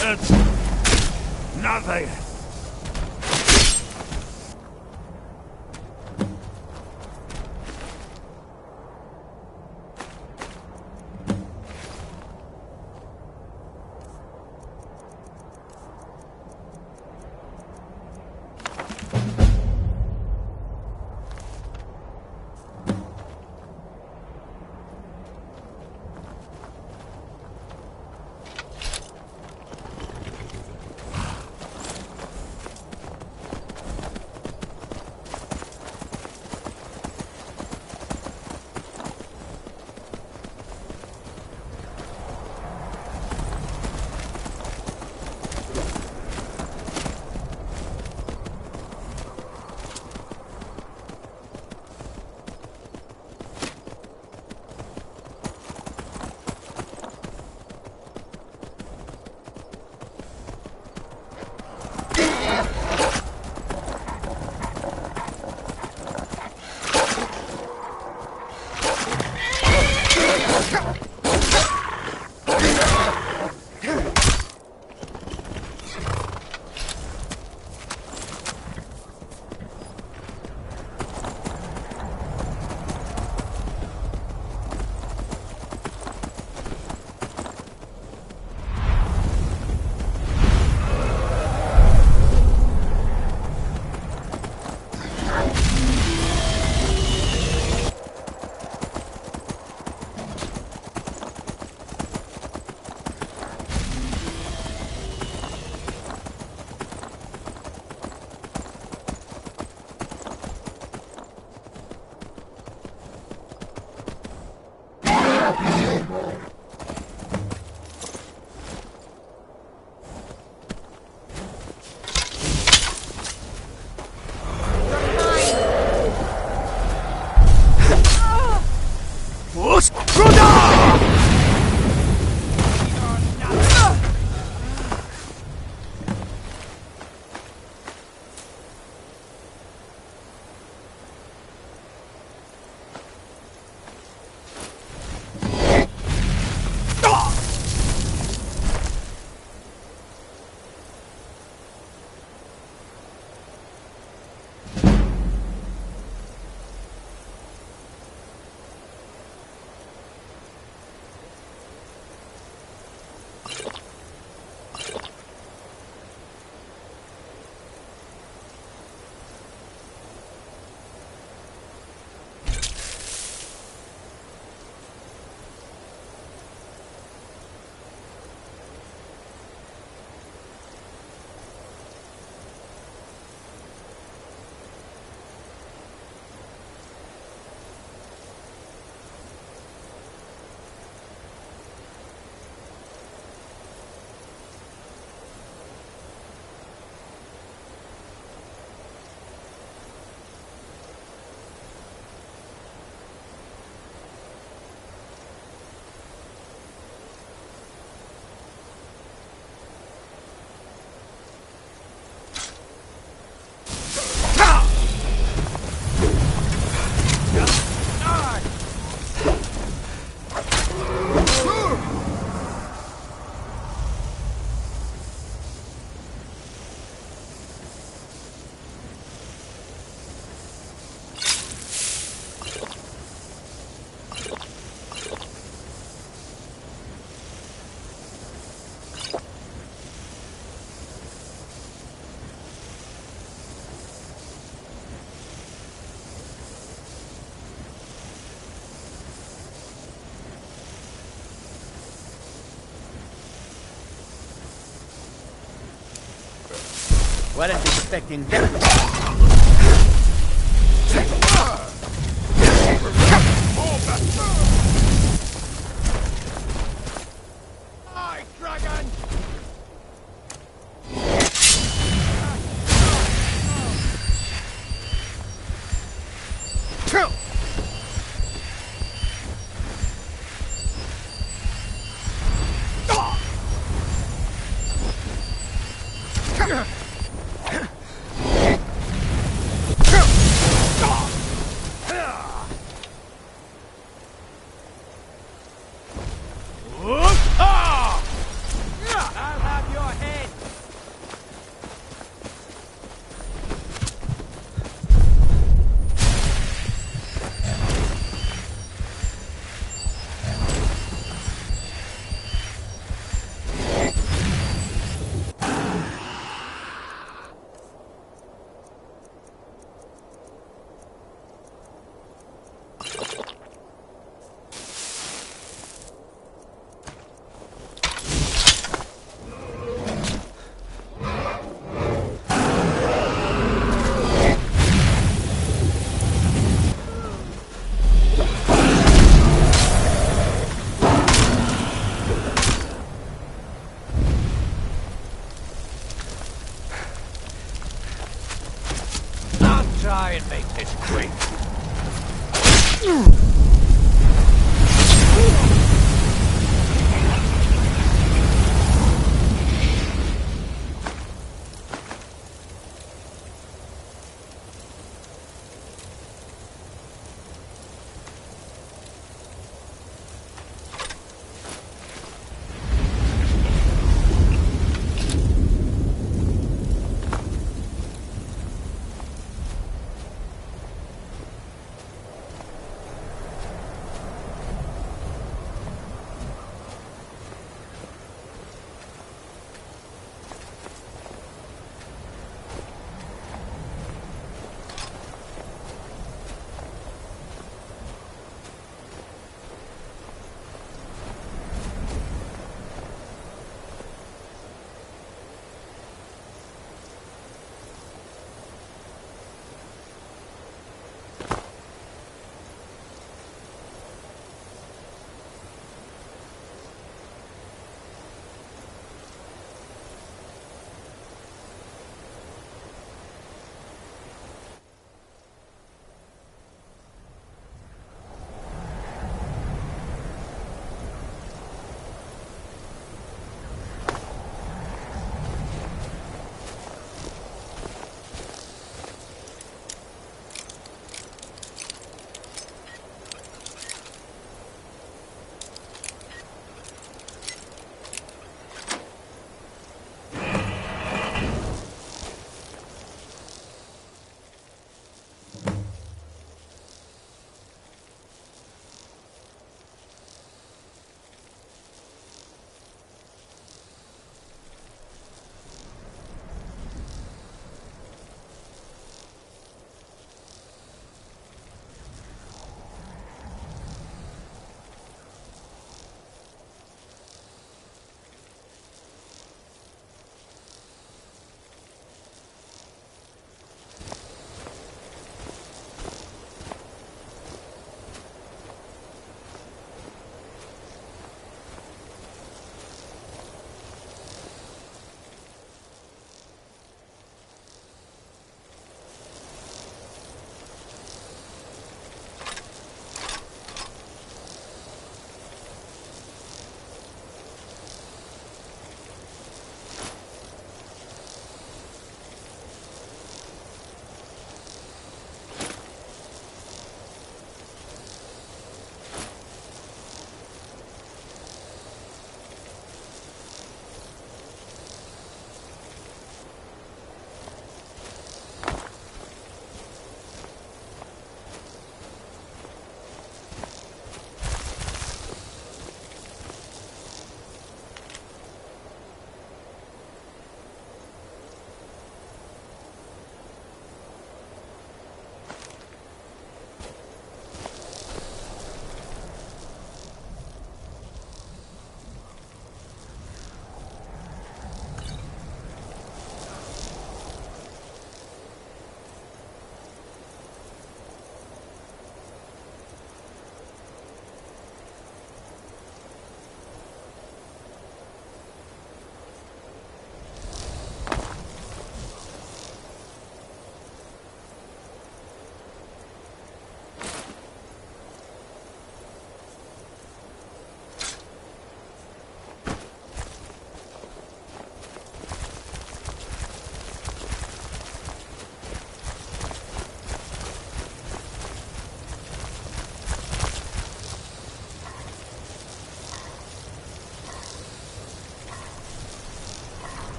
It's nothing. Weren't expecting that. Die, dragon! I'll have your doing?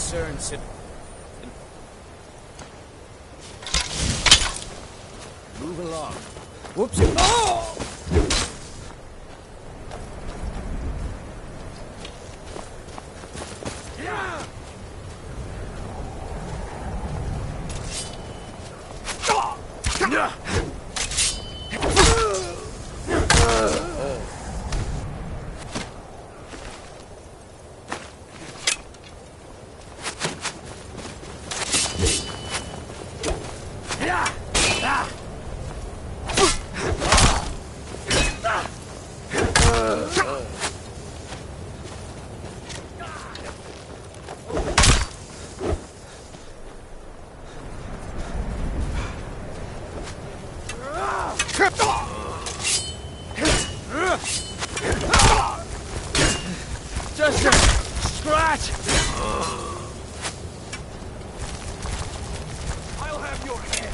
concerned citizen. Move along. Whoops. Oh! Just a scratch! I'll have your head.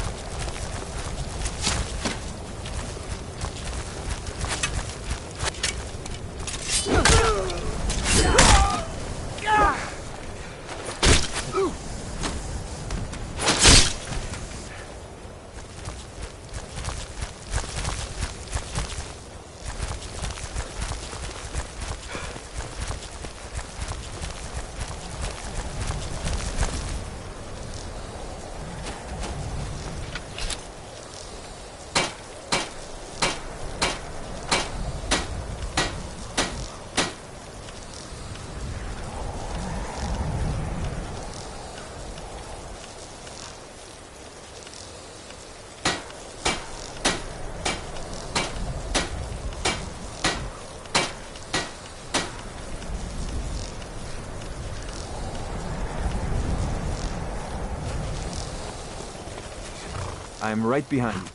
I'm right behind you.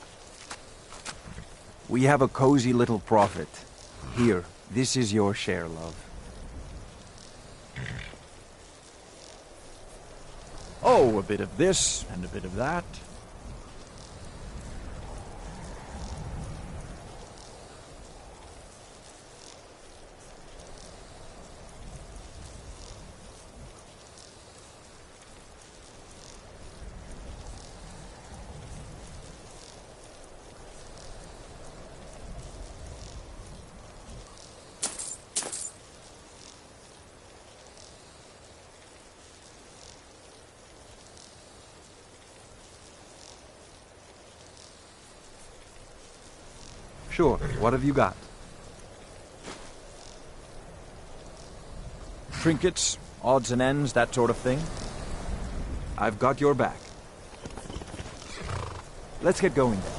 We have a cozy little profit. Here, this is your share, love. Oh, a bit of this and a bit of that. Sure, what have you got? Trinkets, odds and ends, that sort of thing? I've got your back. Let's get going then.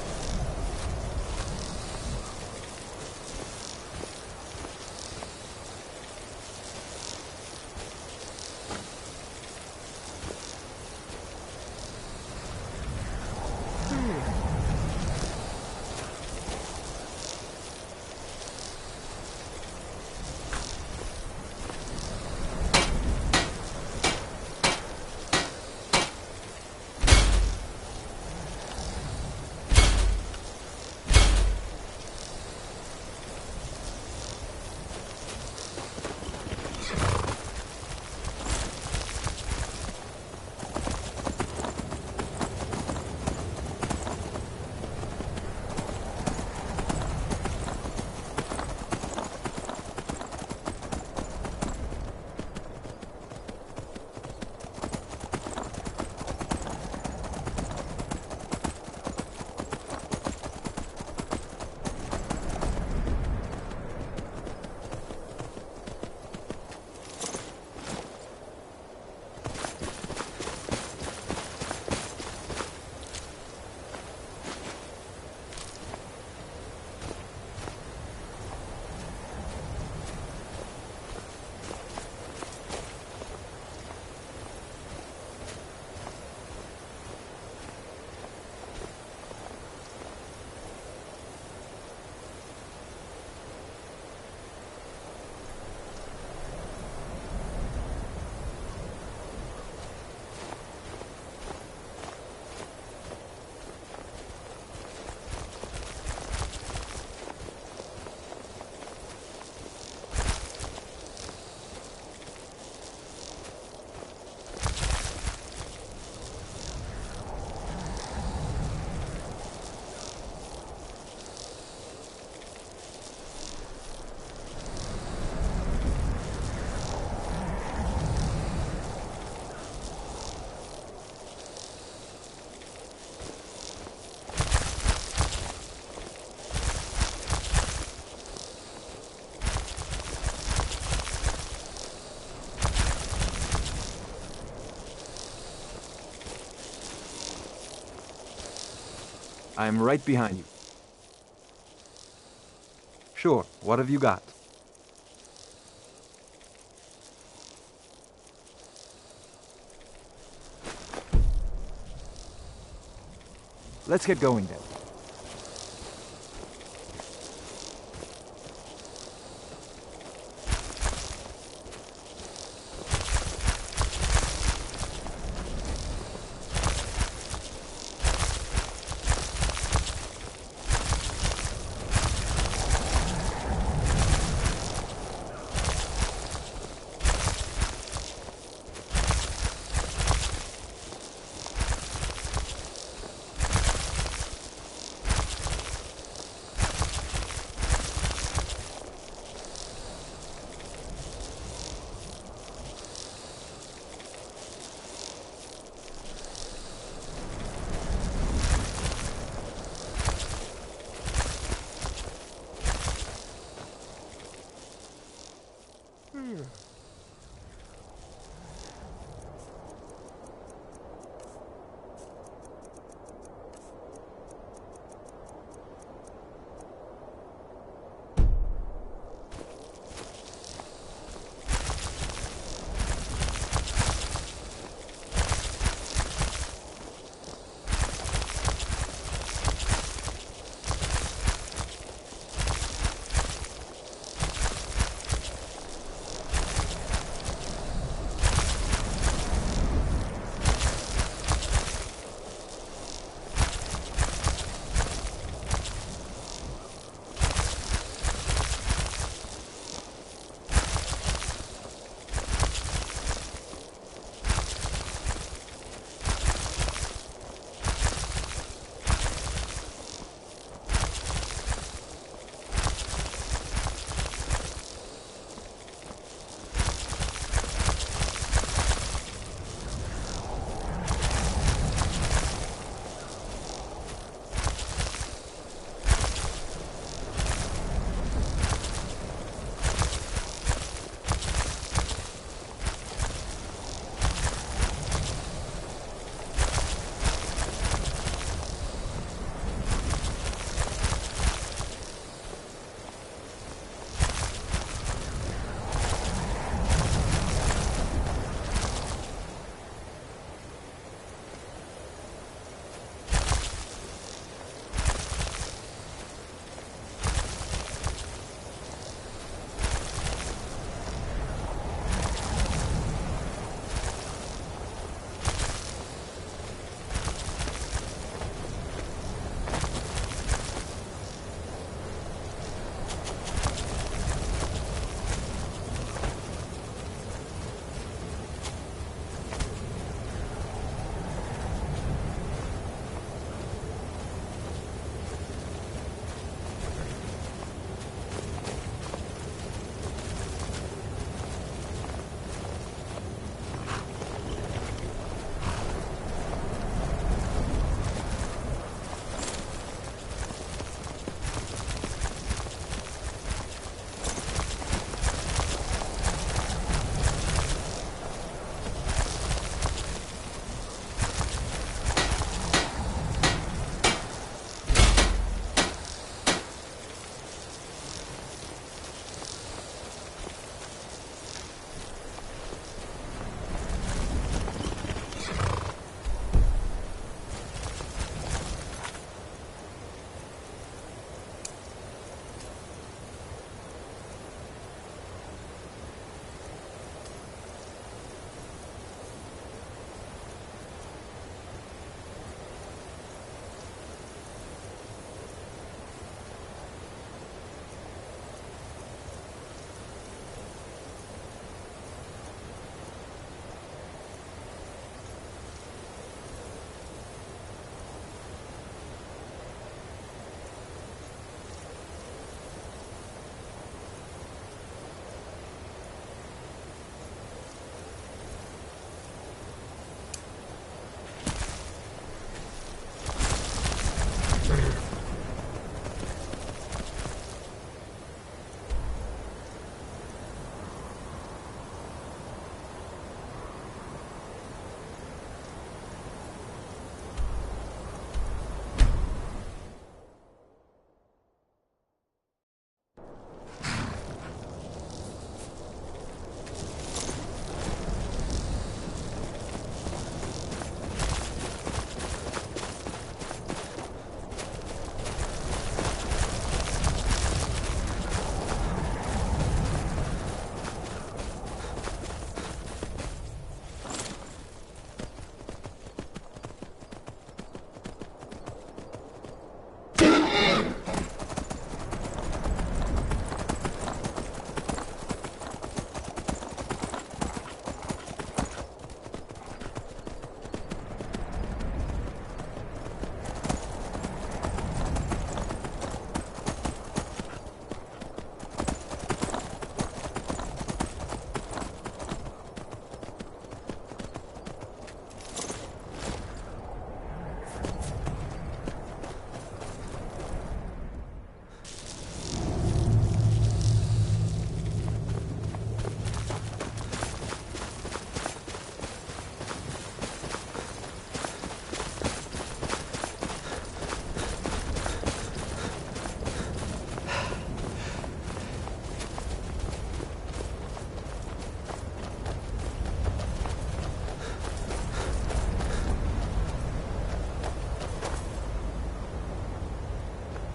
I'm right behind you. Sure, what have you got? Let's get going then.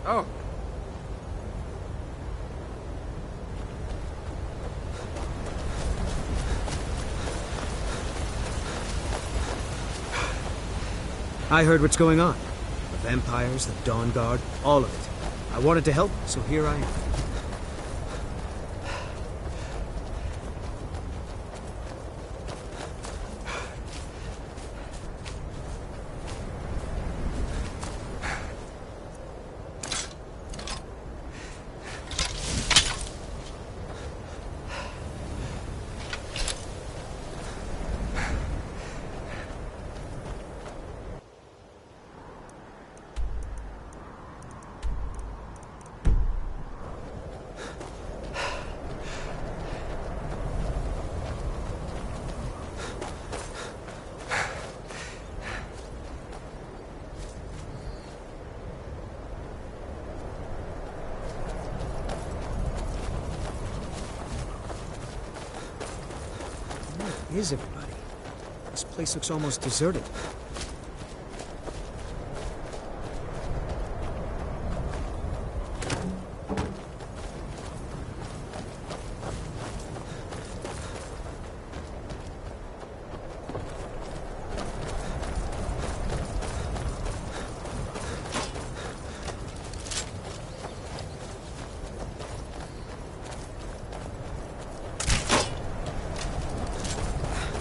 Oh. I heard what's going on. The vampires, the Dawn Guard, all of it. I wanted to help, so here I am. Where is everybody? This place looks almost deserted.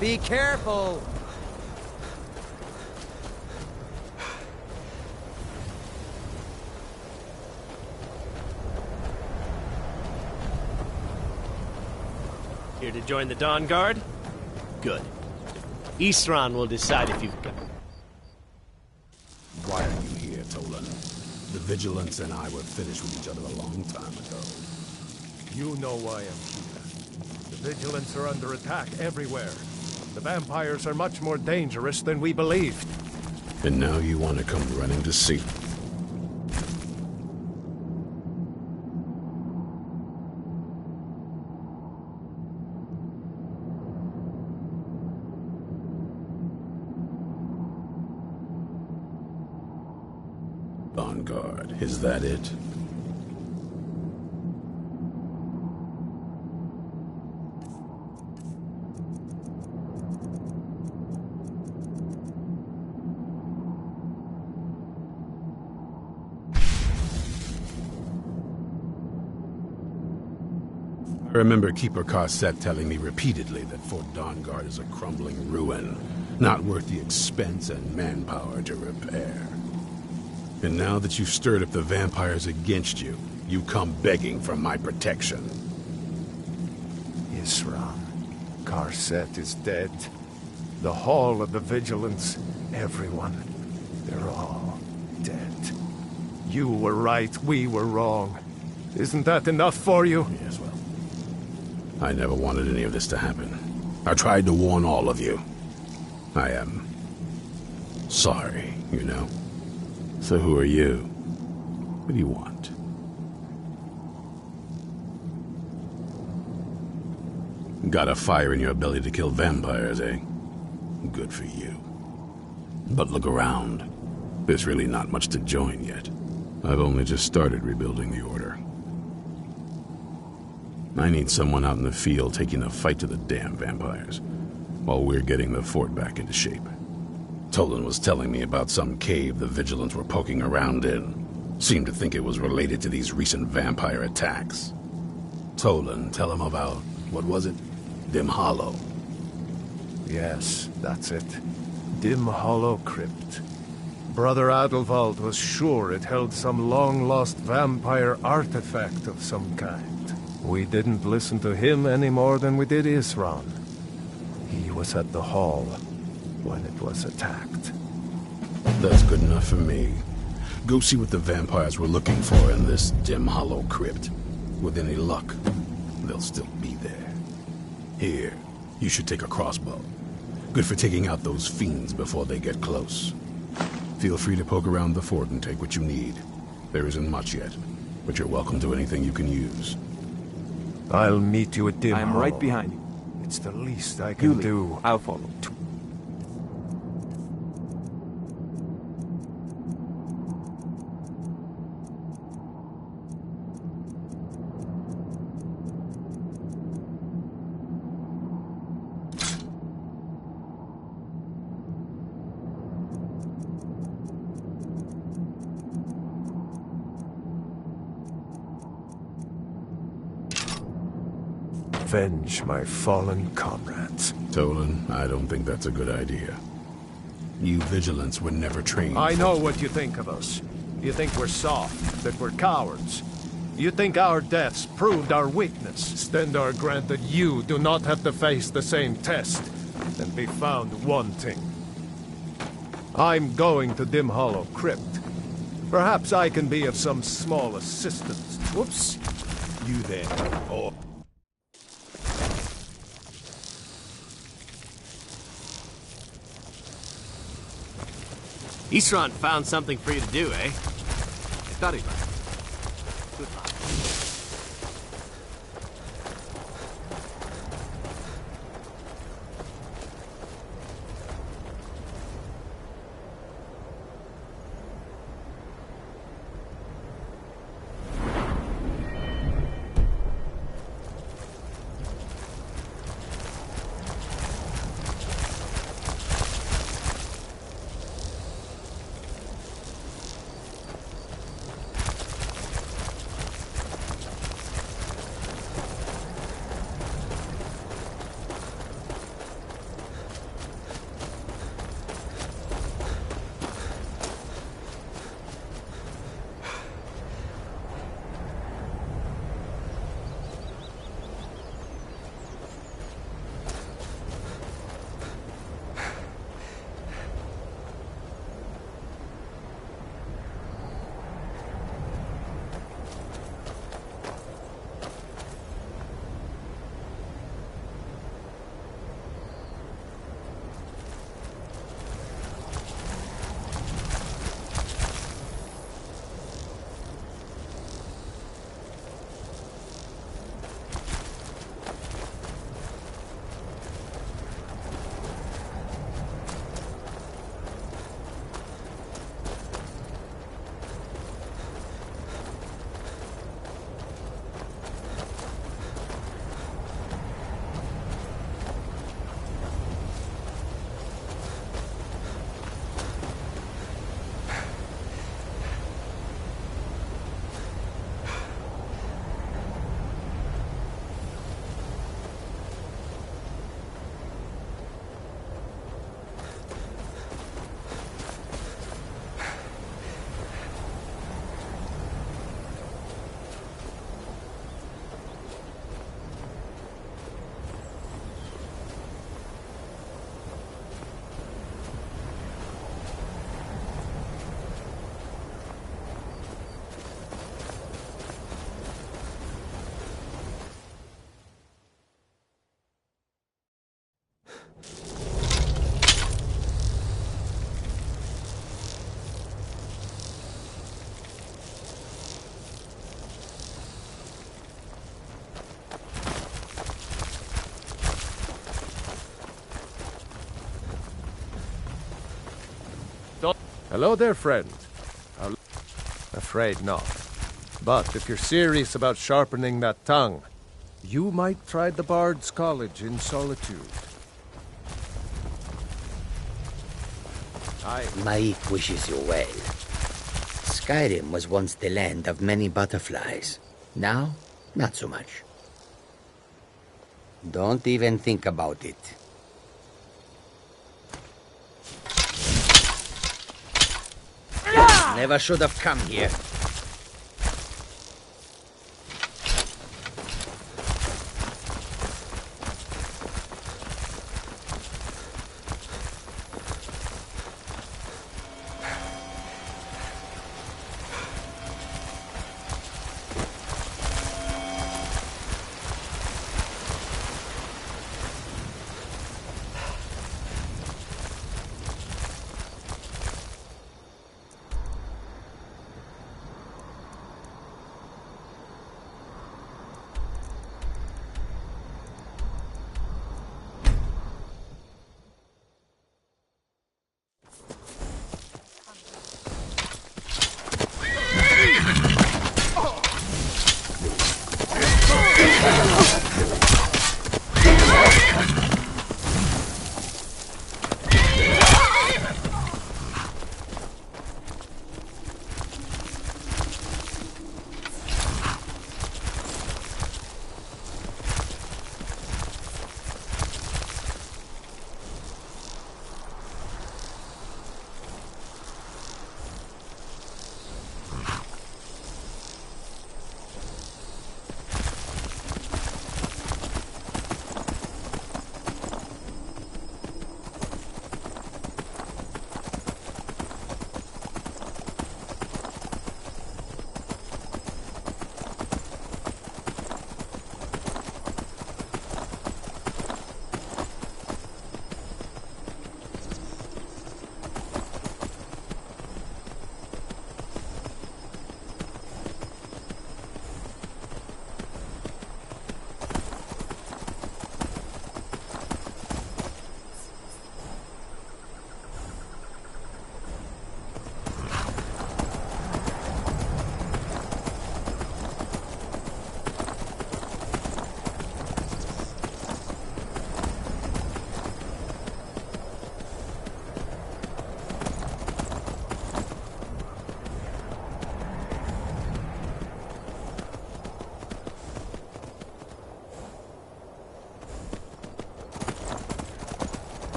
Be careful! Here to join the Dawn Guard? Good. Isran will decide if you've got... Why are you here, Tolan? The Vigilance and I were finished with each other a long time ago. You know why I'm here. The Vigilants are under attack everywhere. The vampires are much more dangerous than we believed. And now you want to come running to see. Dawn Guard, is that it? I remember Keeper Carset telling me repeatedly that Fort Dawn Guard is a crumbling ruin, not worth the expense and manpower to repair. And now that you've stirred up the vampires against you, you come begging for my protection. Isran, Carset is dead. The Hall of the Vigilance, everyone, they're all dead. You were right, we were wrong. Isn't that enough for you? Yes, well, I never wanted any of this to happen. I tried to warn all of you. I am sorry, you know. So who are you? What do you want? Got a fire in your belly to kill vampires, eh? Good for you. But look around. There's really not much to join yet. I've only just started rebuilding the Order. I need someone out in the field taking the fight to the damn vampires, while we're getting the fort back into shape. Tolan was telling me about some cave the Vigilants were poking around in. Seemed to think it was related to these recent vampire attacks. Tolan, tell him about, what was it? Dim Hollow. Yes, that's it. Dim Hollow Crypt. Brother Adelwald was sure it held some long-lost vampire artifact of some kind. We didn't listen to him any more than we did Isran. He was at the hall when it was attacked. That's good enough for me. Go see what the vampires were looking for in this Dim Hollow Crypt. With any luck, they'll still be there. Here, you should take a crossbow. Good for taking out those fiends before they get close. Feel free to poke around the fort and take what you need. There isn't much yet, but you're welcome to anything you can use. I'll meet you at Dim I'm Hollow. right behind you. It's the least I can do. I'll follow. avenge my fallen comrades. Tolan, I don't think that's a good idea. You vigilants were never trained. I know what you think of us. You think we're soft, that we're cowards. You think our deaths proved our weakness. Stendarr granted you do not have to face the same test and be found wanting. I'm going to Dim Hollow Crypt. Perhaps I can be of some small assistance. Whoops. You there. Oh. Isran found something for you to do, eh? I thought he might. Good luck. Hello there, friend. Afraid not. But if you're serious about sharpening that tongue, you might try the Bard's College in Solitude. Maik wishes you well. Skyrim was once the land of many butterflies. Now, not so much. Don't even think about it. Never should have come here.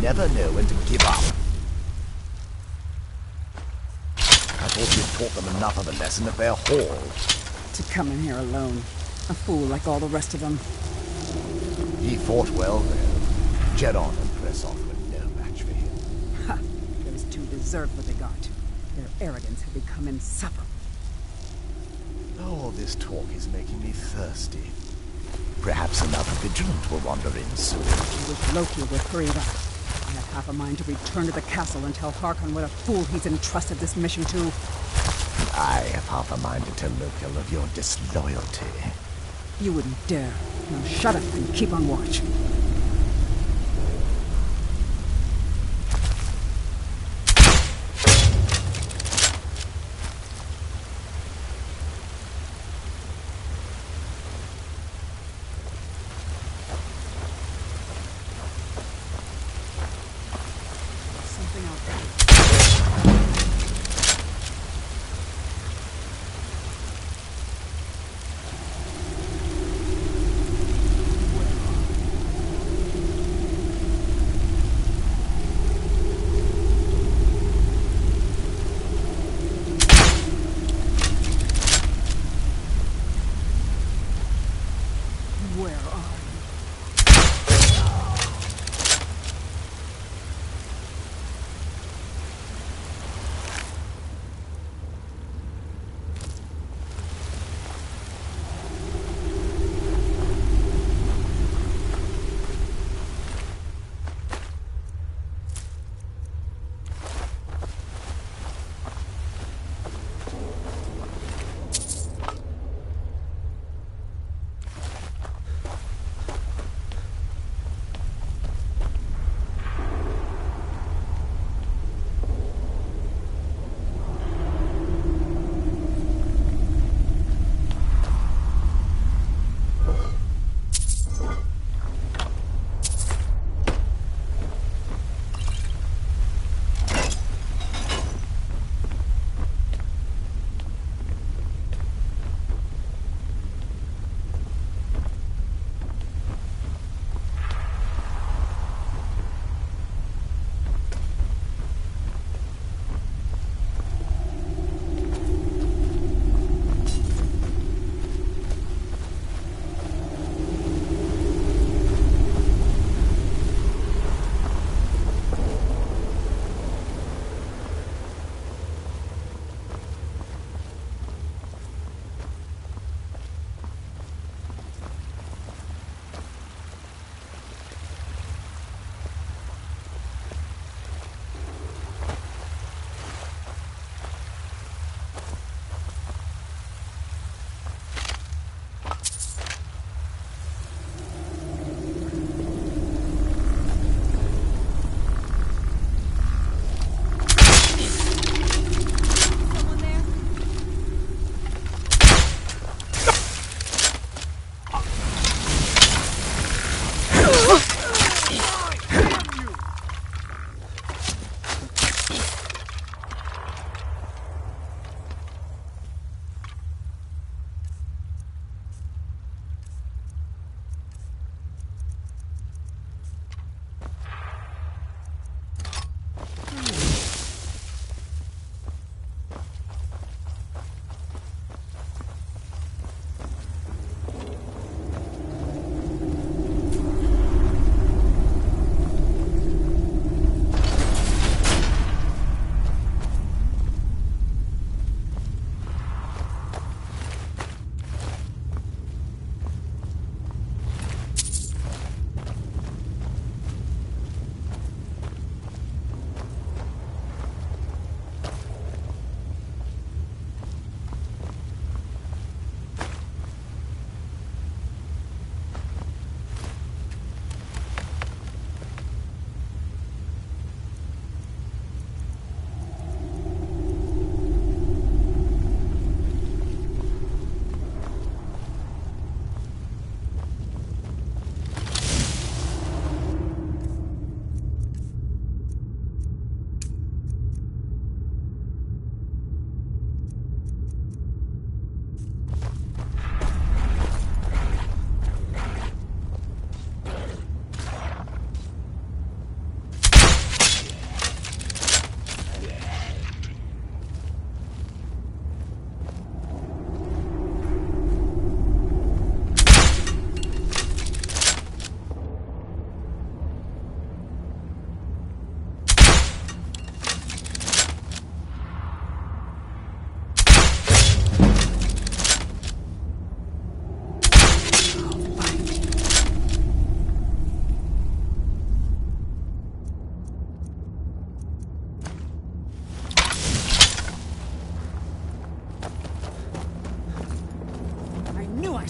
never know when to give up. I thought you'd taught them enough of a lesson at their hall. To come in here alone. A fool like all the rest of them. He fought well, though. Jedon and Pressoff were no match for him. Ha! Those two deserve what they got. Their arrogance had become insufferable. All this talk is making me thirsty. Perhaps another vigilant will wander in soon. I wish Loki would hurry it up. I have half a mind to return to the castle and tell Harkon what a fool he's entrusted this mission to. I have half a mind to tell Loki of your disloyalty. You wouldn't dare. Now shut up and keep on watch. Something out there.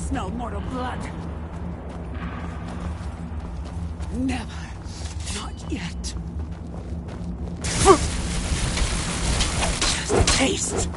smell mortal blood. Never. Not yet. Just a taste.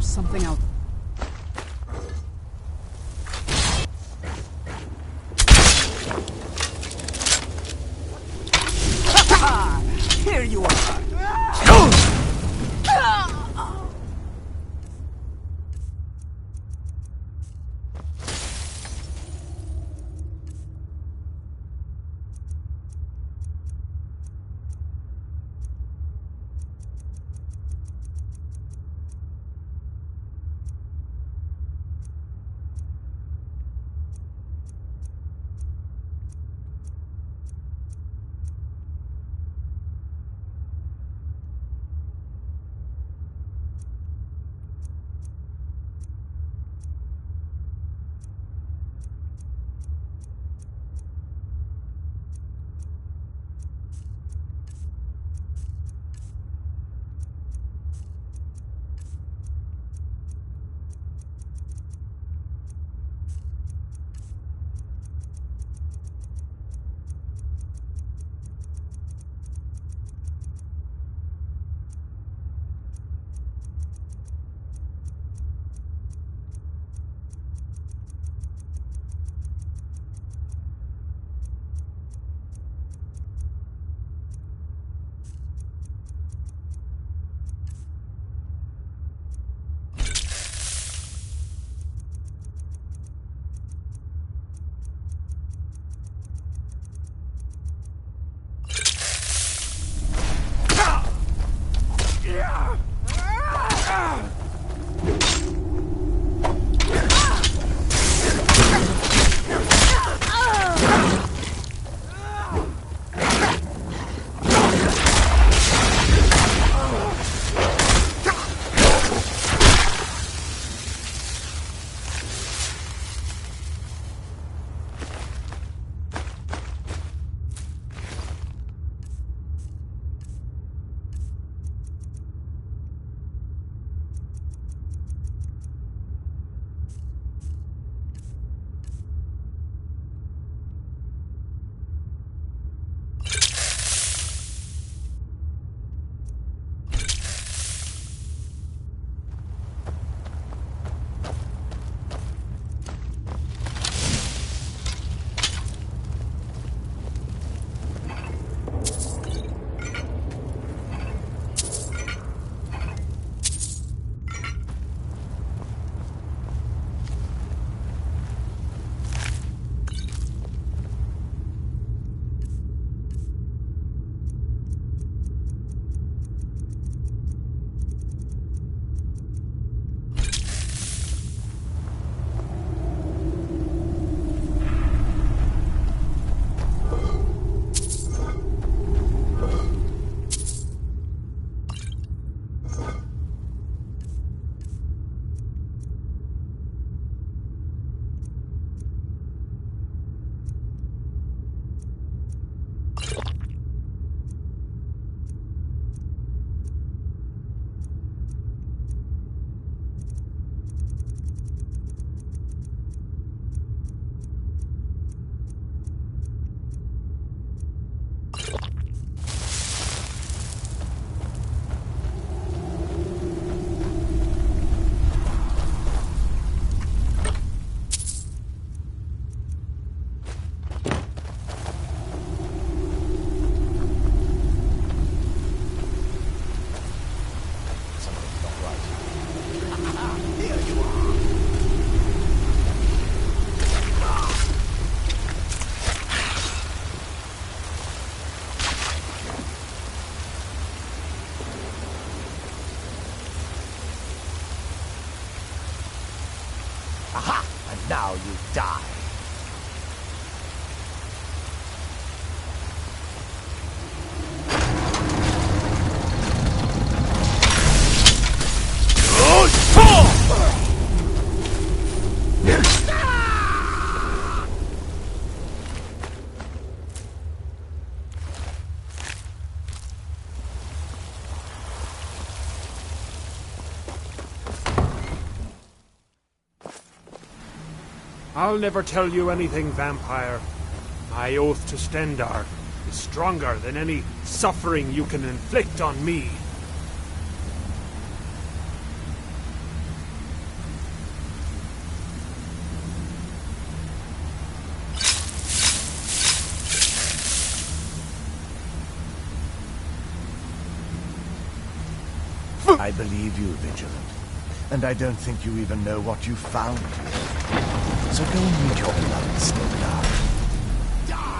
Something out. Here you are! Aha! And now you die. I'll never tell you anything, vampire. My oath to Stendar is stronger than any suffering you can inflict on me. I believe you, Vigilant. And I don't think you even know what you found here. So go and meet your beloved Stendar. Die!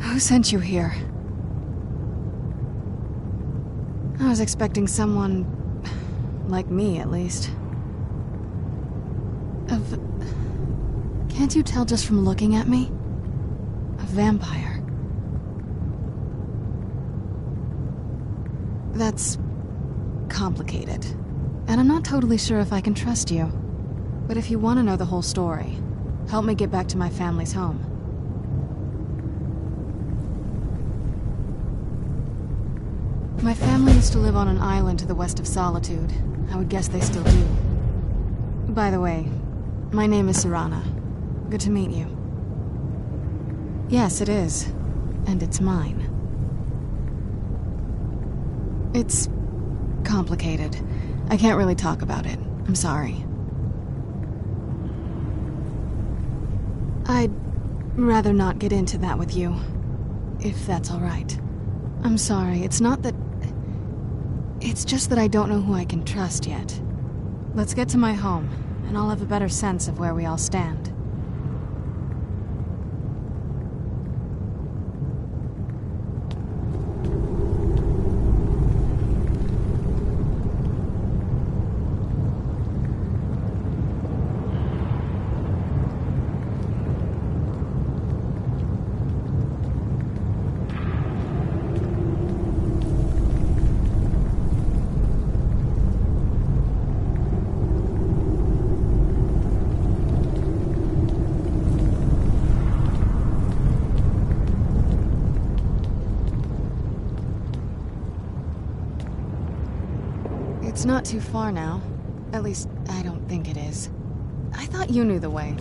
Who sent you here? I was expecting someone... like me, at least. Can't you tell just from looking at me? A vampire. That's complicated. And I'm not totally sure if I can trust you. But if you want to know the whole story, help me get back to my family's home. My family used to live on an island to the west of Solitude. I would guess they still do. By the way, my name is Serana. Good to meet you. Yes, it is. And it's mine. It's complicated. I can't really talk about it. I'm sorry. I'd rather not get into that with you, if that's all right. I'm sorry, it's not that... It's just that I don't know who I can trust yet. Let's get to my home, and I'll have a better sense of where we all stand. It's not too far now. At least, I don't think it is. I thought you knew the way.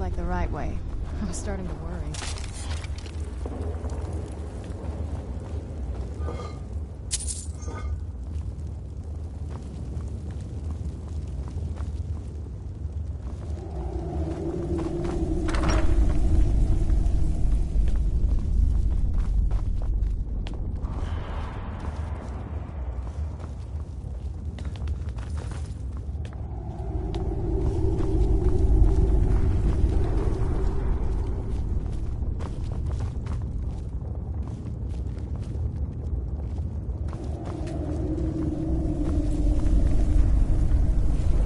like the right way. I was starting to worry.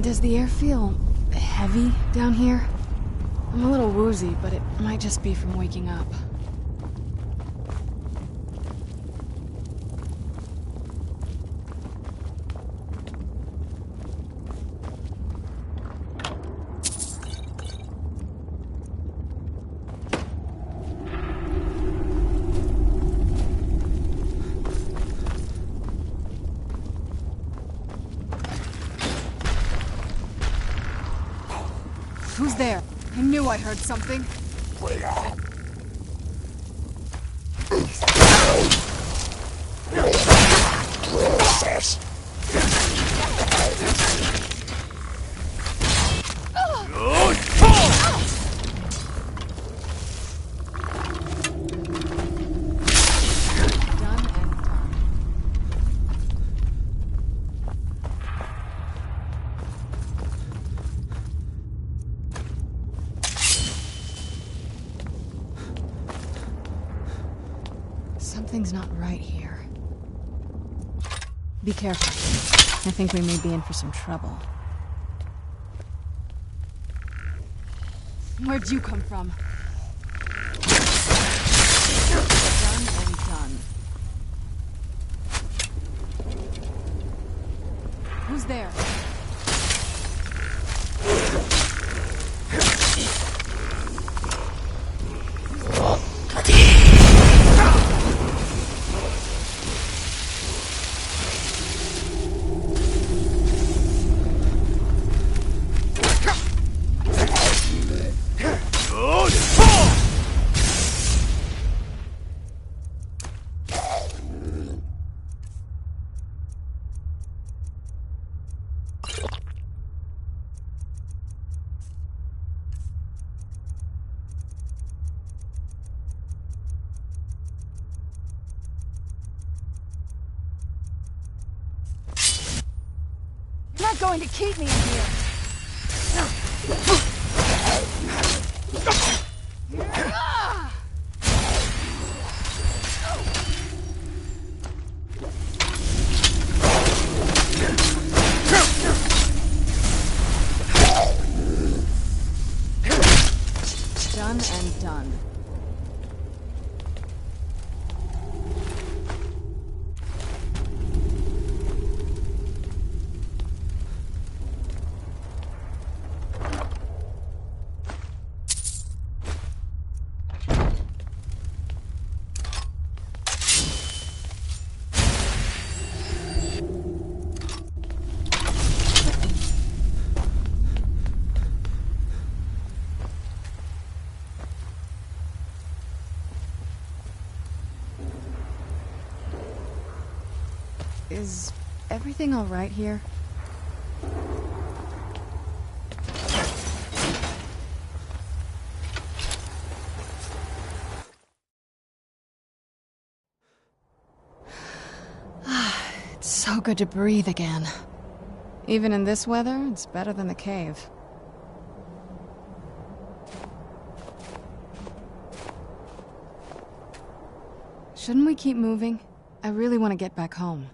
Does the air feel heavy down here? I'm a little woozy, but it might just be from waking up. Who's there? I knew I heard something. Something's not right here. Be careful. I think we may be in for some trouble. Where'd you come from? Done and done. Who's there? You're not going to keep me in here. Done and done. Is everything all right here? It's so good to breathe again. Even in this weather, it's better than the cave. Shouldn't we keep moving? I really want to get back home.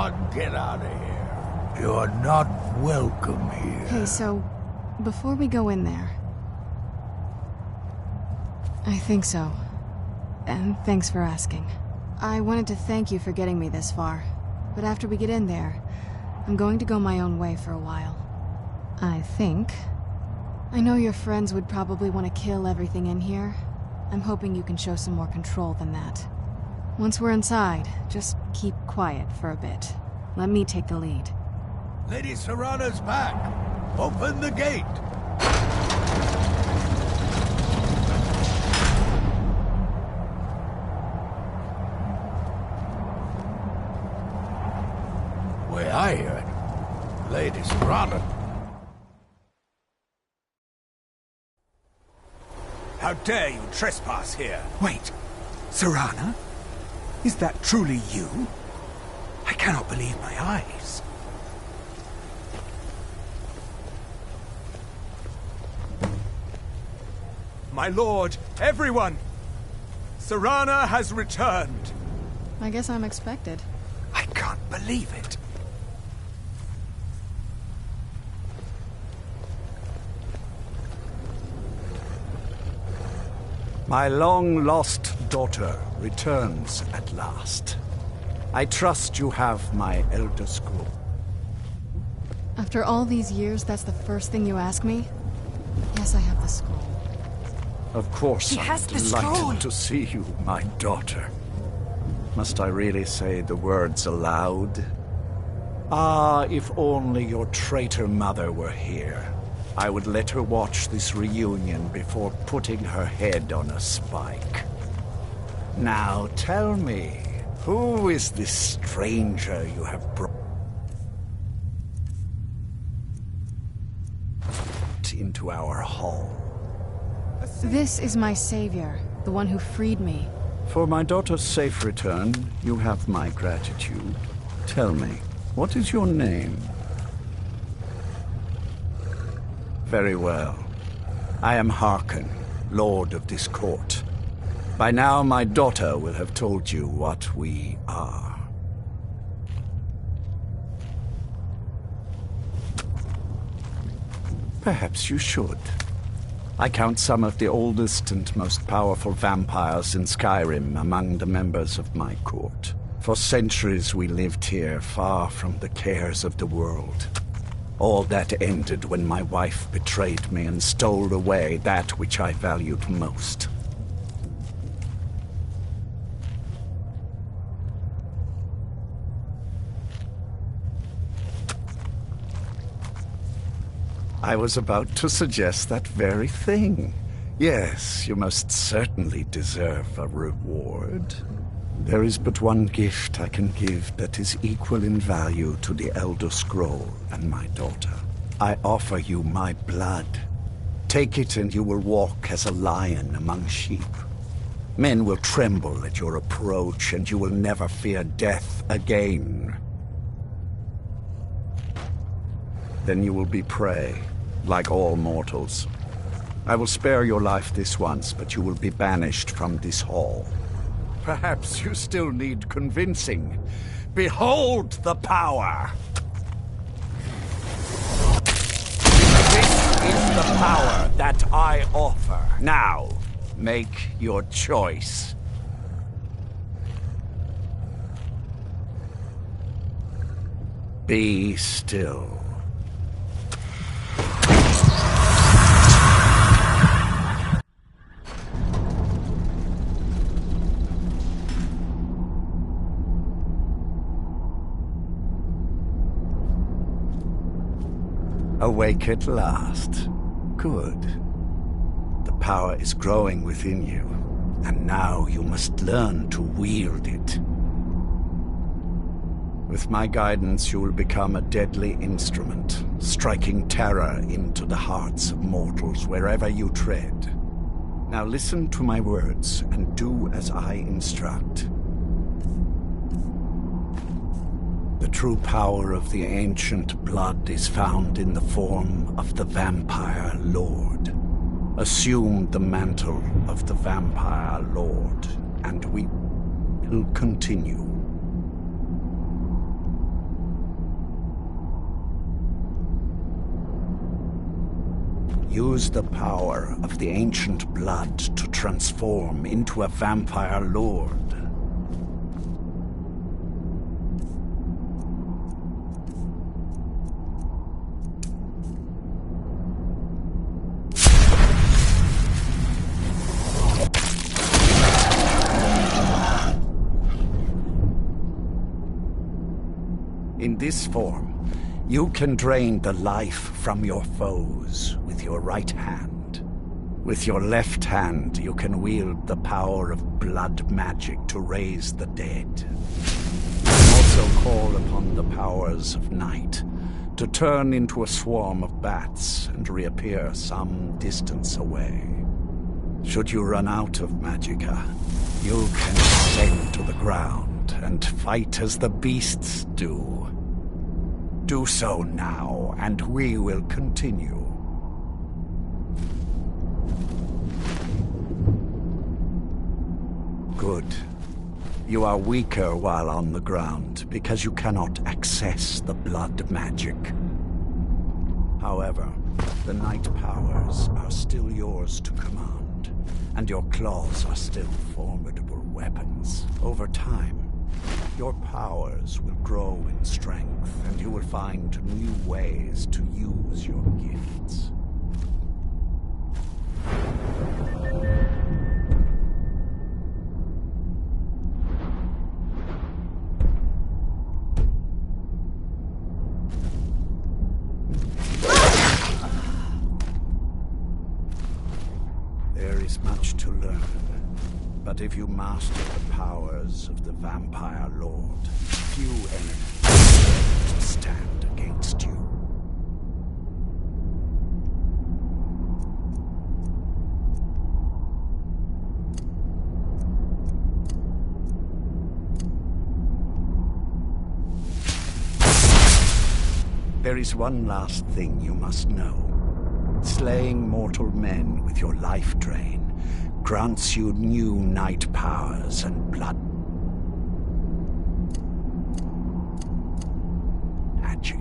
on, get out of here. You're not welcome here. Hey, so, before we go in there... I think so. And thanks for asking. I wanted to thank you for getting me this far, but after we get in there, I'm going to go my own way for a while. I think. I know your friends would probably want to kill everything in here. I'm hoping you can show some more control than that. Once we're inside, just keep quiet for a bit. Let me take the lead. Lady Serrana's back. Open the gate. Way I hear it, Lady Serrana. How dare you trespass here? Wait, Serrana? Is that truly you? I cannot believe my eyes. My lord, everyone! Serrana has returned. I guess I'm expected. I can't believe it. My long-lost daughter returns at last. I trust you have my Elder Scroll. After all these years, that's the first thing you ask me? Yes, I have the scroll. Of course, He I'm has the scroll. delighted to see you, my daughter. Must I really say the words aloud? Ah, if only your traitor mother were here. I would let her watch this reunion before putting her head on a spike. Now tell me, who is this stranger you have brought into our hall? This is my savior, the one who freed me. For my daughter's safe return, you have my gratitude. Tell me, what is your name? Very well. I am Harkon, Lord of this court. By now my daughter will have told you what we are. Perhaps you should. I count some of the oldest and most powerful vampires in Skyrim among the members of my court. For centuries we lived here, far from the cares of the world. All that ended when my wife betrayed me and stole away that which I valued most. I was about to suggest that very thing. Yes, you most certainly deserve a reward. There is but one gift I can give that is equal in value to the Elder Scroll and my daughter. I offer you my blood. Take it and you will walk as a lion among sheep. Men will tremble at your approach and you will never fear death again. Then you will be prey, like all mortals. I will spare your life this once, but you will be banished from this hall. Perhaps you still need convincing. Behold the power! This is the power that I offer. Now, make your choice. Be still. Awake at last. Good. The power is growing within you, and now you must learn to wield it. With my guidance, you will become a deadly instrument, striking terror into the hearts of mortals wherever you tread. Now listen to my words, and do as I instruct. The true power of the ancient blood is found in the form of the Vampire Lord. Assume the mantle of the Vampire Lord, and we will continue. Use the power of the ancient blood to transform into a vampire lord. In this form, you can drain the life from your foes with your right hand. With your left hand, you can wield the power of blood magic to raise the dead. You can also call upon the powers of night to turn into a swarm of bats and reappear some distance away. Should you run out of magicka, you can descend to the ground and fight as the beasts do. Do so now, and we will continue. Good. You are weaker while on the ground, because you cannot access the blood magic. However, the night powers are still yours to command, and your claws are still formidable weapons. Over time, your powers will grow in strength, and you will find new ways to use your gifts. There is much to learn. But if you master the powers of the Vampire Lord, few enemies will stand against you. There is one last thing you must know. Slaying mortal men with your life drain grants you new night powers and blood magic.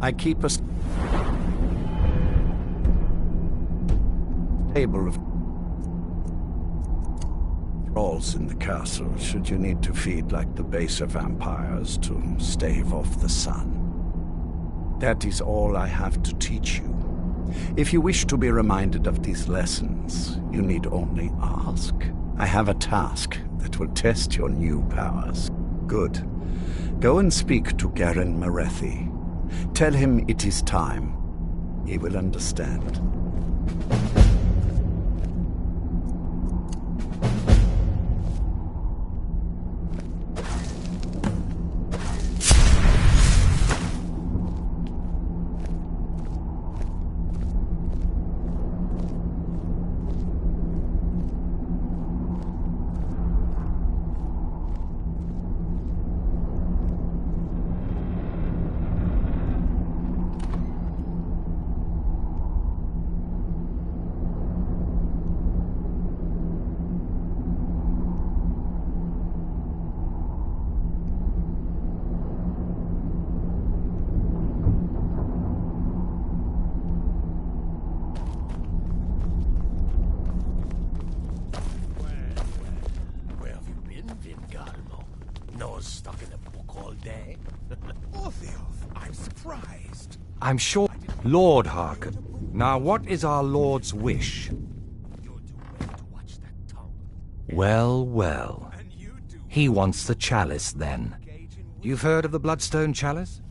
I keep a table of thralls in the castle should you need to feed like the baser vampires to stave off the sun. That is all I have to teach you. If you wish to be reminded of these lessons, you need only ask. I have a task that will test your new powers. Good. Go and speak to Garen Marethi. Tell him it is time. He will understand. I'm sure... Lord Harkon. Now what is our Lord's wish? Well, well. He wants the chalice, then. You've heard of the Bloodstone Chalice?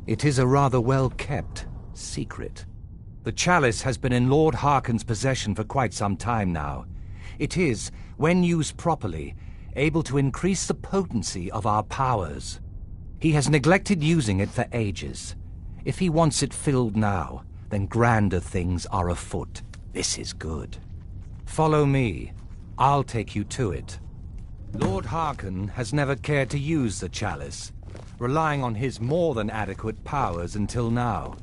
It is a rather well-kept secret. The chalice has been in Lord Harkon's possession for quite some time now. It is, when used properly, able to increase the potency of our powers. He has neglected using it for ages. If he wants it filled now, then grander things are afoot. This is good. Follow me. I'll take you to it. Lord Harkon has never cared to use the chalice, relying on his more than adequate powers until now.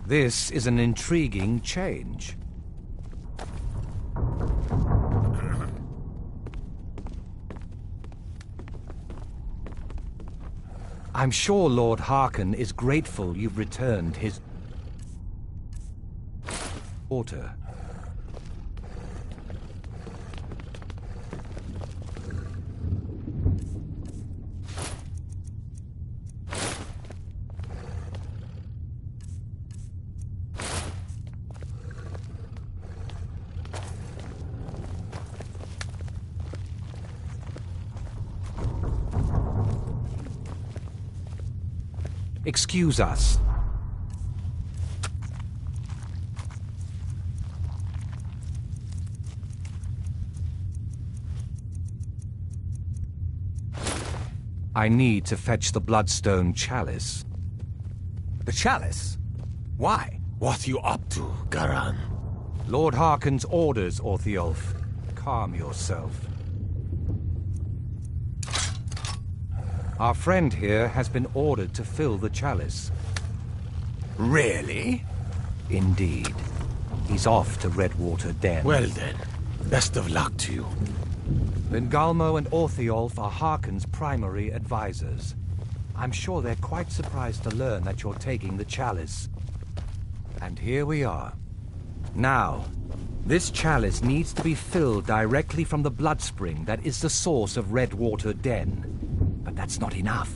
This is an intriguing change. I'm sure Lord Harkon is grateful you've returned his daughter. Excuse us. I need to fetch the Bloodstone Chalice. The Chalice? Why? What you up to, Garan? Lord Harkon's orders, Orthiolf. Calm yourself. Our friend here has been ordered to fill the chalice. Really? Indeed. He's off to Redwater Den. Well then, best of luck to you. Lingalmo and Orthiolf are Harkon's primary advisors. I'm sure they're quite surprised to learn that you're taking the chalice. And here we are. Now, this chalice needs to be filled directly from the bloodspring that is the source of Redwater Den. But that's not enough.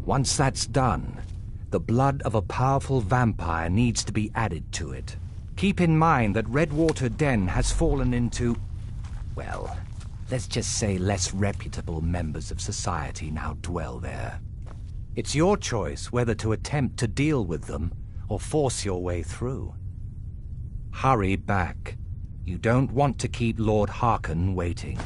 Once that's done, the blood of a powerful vampire needs to be added to it. Keep in mind that Redwater Den has fallen into, well, let's just say less reputable members of society now dwell there. It's your choice whether to attempt to deal with them or force your way through. Hurry back. You don't want to keep Lord Harkon waiting.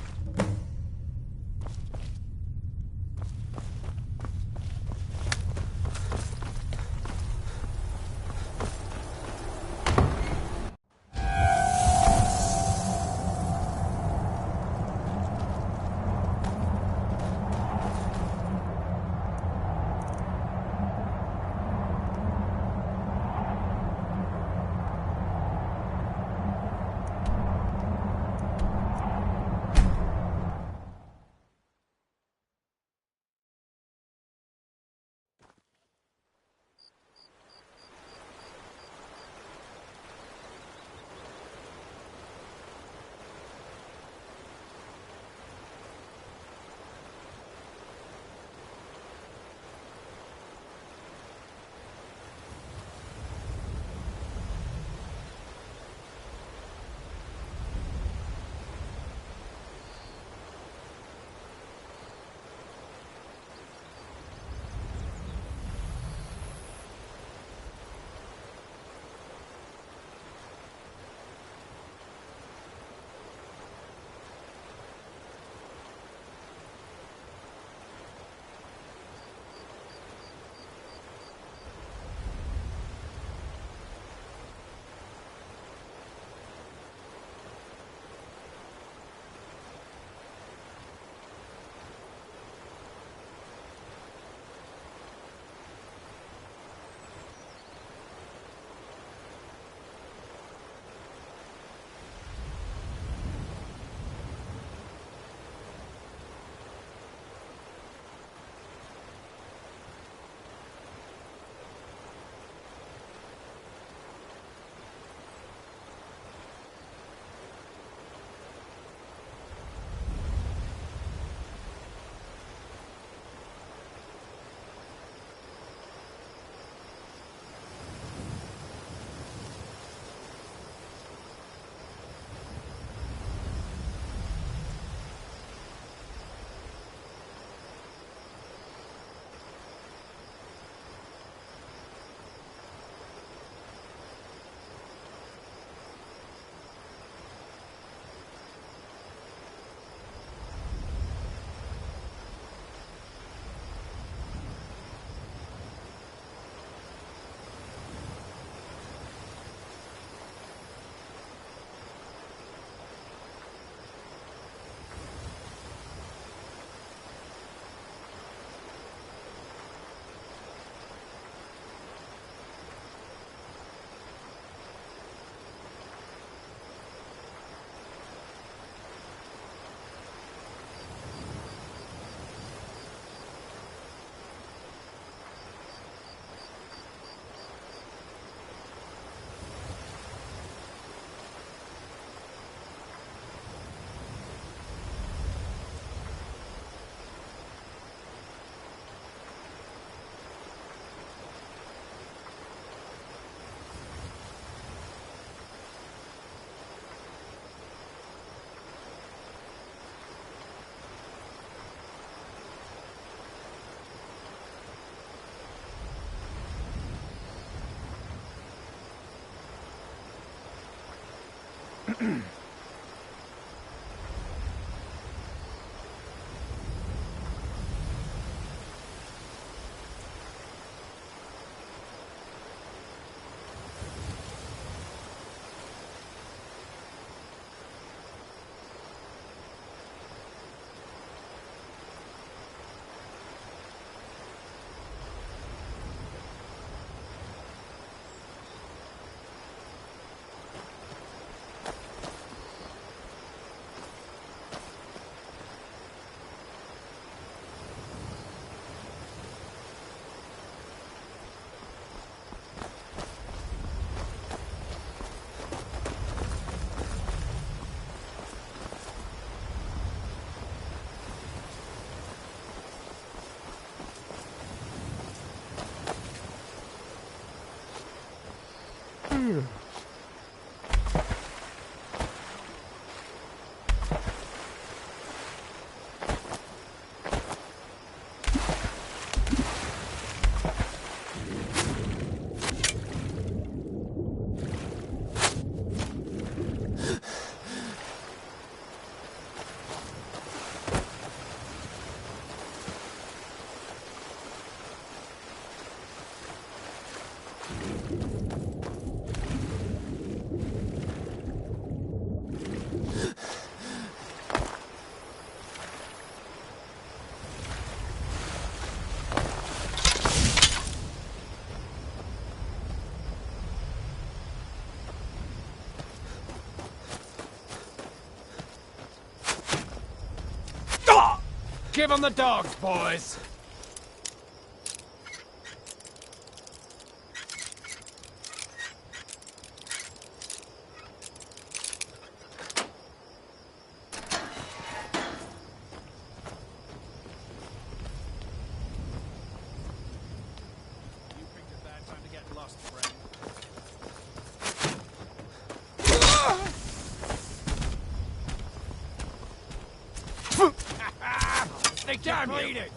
Give them the dogs, boys! Damn bleeding!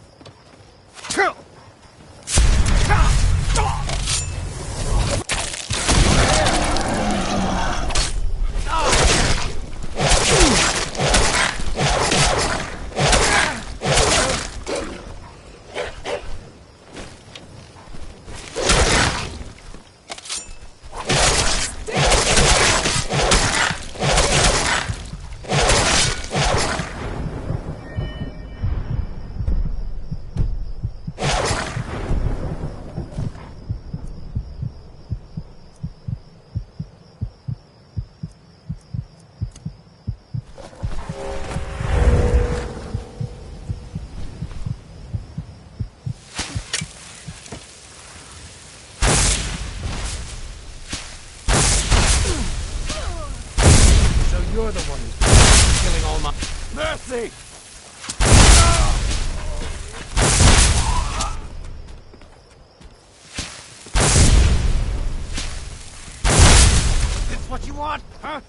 You're the one who's killing all my... Mercy! This what you want, huh?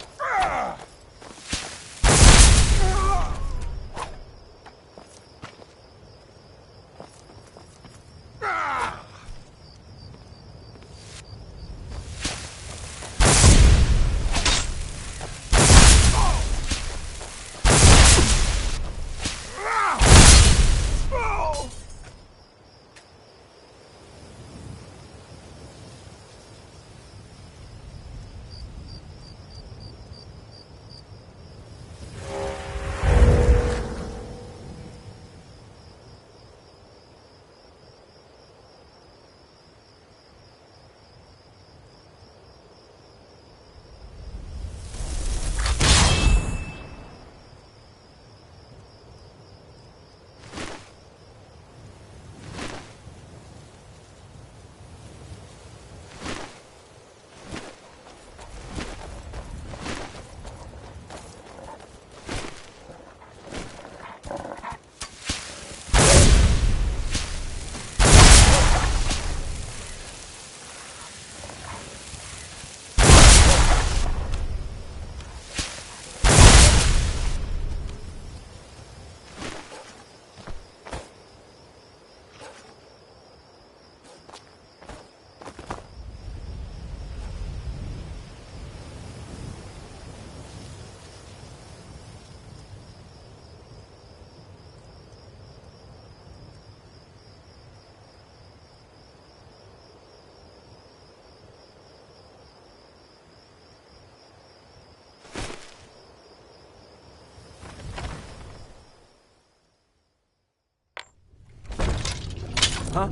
Huh?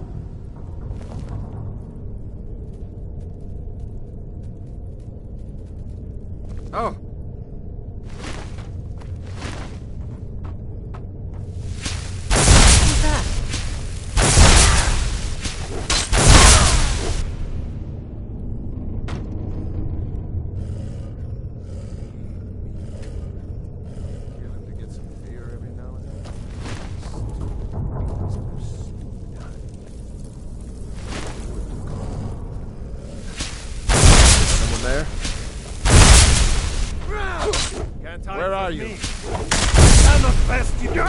Oh. Where are you? Manifest you.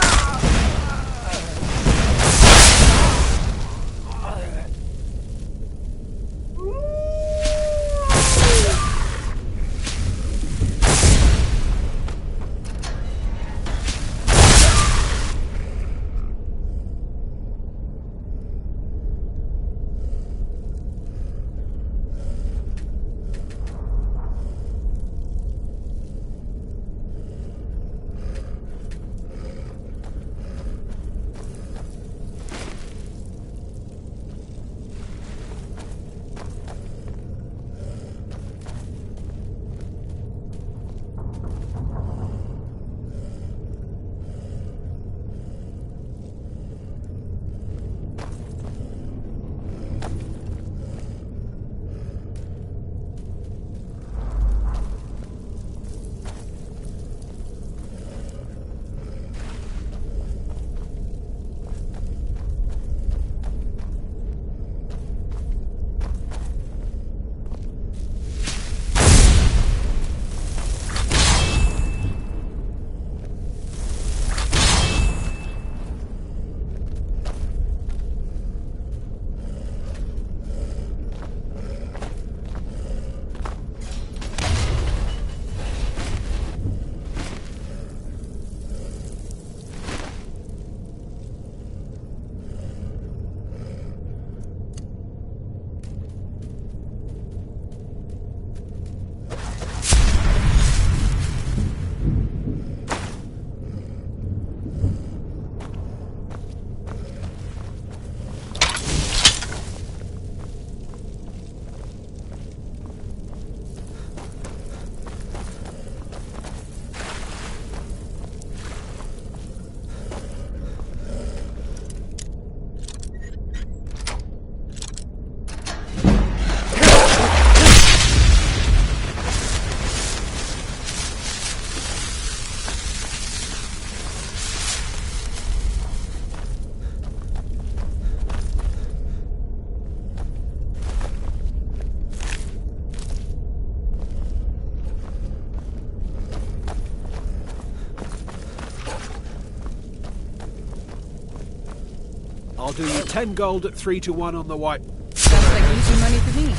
I'll do you 10 gold at 3 to 1 on the white. Sounds like easy money to me.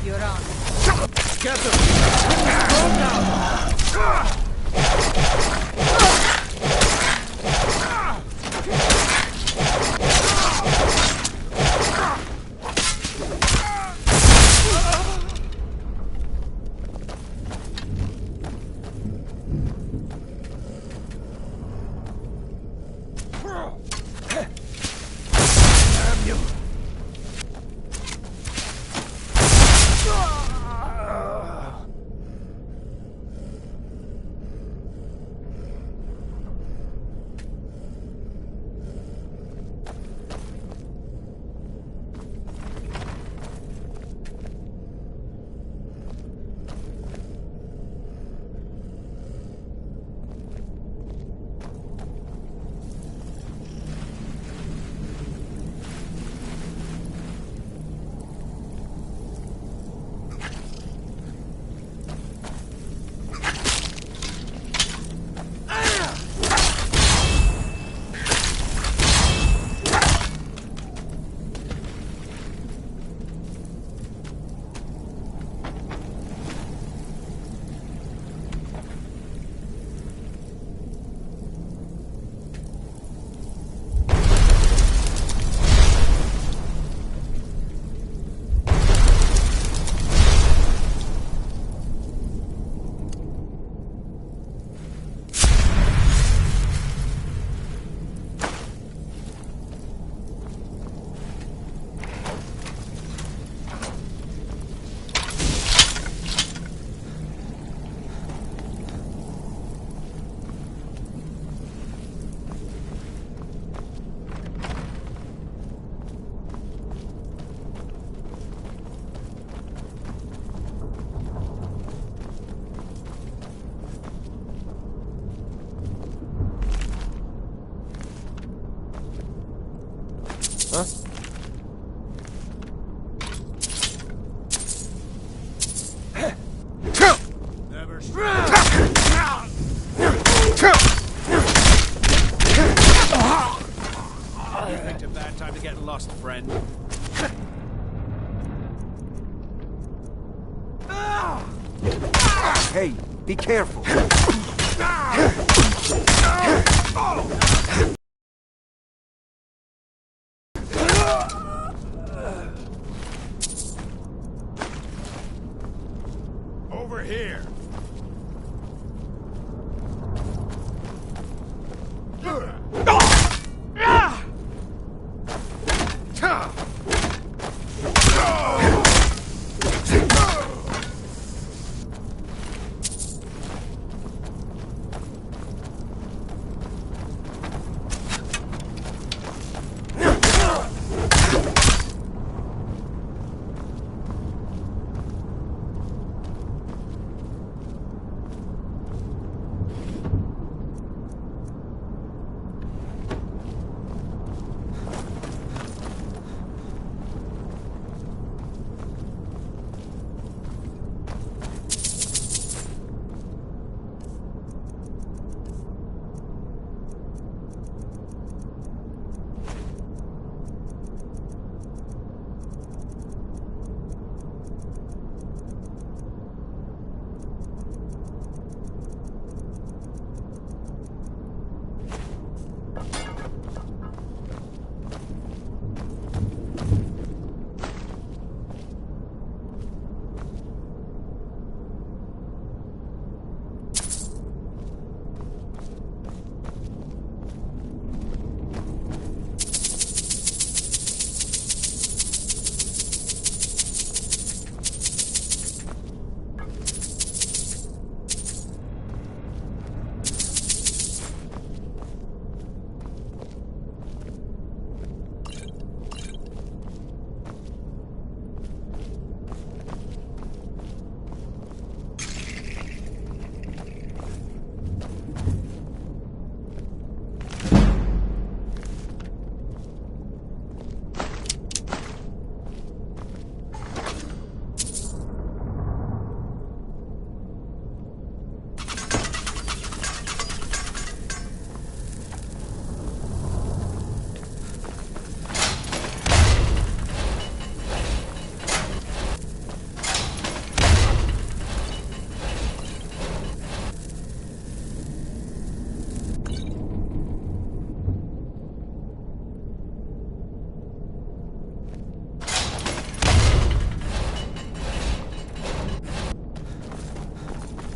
You're on. Get them! Go now! Huh? Never You picked a bad time to get lost, friend. Hey, be careful. Over here.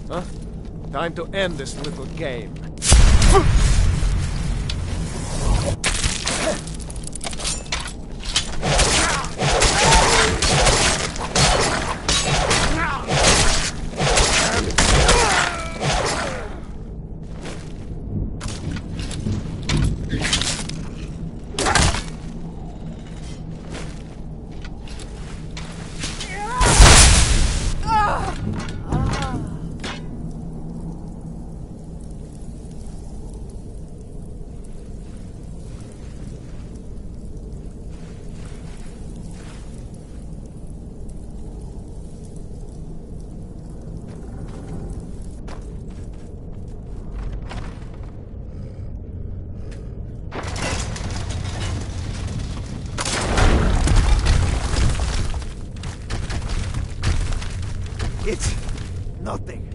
Huh? Time to end this little game. It's nothing.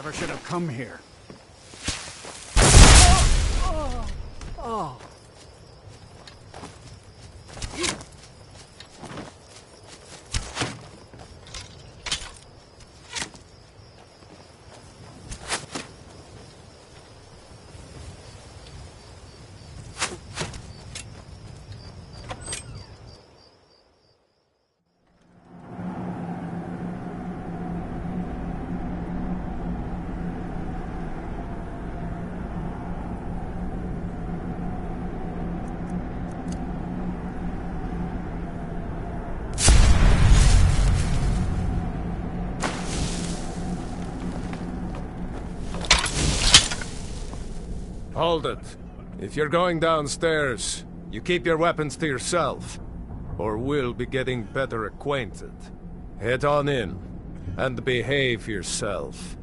never should have come here. Hold it. If you're going downstairs, you keep your weapons to yourself, or we'll be getting better acquainted. Head on in, and behave yourself.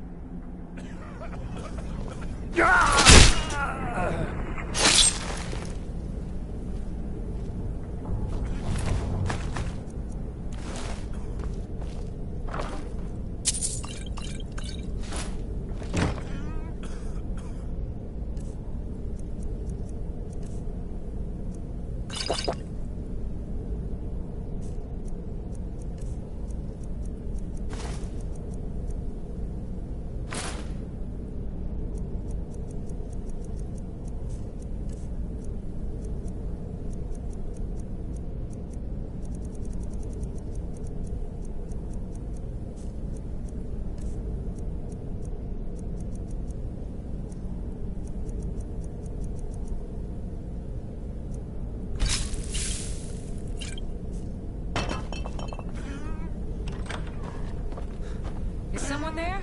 Is someone there?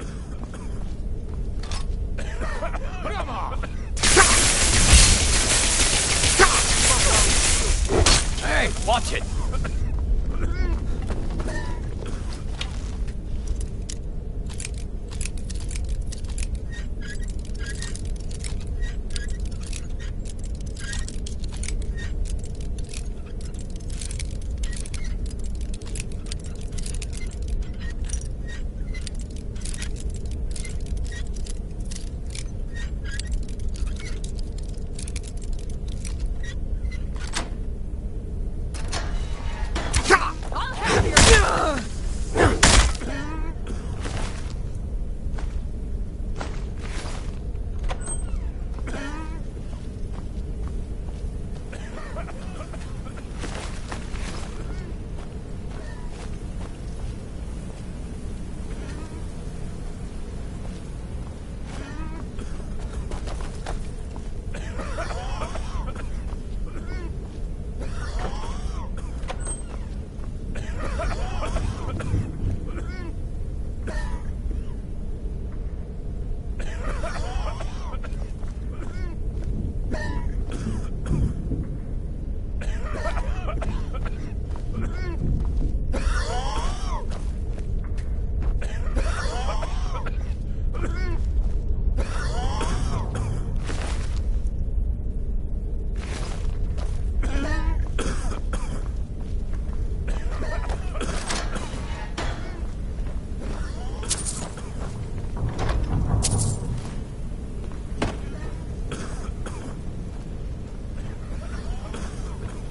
Come on! Hey, watch it!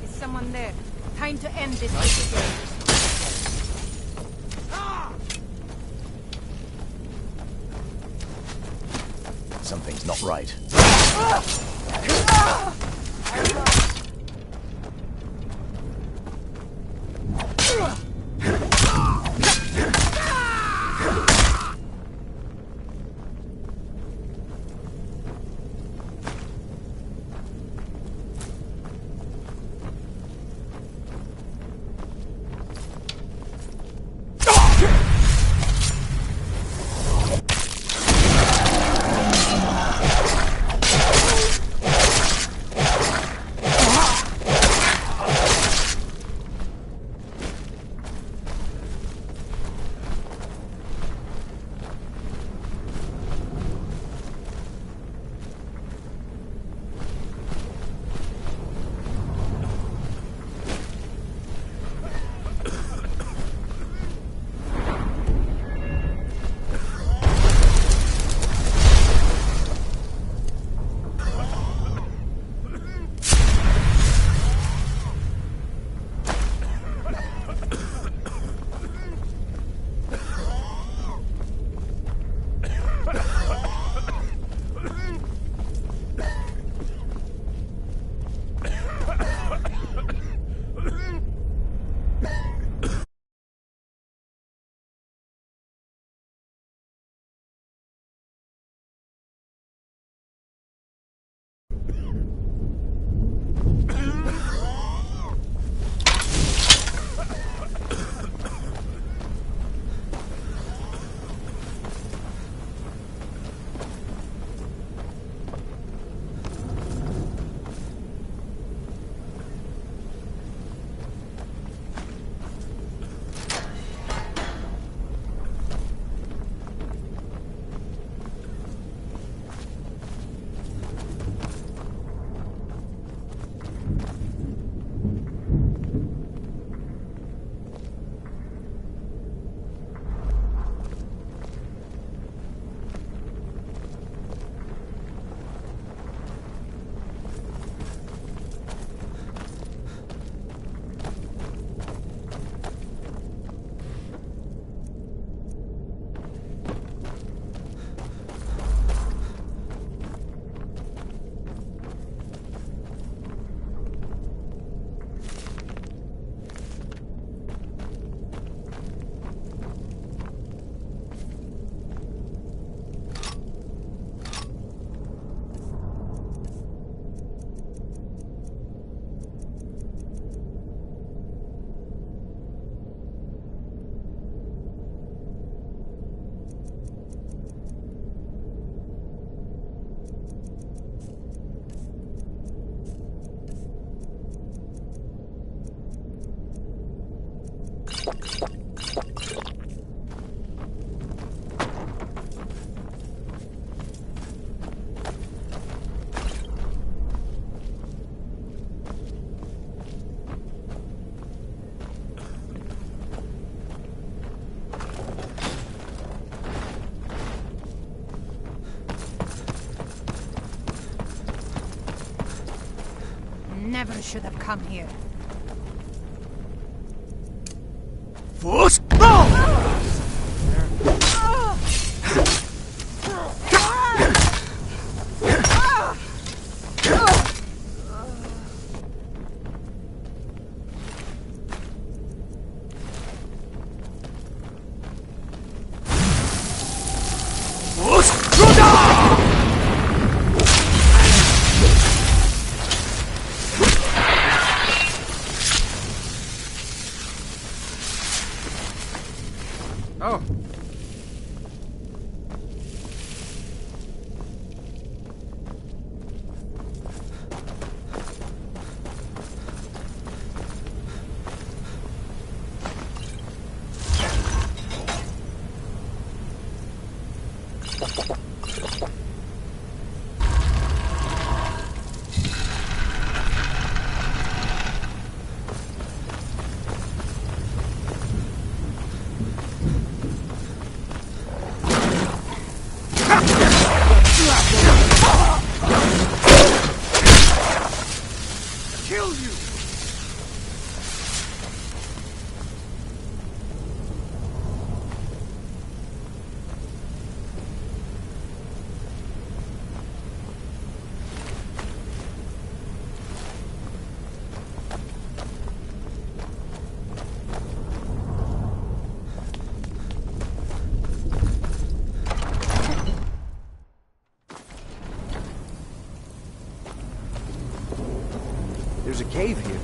Someone there. Time to end this game. Something's not right. never should have come here. Force! Oh. Kill you! There's a cave here.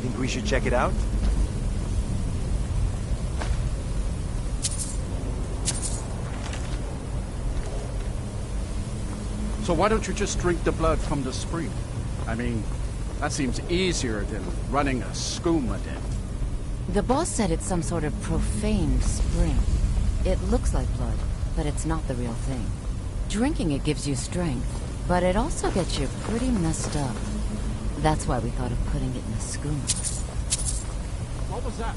Think we should check it out? So why don't you just drink the blood from the spring? I mean, that seems easier than running a skooma den. The boss said it's some sort of profaned spring. It looks like blood, but it's not the real thing. Drinking it gives you strength, but it also gets you pretty messed up. That's why we thought of putting it in a skooma. What was that?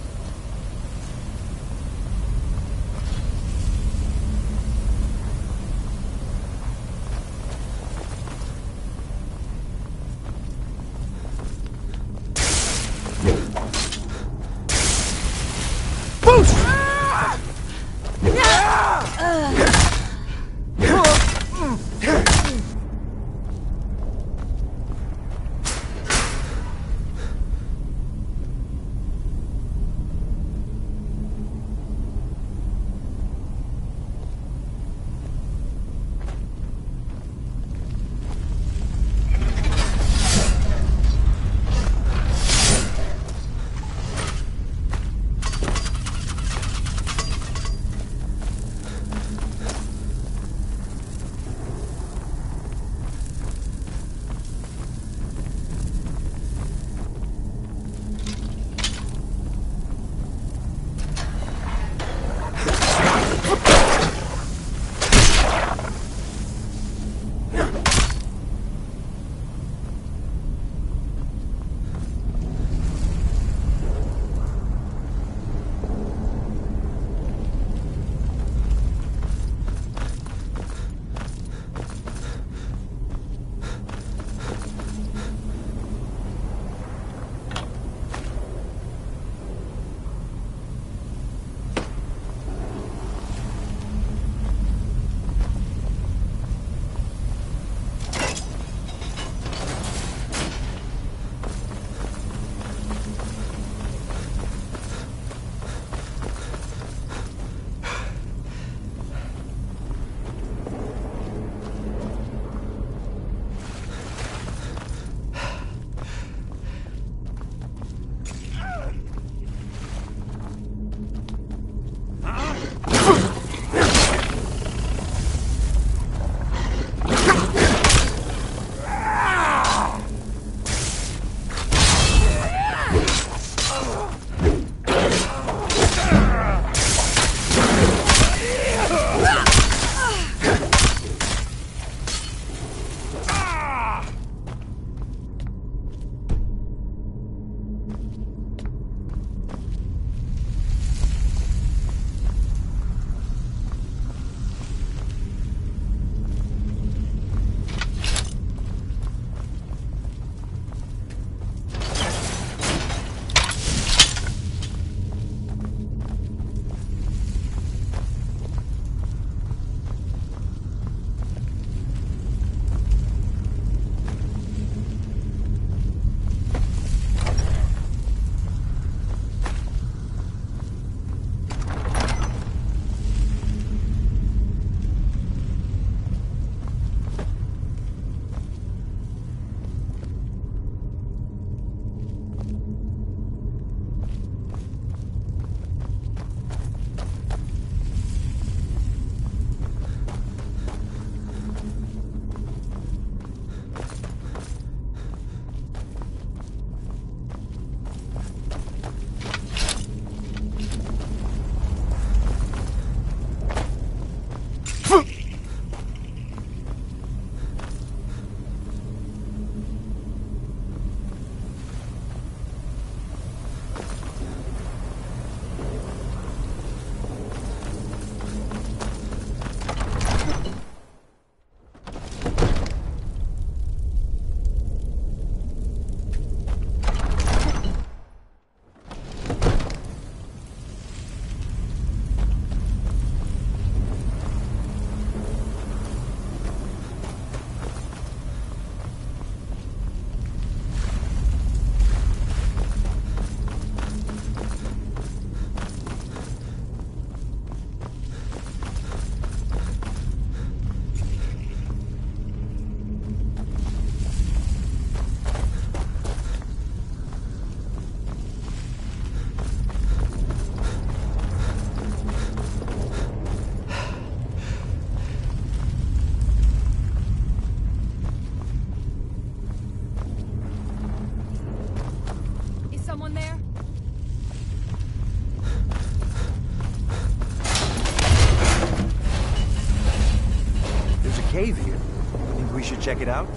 cave here. Think we should check it out?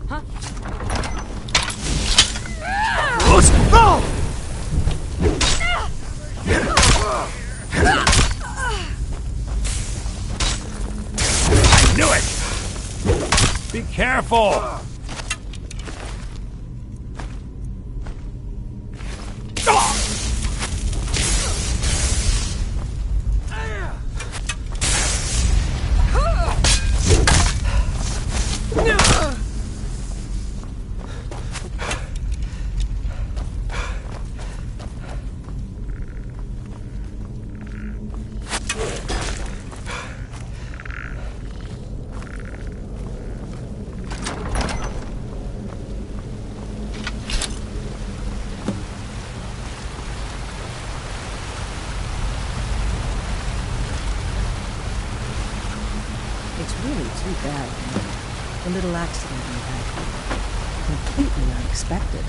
Huh? No! I knew it! Be careful! It's really too bad. The little accident we had. Completely unexpected.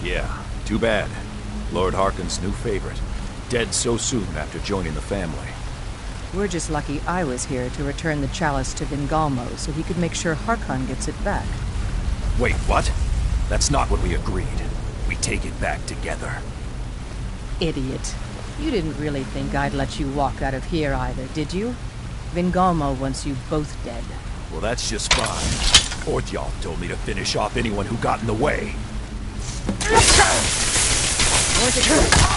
Yeah, too bad. Lord Harkon's new favorite. Dead so soon after joining the family. We're just lucky I was here to return the chalice to Vingalmo so he could make sure Harkon gets it back. Wait, what? That's not what we agreed. We take it back together. Idiot. You didn't really think I'd let you walk out of here either, did you? Vingalmo wants you both dead. Well, that's just fine. Orthyal told me to finish off anyone who got in the way. Where's it going?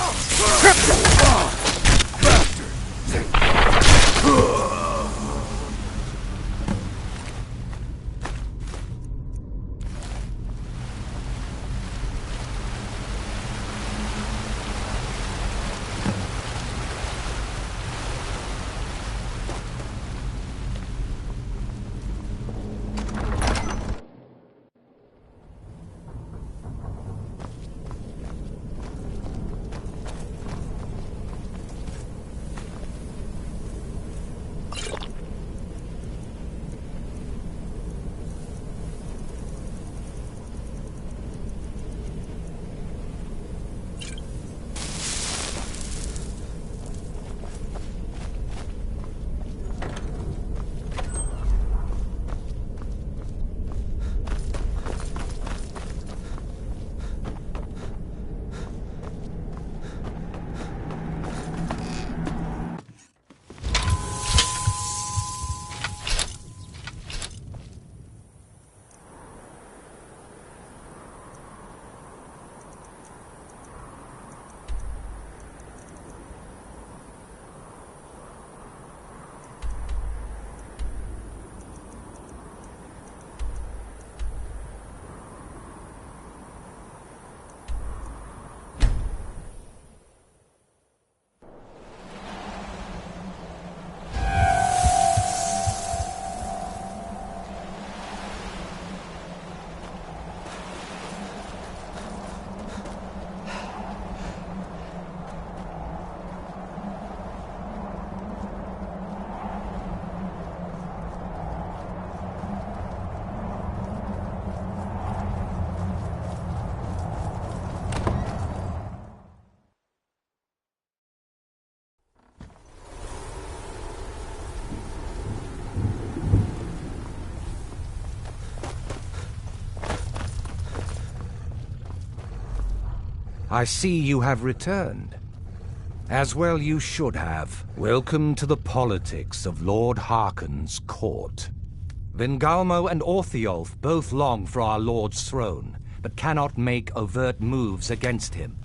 I see you have returned. As well you should have. Welcome to the politics of Lord Harkon's court. Vingalmo and Orthiolf both long for our Lord's throne, but cannot make overt moves against him.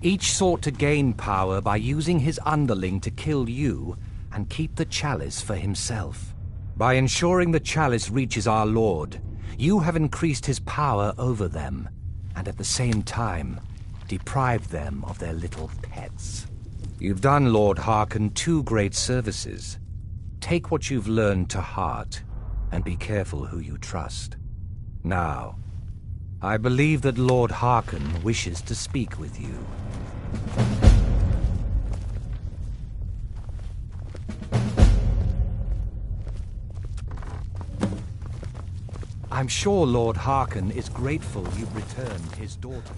Each sought to gain power by using his underling to kill you and keep the chalice for himself. By ensuring the chalice reaches our Lord, you have increased his power over them, and at the same time, deprived them of their little pets. You've done Lord Harkon 2 great services. Take what you've learned to heart, and be careful who you trust. Now, I believe that Lord Harkon wishes to speak with you. I'm sure Lord Harkon is grateful you've returned his daughter.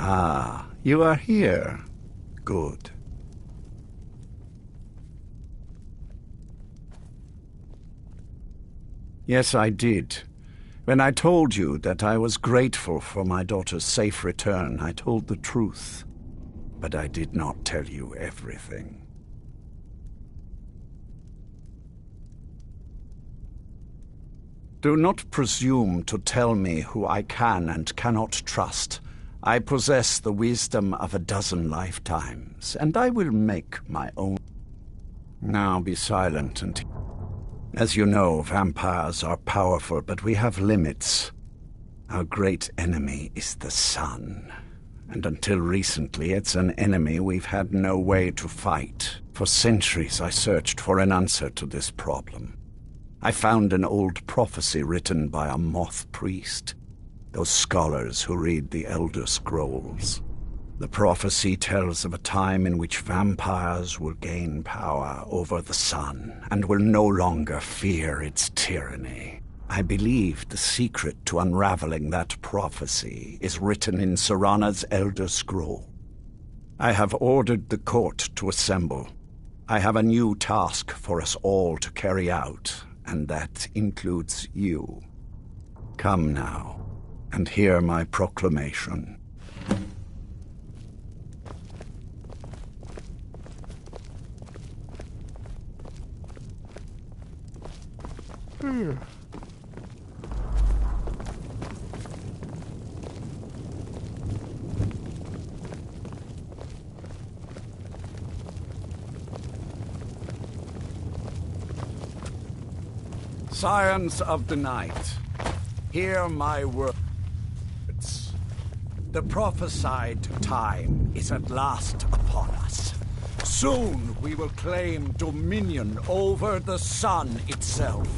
Ah, you are here. Good. Yes, I did. When I told you that I was grateful for my daughter's safe return, I told the truth. But I did not tell you everything. Do not presume to tell me who I can and cannot trust. I possess the wisdom of a dozen lifetimes, and I will make my own. Now be silent and... As you know, vampires are powerful, but we have limits. Our great enemy is the sun. And until recently, it's an enemy we've had no way to fight. For centuries, I searched for an answer to this problem. I found an old prophecy written by a moth priest. Those scholars who read the Elder Scrolls. The prophecy tells of a time in which vampires will gain power over the sun and will no longer fear its tyranny. I believe the secret to unraveling that prophecy is written in Serana's Elder Scroll. I have ordered the court to assemble. I have a new task for us all to carry out, and that includes you. Come now, and hear my proclamation. Scions of the night, hear my words. The prophesied time is at last upon us. Soon we will claim dominion over the sun itself,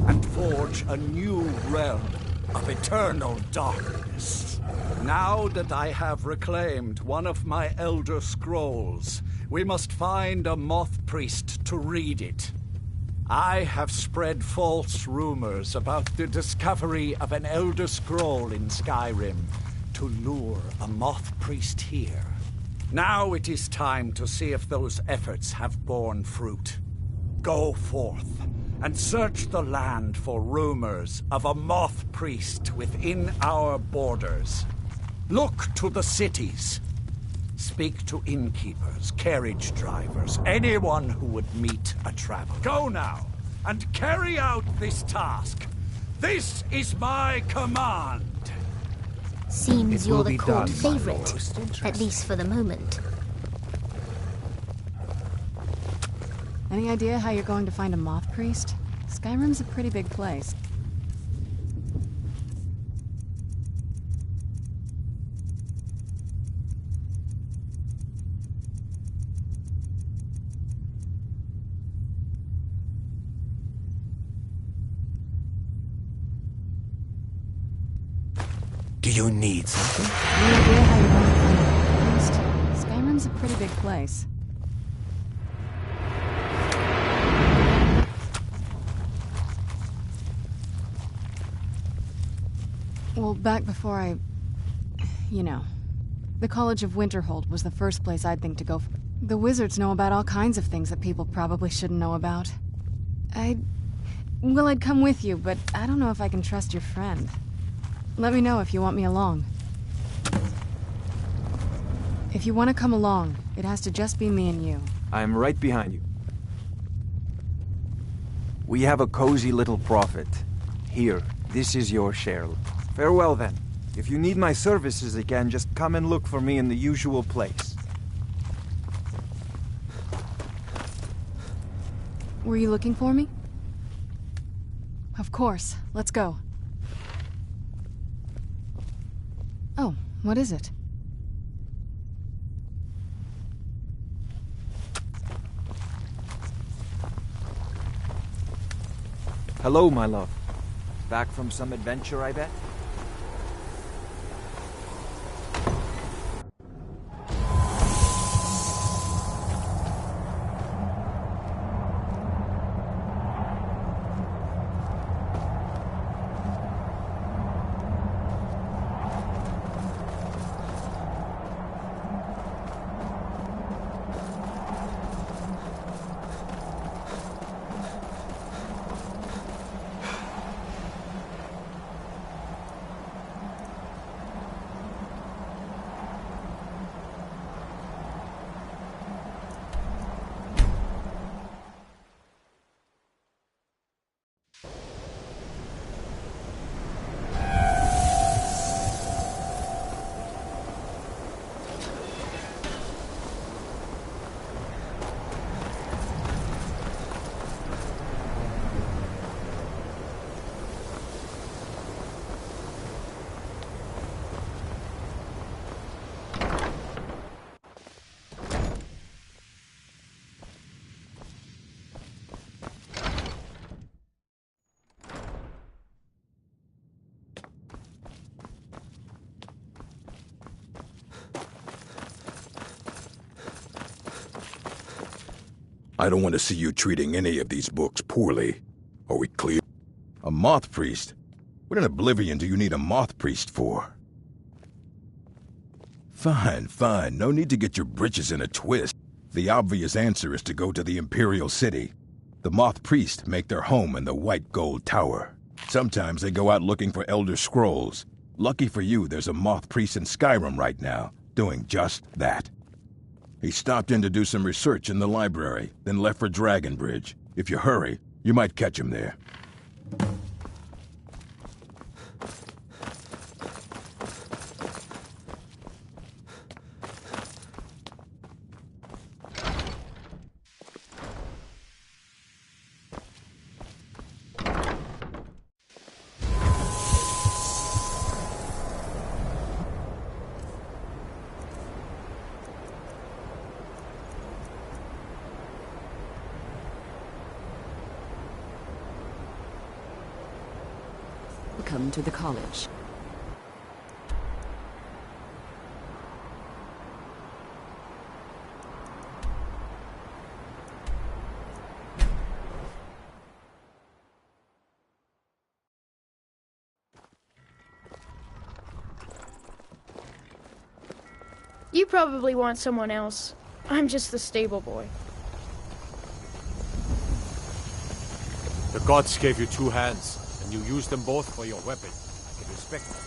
and forge a new realm of eternal darkness. Now that I have reclaimed one of my Elder Scrolls, we must find a moth priest to read it. I have spread false rumors about the discovery of an Elder Scroll in Skyrim to lure a moth priest here. Now it is time to see if those efforts have borne fruit. Go forth and search the land for rumors of a moth priest within our borders. Look to the cities. Speak to innkeepers, carriage drivers, anyone who would meet a traveler. Go now, and carry out this task. This is my command. Seems you're the court favorite, at least for the moment. Any idea how you're going to find a moth priest? Skyrim's a pretty big place. Do you need something? Any idea how you're going to find a moth priest? Skyrim's a pretty big place. Well, back before the College of Winterhold was the first place I'd think to go. The wizards know about all kinds of things that people probably shouldn't know about. I'd come with you, but I don't know if I can trust your friend. Let me know if you want me along. If you want to come along, it has to just be me and you. I'm right behind you. We have a cozy little profit. Here, this is your share. Farewell, then. If you need my services again, just come and look for me in the usual place. Were you looking for me? Of course. Let's go. Oh, what is it? Hello, my love. Back from some adventure, I bet? I don't want to see you treating any of these books poorly. Are we clear? A moth priest? What in Oblivion do you need a moth priest for? Fine, fine. No need to get your britches in a twist. The obvious answer is to go to the Imperial City. The moth priests make their home in the White Gold Tower. Sometimes they go out looking for Elder Scrolls. Lucky for you, there's a moth priest in Skyrim right now, doing just that. He stopped in to do some research in the library, then left for Dragonbridge. If you hurry, you might catch him there. Welcome to the college. You probably want someone else. I'm just the stable boy. The gods gave you two hands, and you used them both for your weapon. I can respect that.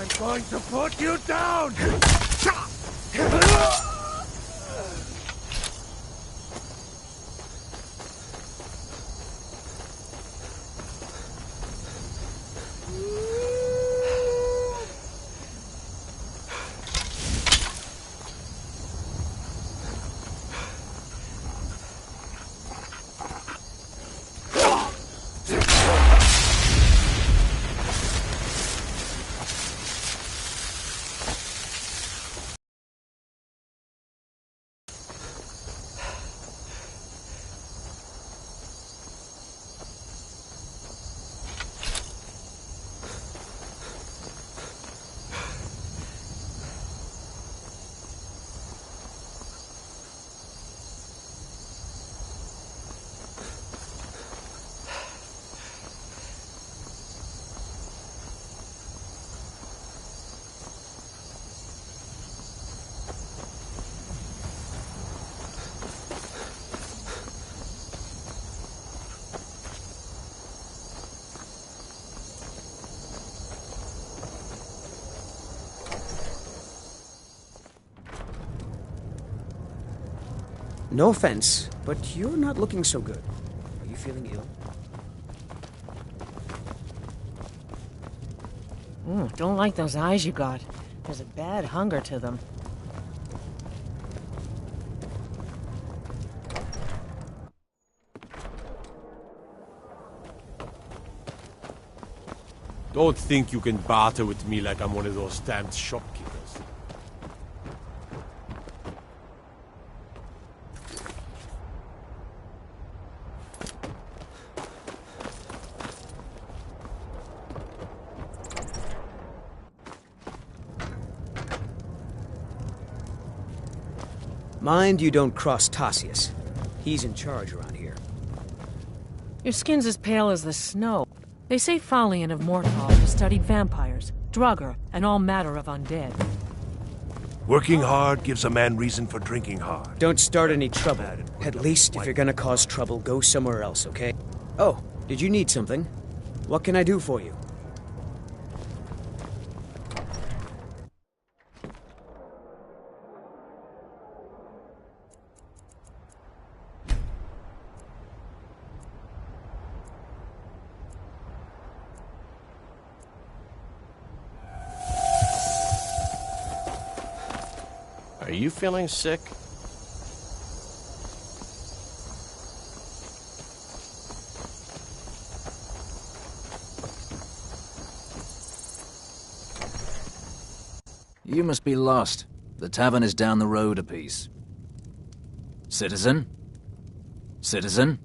I'm going to put you down! No offense, but you're not looking so good. Are you feeling ill? Don't like those eyes you got. There's a bad hunger to them. Don't think you can barter with me like I'm one of those damned shopkeepers. Mind you don't cross Tassius. He's in charge around here. Your skin's as pale as the snow. They say Falion of Mortal has studied vampires, Draugr, and all matter of undead. Working hard gives a man reason for drinking hard. Don't start any trouble. At least if you're gonna cause trouble, go somewhere else, okay? Oh, did you need something? What can I do for you? Are you feeling sick? You must be lost. The tavern is down the road a piece. Citizen? Citizen?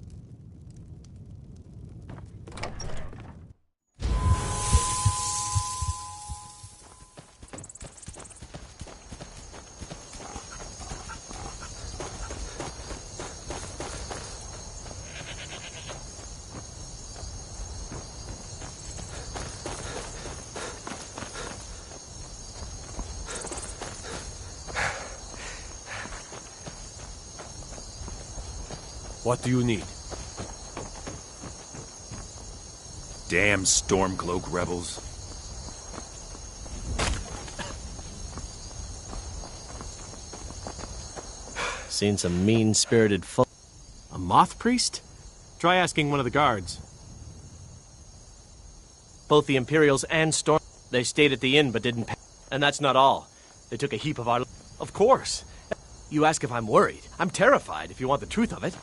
What do you need? Damn Stormcloak rebels. Seen some mean-spirited folk. A moth priest? Try asking one of the guards. Both the Imperials and Storm... They stayed at the inn but didn't pay. And that's not all. They took a heap of our... Of course. You ask if I'm worried. I'm terrified, if you want the truth of it.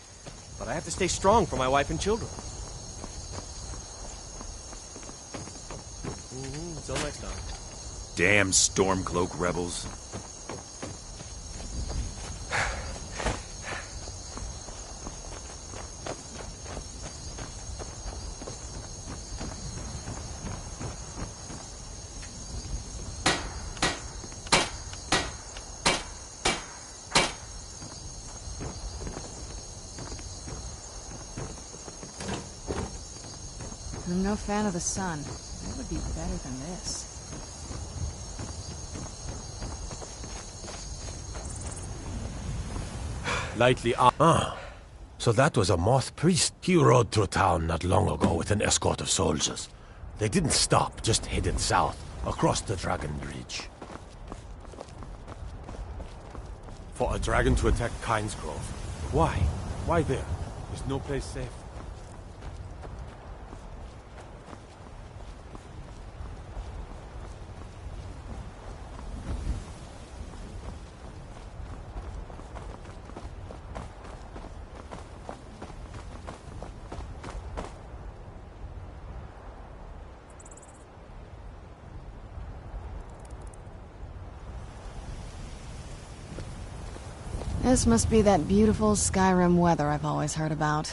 But I have to stay strong for my wife and children. Until next time. Damn Stormcloak rebels. I'm no fan of the sun. That would be better than this. Lightly armed. Ah, so that was a moth priest. He rode through town not long ago with an escort of soldiers. They didn't stop, just headed south, across the Dragon Bridge. For a dragon to attack Kynesgrove. Why? Why there? Is no place safe? This must be that beautiful Skyrim weather I've always heard about.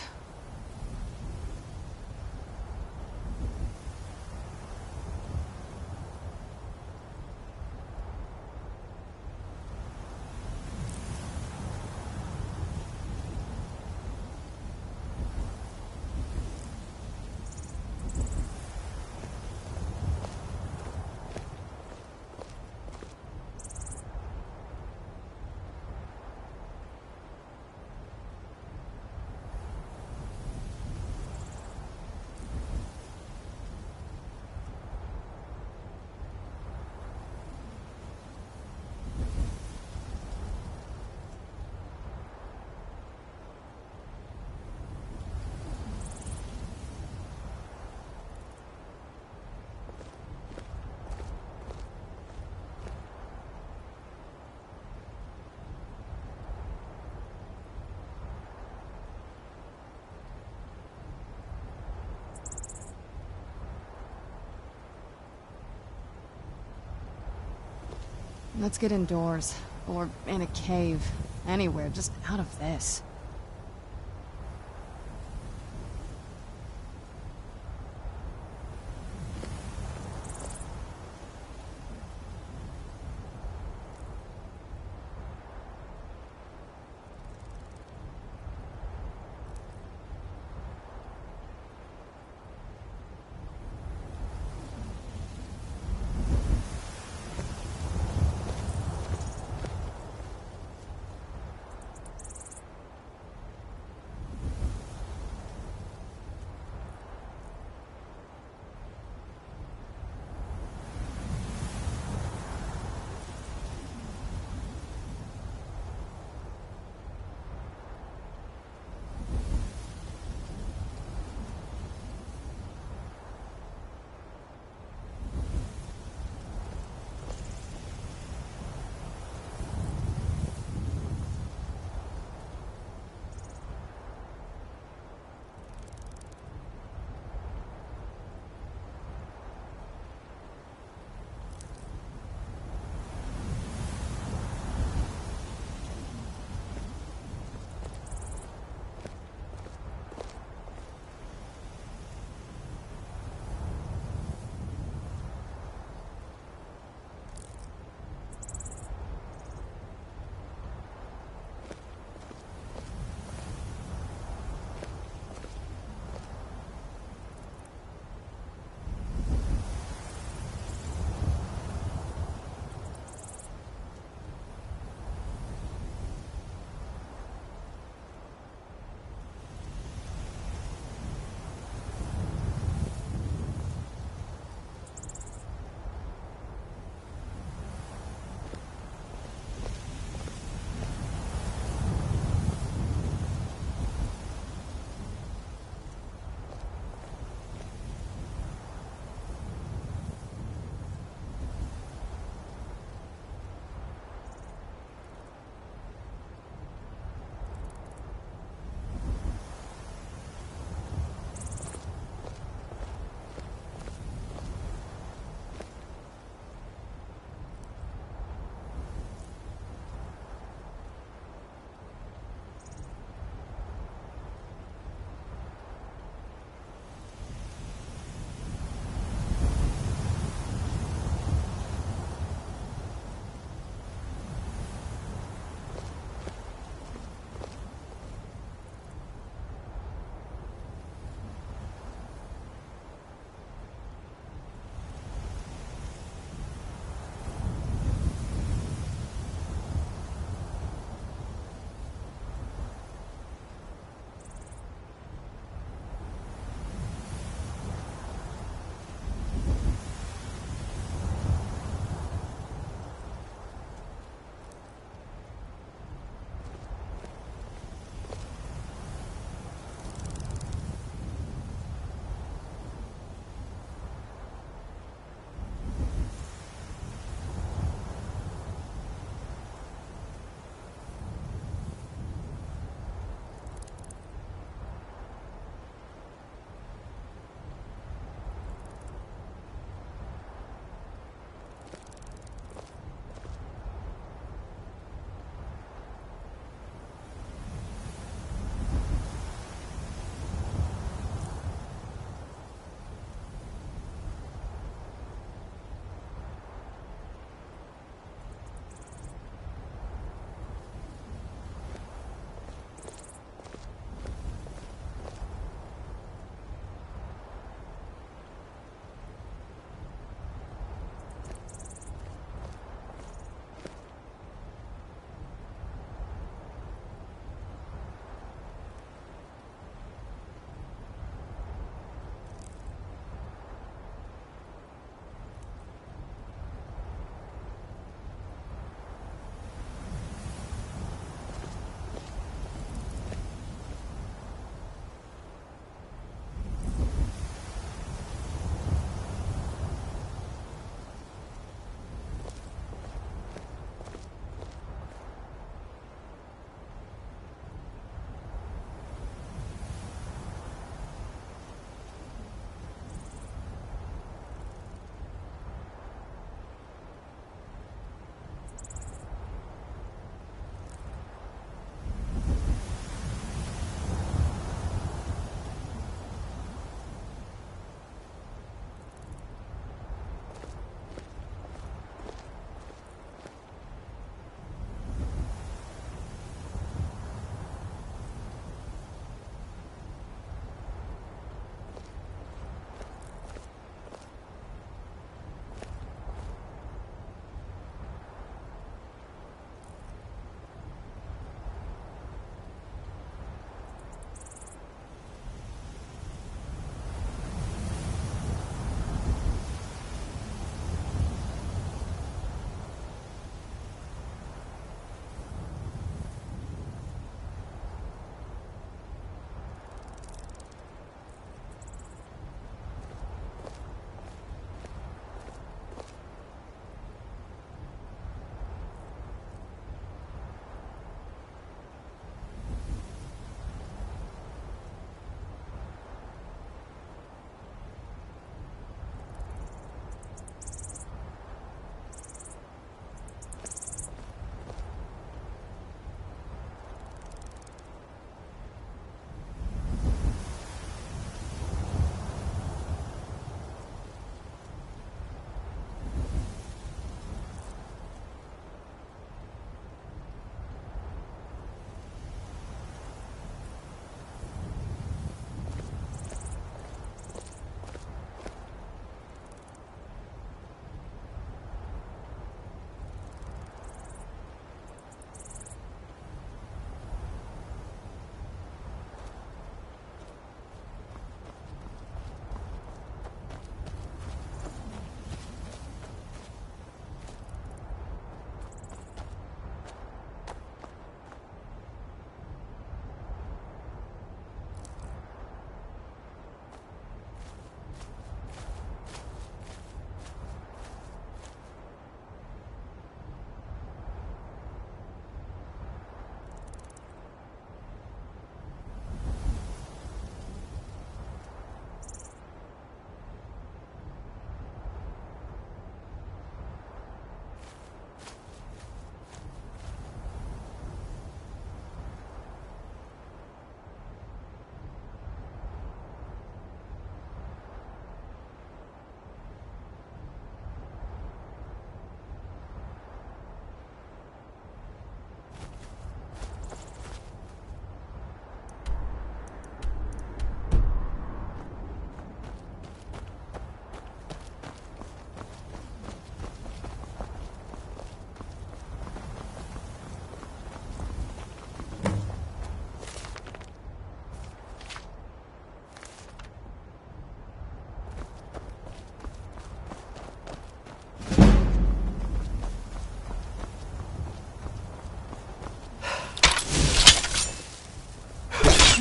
Let's get indoors. Or in a cave. Anywhere, just out of this.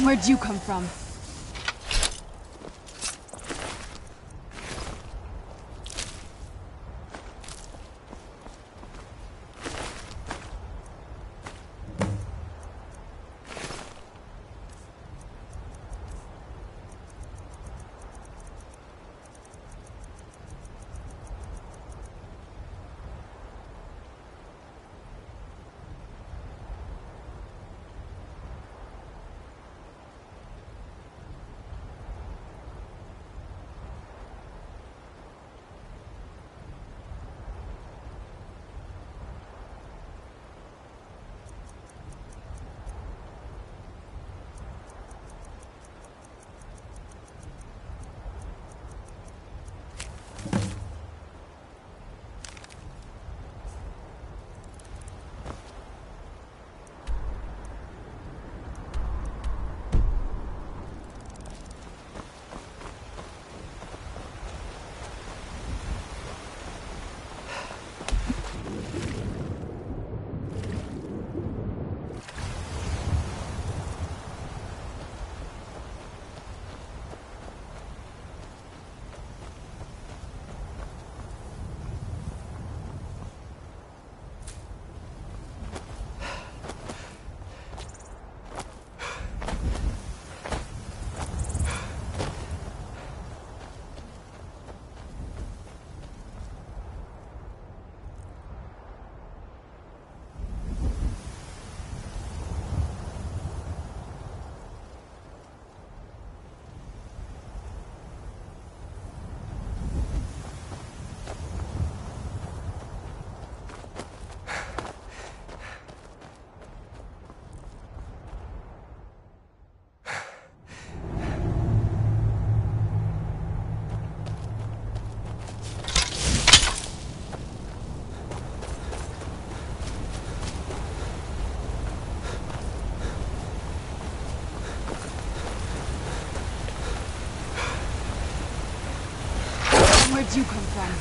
Where'd you come from? Where'd you come from?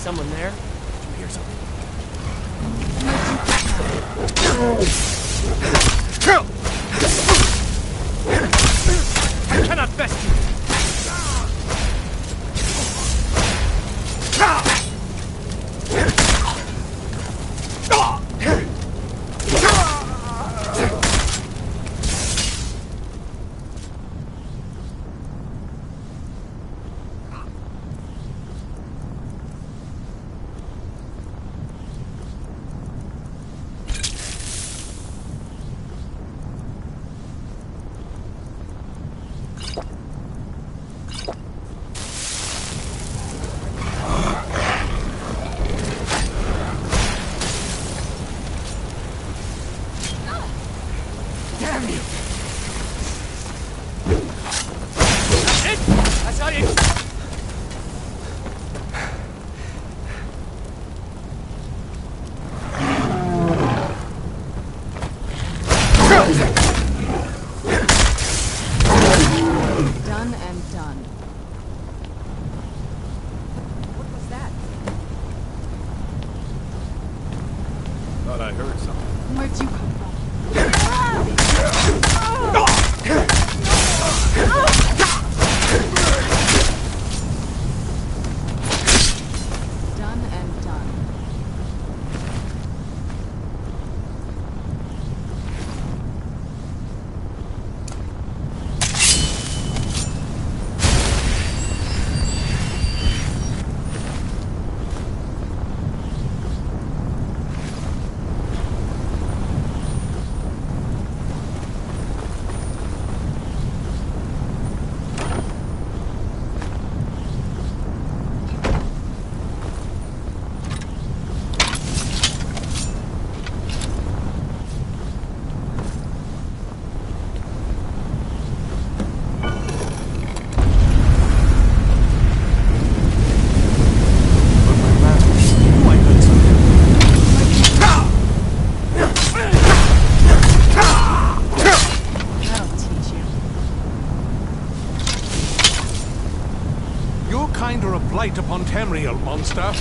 Someone there? Did you hear something? I cannot best you! Done and done. What was that? Thought I heard something. Where'd you come from? Done and done. kind are a blight upon Tamriel, monster.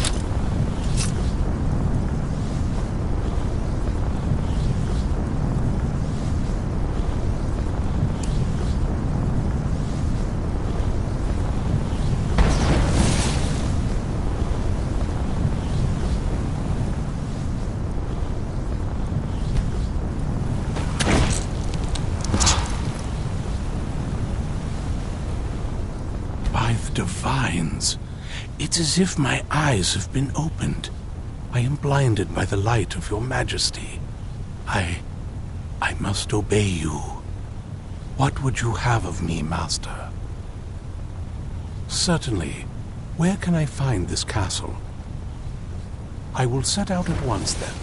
Divines. It's as if my eyes have been opened. I am blinded by the light of your majesty. I must obey you. What would you have of me, master? Certainly. Where can I find this castle? I will set out at once, then.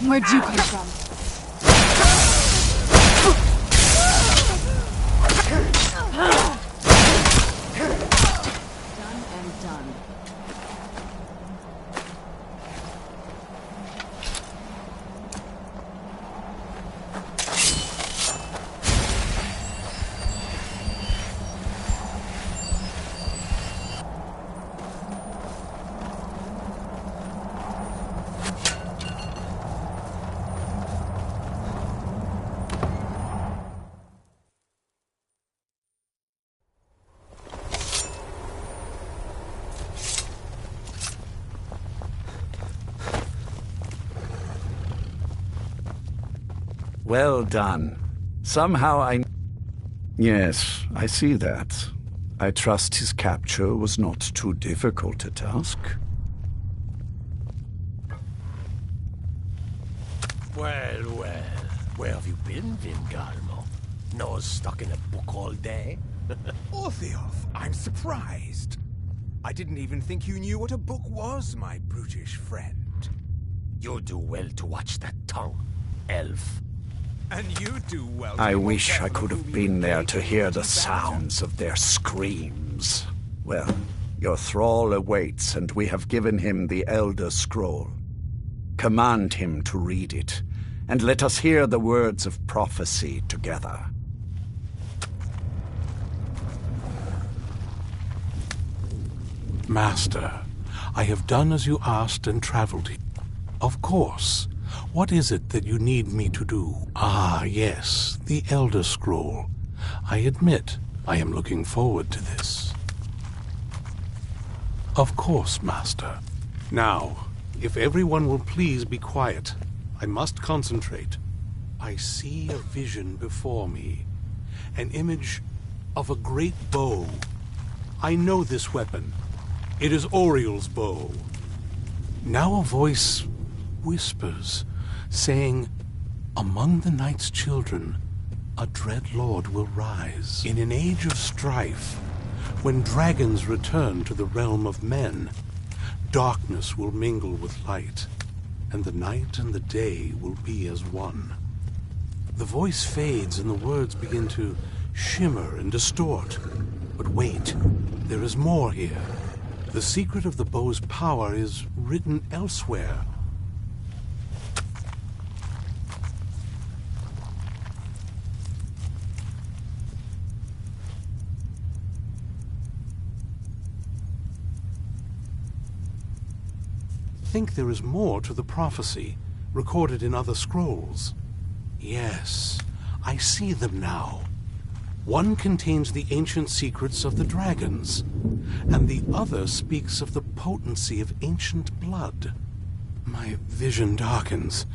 Where'd you come from? Done and done. Well done. Somehow I... Yes, I see that. I trust his capture was not too difficult a task. Well, where have you been, Vingalmo? Nose stuck in a book all day? Orthiof, I'm surprised. I didn't even think you knew what a book was, my brutish friend. You do well to watch that tongue, elf. And you do well to I be more wish I careful could of have whom been you there engage to in hear the badger. sounds of their screams. Well, your thrall awaits, and we have given him the Elder Scroll. Command him to read it, and let us hear the words of prophecy together. Master, I have done as you asked and traveled here. Of course. What is it that you need me to do? Ah, yes, the Elder Scroll. I admit, I am looking forward to this. Of course, Master. Now, if everyone will please be quiet, I must concentrate. I see a vision before me, an image of a great bow. I know this weapon. It is Oriel's bow. Now a voice whispers, saying, among the night's children, a dread lord will rise. In an age of strife, When dragons return to the realm of men, darkness will mingle with light, and the night and the day will be as one. The voice fades and the words begin to shimmer and distort. But wait, there is more here. The secret of the bow's power is written elsewhere. I think there is more to the prophecy, recorded in other scrolls. Yes, I see them now. One contains the ancient secrets of the dragons, and the other speaks of the potency of ancient blood. My vision darkens,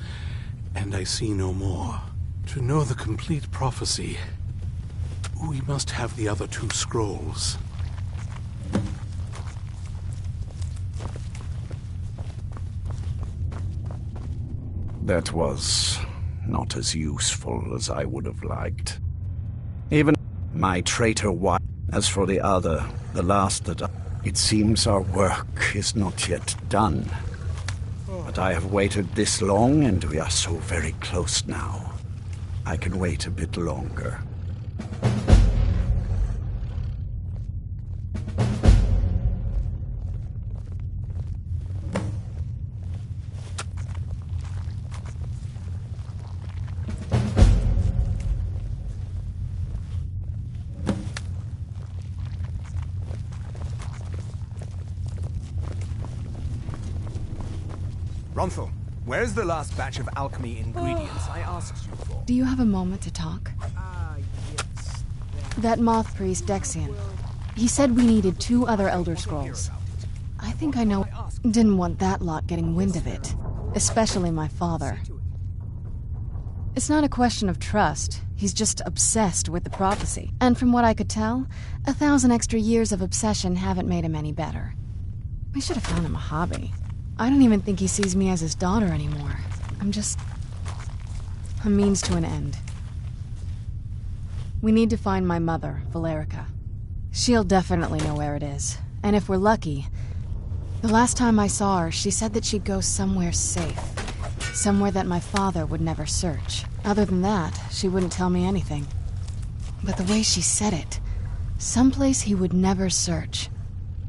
and I see no more. To know the complete prophecy, we must have the other two scrolls. That was not as useful as I would have liked. Even my traitor wife. As for the other, the last that it seems our work is not yet done. But I have waited this long, and we are so very close now. I can wait a bit longer. Ronthal, where's the last batch of alchemy ingredients I asked you for? Do you have a moment to talk? Yes. That moth priest, Dexian. He said we needed 2 other Elder Scrolls. I think I know. Didn't want that lot getting wind of it. Especially my father. It's not a question of trust. He's just obsessed with the prophecy. And from what I could tell, 1,000 extra years of obsession haven't made him any better. We should have found him a hobby. I don't even think he sees me as his daughter anymore. I'm just a means to an end. We need to find my mother, Valerica. She'll definitely know where it is. And if we're lucky, the last time I saw her, she said that she'd go somewhere safe. Somewhere that my father would never search. Other than that, she wouldn't tell me anything. But the way she said it, someplace he would never search.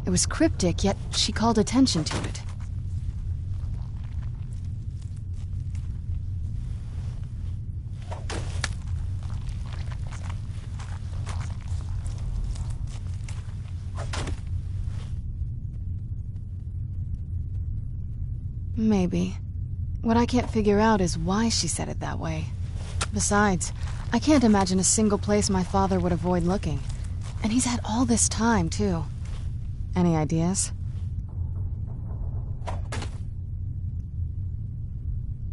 It was cryptic, yet she called attention to it. Maybe. What I can't figure out is why she said it that way. Besides, I can't imagine a single place my father would avoid looking. And he's had all this time, too. Any ideas?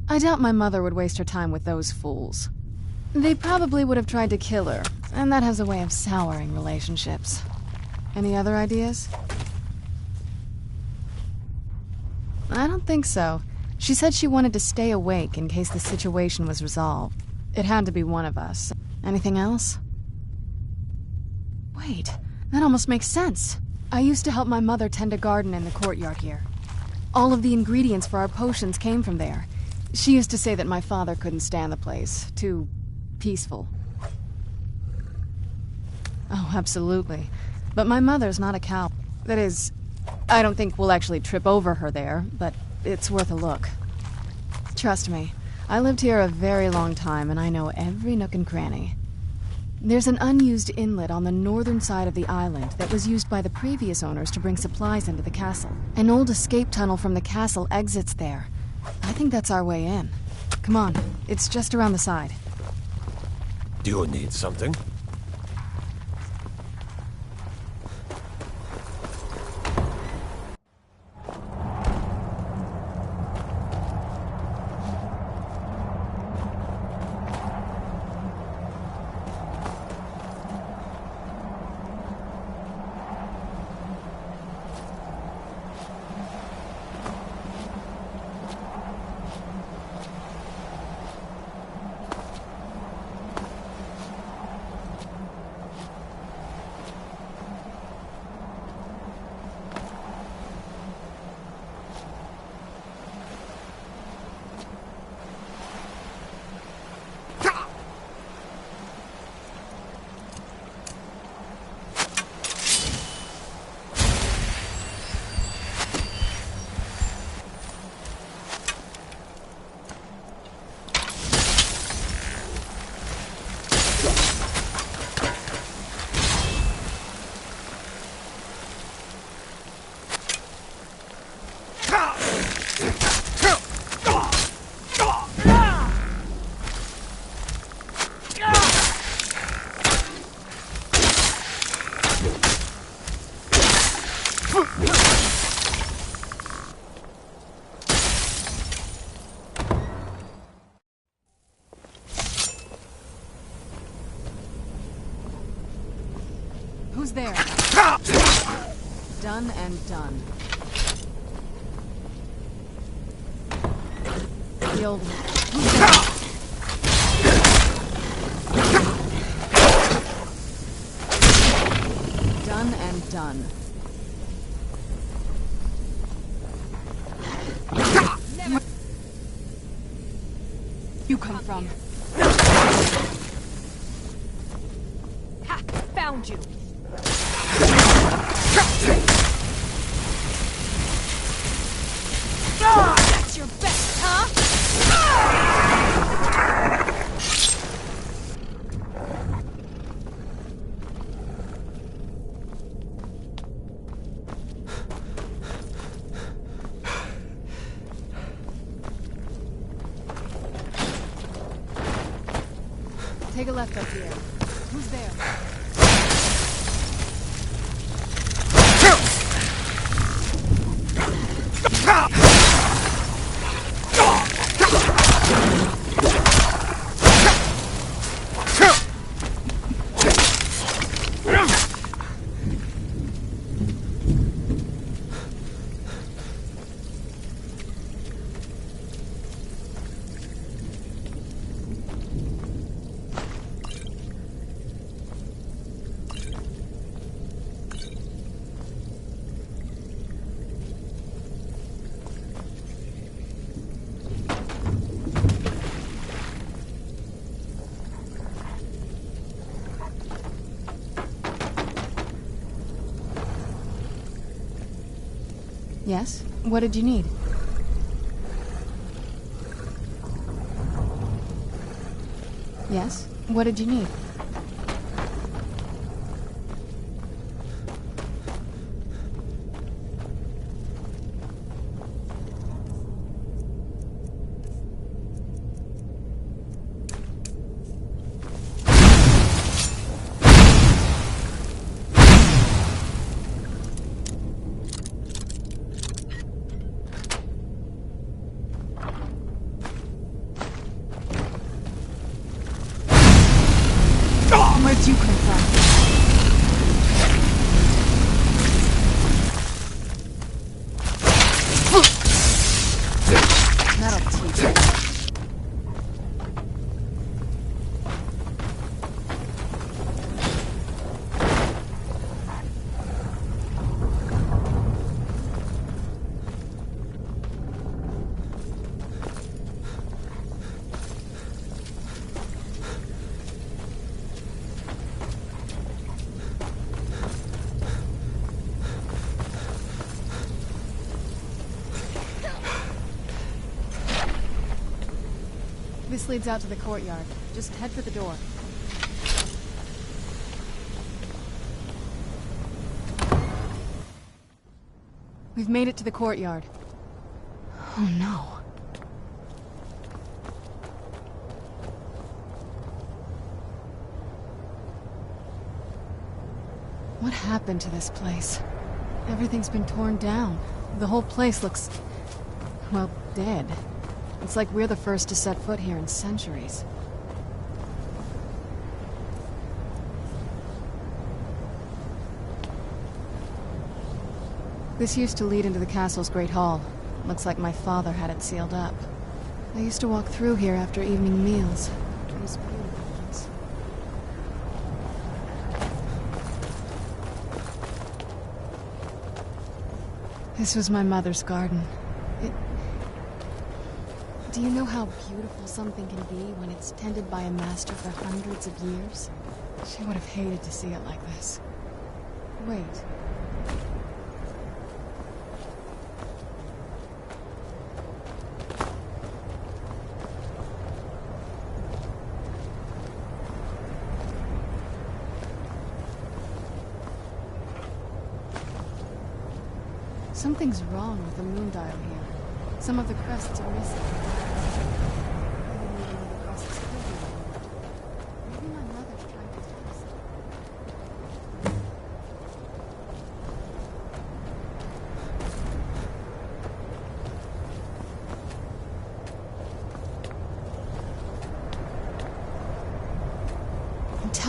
I doubt my mother would waste her time with those fools. They probably would have tried to kill her, and that has a way of souring relationships. Any other ideas? I don't think so. She said she wanted to stay awake in case the situation was resolved. It had to be one of us. Anything else? Wait, that almost makes sense. I used to help my mother tend a garden in the courtyard here. All of the ingredients for our potions came from there. She used to say that my father couldn't stand the place. Too peaceful. Oh, absolutely. But my mother's not a cow. That is, I don't think we'll actually trip over her there, but it's worth a look. Trust me, I lived here a very long time and I know every nook and cranny. There's an unused inlet on the northern side of the island that was used by the previous owners to bring supplies into the castle. An old escape tunnel from the castle exits there. I think that's our way in. Come on, it's just around the side. Do you need something? Who's there? Done and done. The old one. Who's there? Done and done. You come from? Ha! Found you! That's your best, huh? Take a left up here. Who's there? Yes? What did you need? Yes? What did you need? Where'd you come from? That'll teach you. This leads out to the courtyard. Just head for the door. We've made it to the courtyard. Oh no. What happened to this place? Everything's been torn down. The whole place looks, well, dead. It's like we're the first to set foot here in centuries. This used to lead into the castle's great hall. Looks like my father had it sealed up. I used to walk through here after evening meals. It was beautiful once. This was my mother's garden. Do you know how beautiful something can be when it's tended by a master for hundreds of years? She would have hated to see it like this. Wait. Something's wrong with the moon dial here. Some of the crests are missing. Maybe my mother's trying to tell us.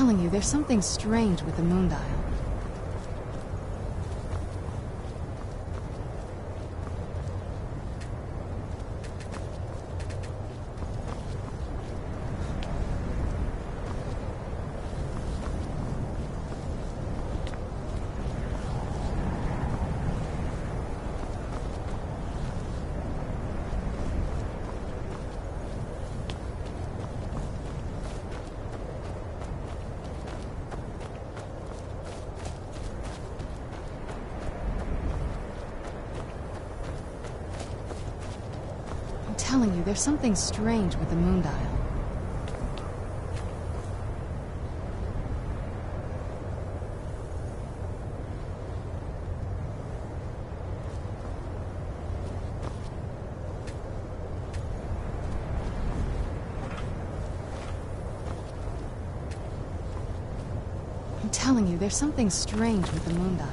telling you, there's something strange with the moon dial. I'm telling you, there's something strange with the moon dial. I'm telling you, there's something strange with the moon dial.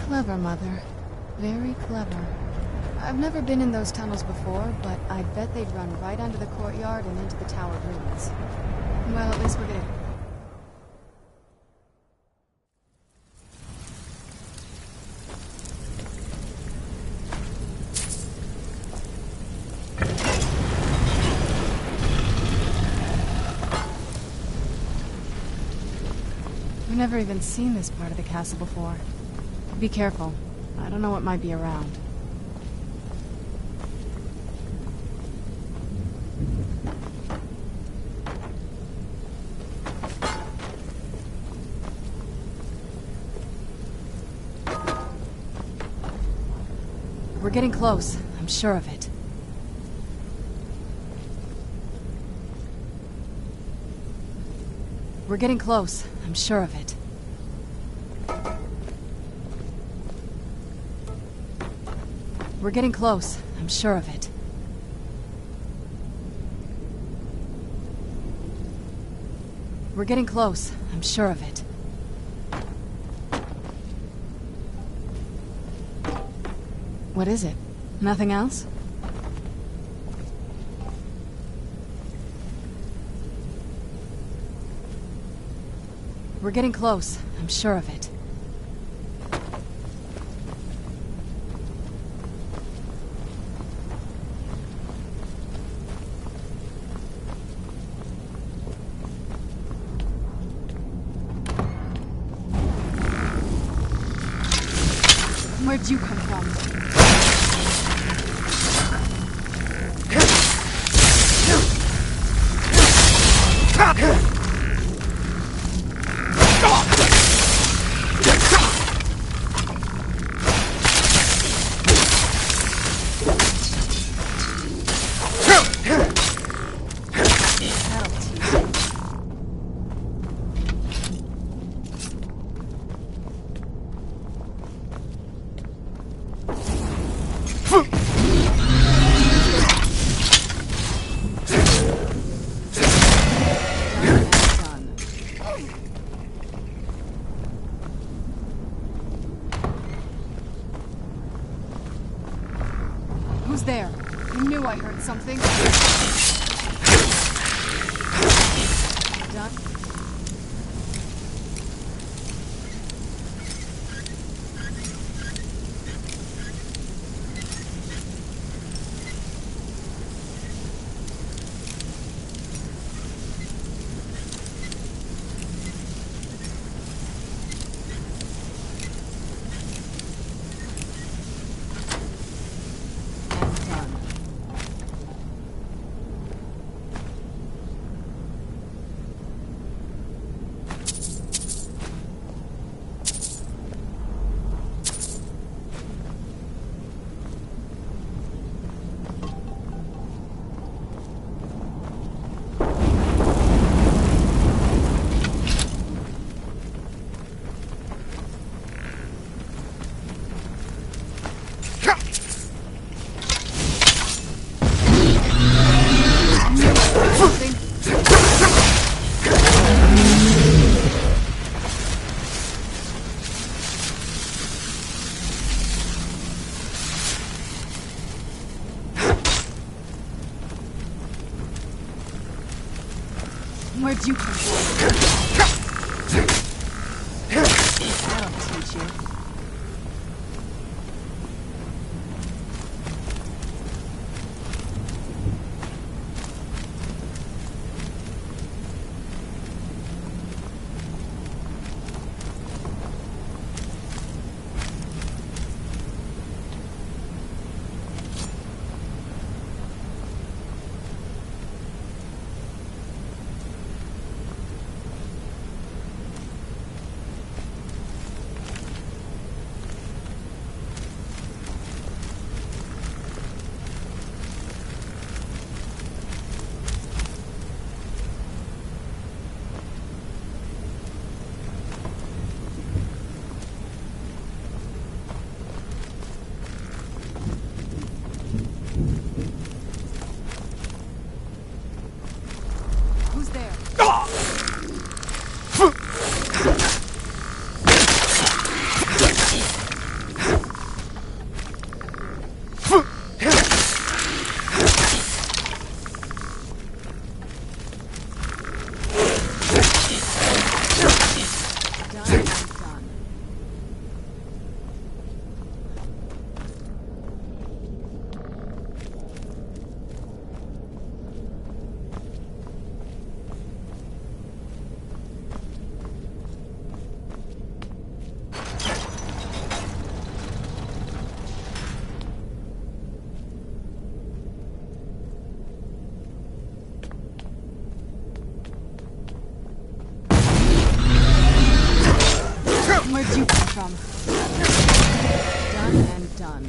Clever, Mother. Very clever. I've never been in those tunnels before, but I bet they'd run right under the courtyard and into the tower ruins. Well, at least we're gonna... I've never even seen this part of the castle before. Be careful. I don't know what might be around. We're getting close. I'm sure of it. We're getting close. I'm sure of it. We're getting close. I'm sure of it. We're getting close. I'm sure of it. What is it? Nothing else? We're getting close. I'm sure of it. Where'd you come from? Who's there? I knew I heard something. Done? Where'd you come from? That'll teach you. Who's there? Where'd you come from? Done and done.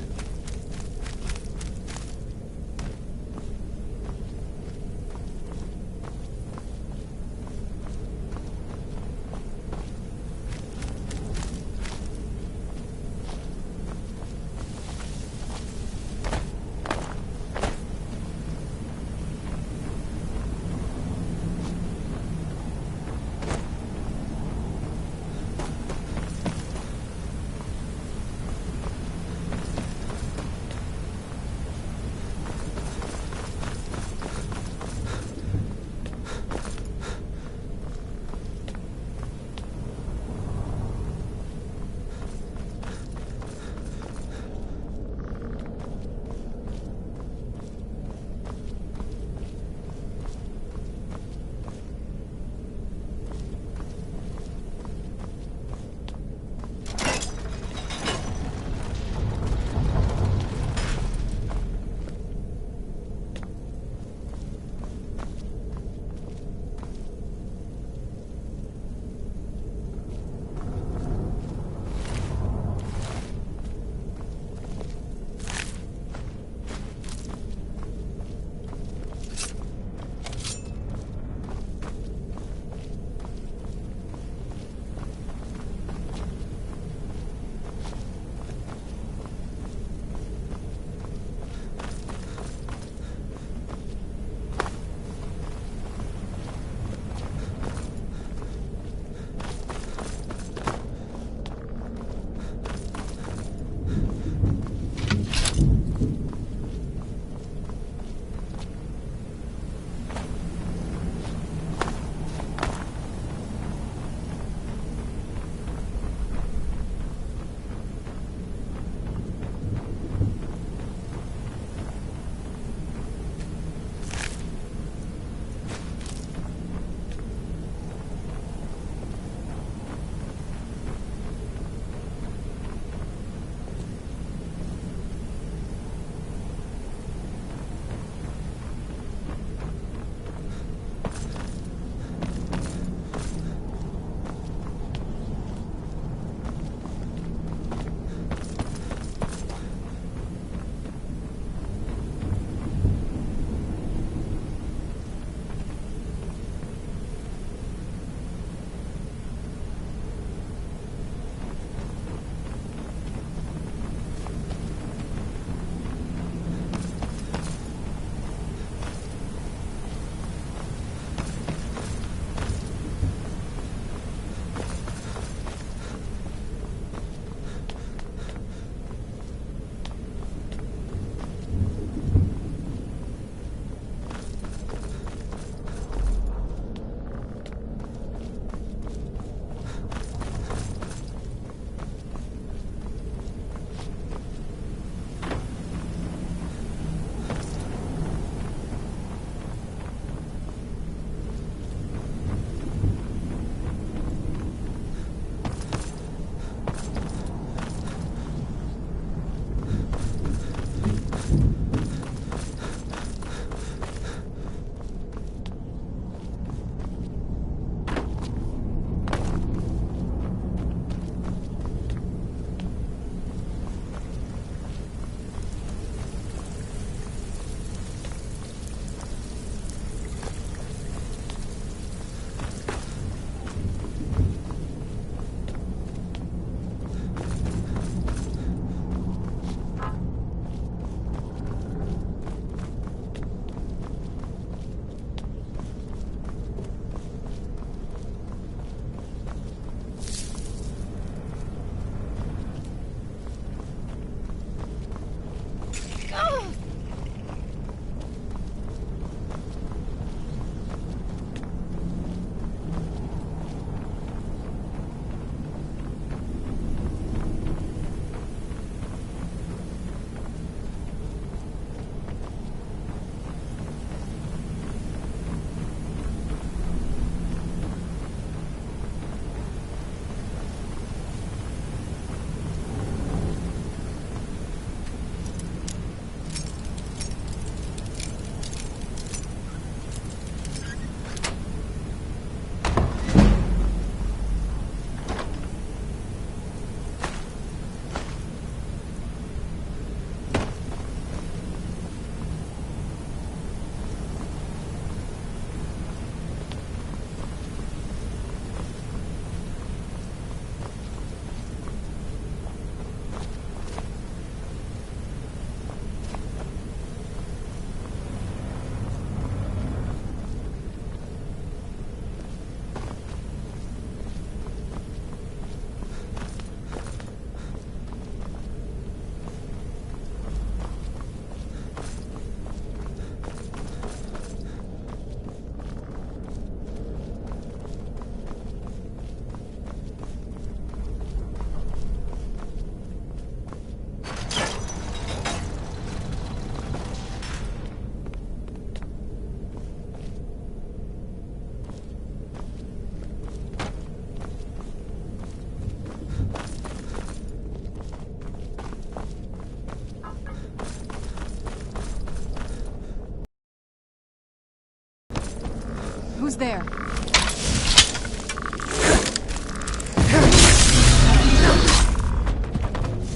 Who's there?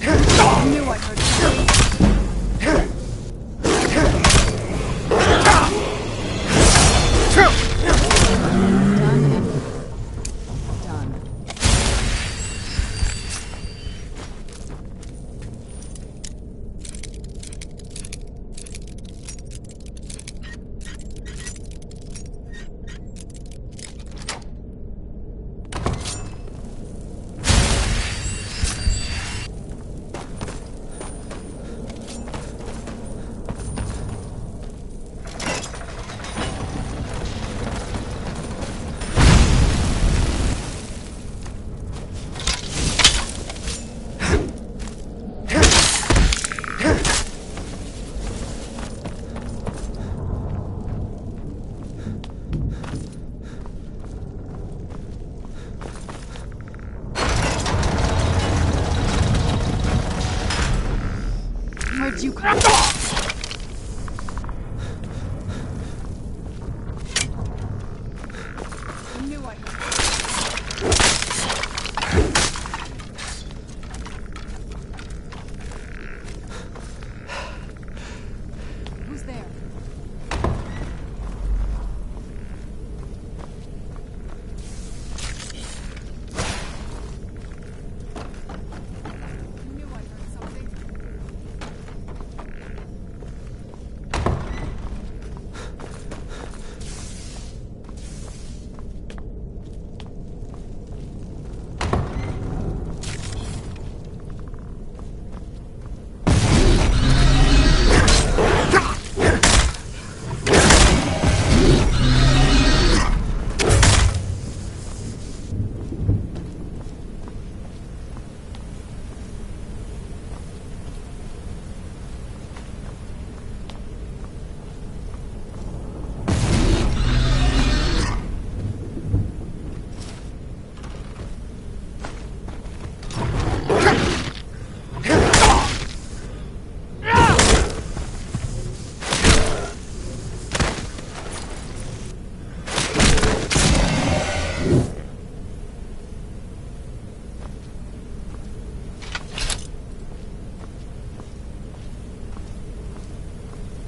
I knew I heard something. Where'd you come from? I knew I heard. Who's there? I knew I heard something.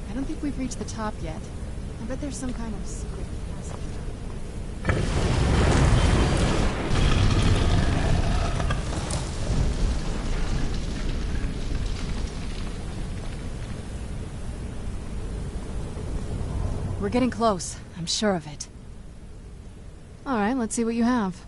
I don't think we've reached the top yet. I bet there's some kind of secret passage. We're getting close. I'm sure of it. All right, let's see what you have.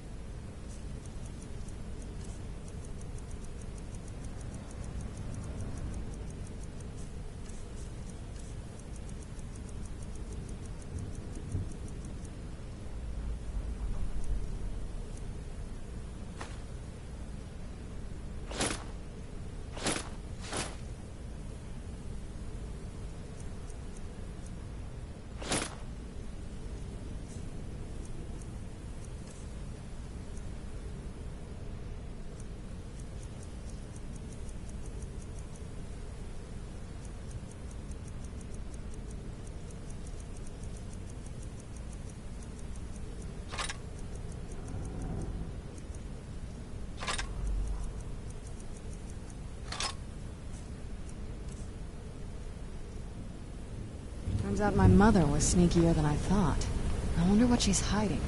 Turns out my mother was sneakier than I thought. I wonder what she's hiding.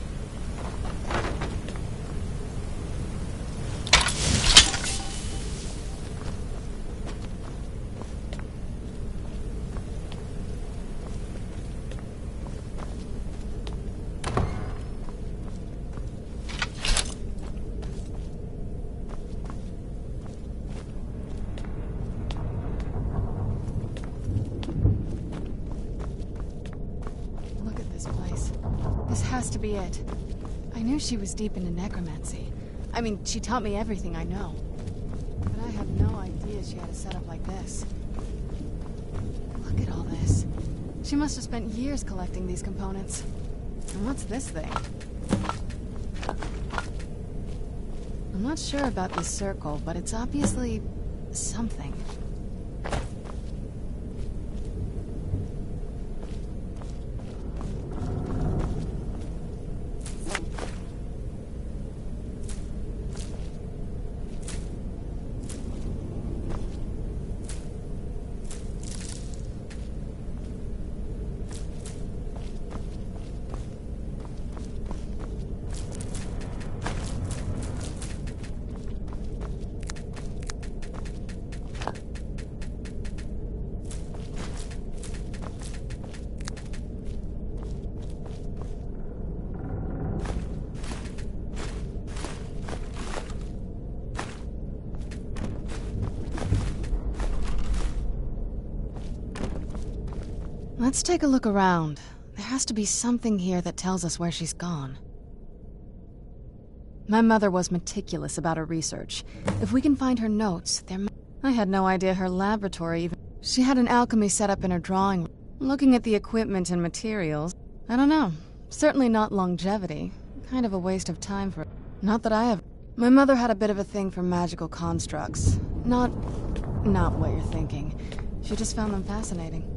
This has to be it. I knew she was deep into necromancy. I mean, she taught me everything I know. But I had no idea she had a setup like this. Look at all this. She must have spent years collecting these components. And what's this thing? I'm not sure about this circle, but it's obviously something. Let's take a look around. There has to be something here that tells us where she's gone. My mother was meticulous about her research. If we can find her notes, I had no idea her laboratory even... She had an alchemy set up in her drawing room. Looking at the equipment and materials, I don't know. Certainly not longevity. Kind of a waste of time for... Not that I have... My mother had a bit of a thing for magical constructs. Not what you're thinking. She just found them fascinating.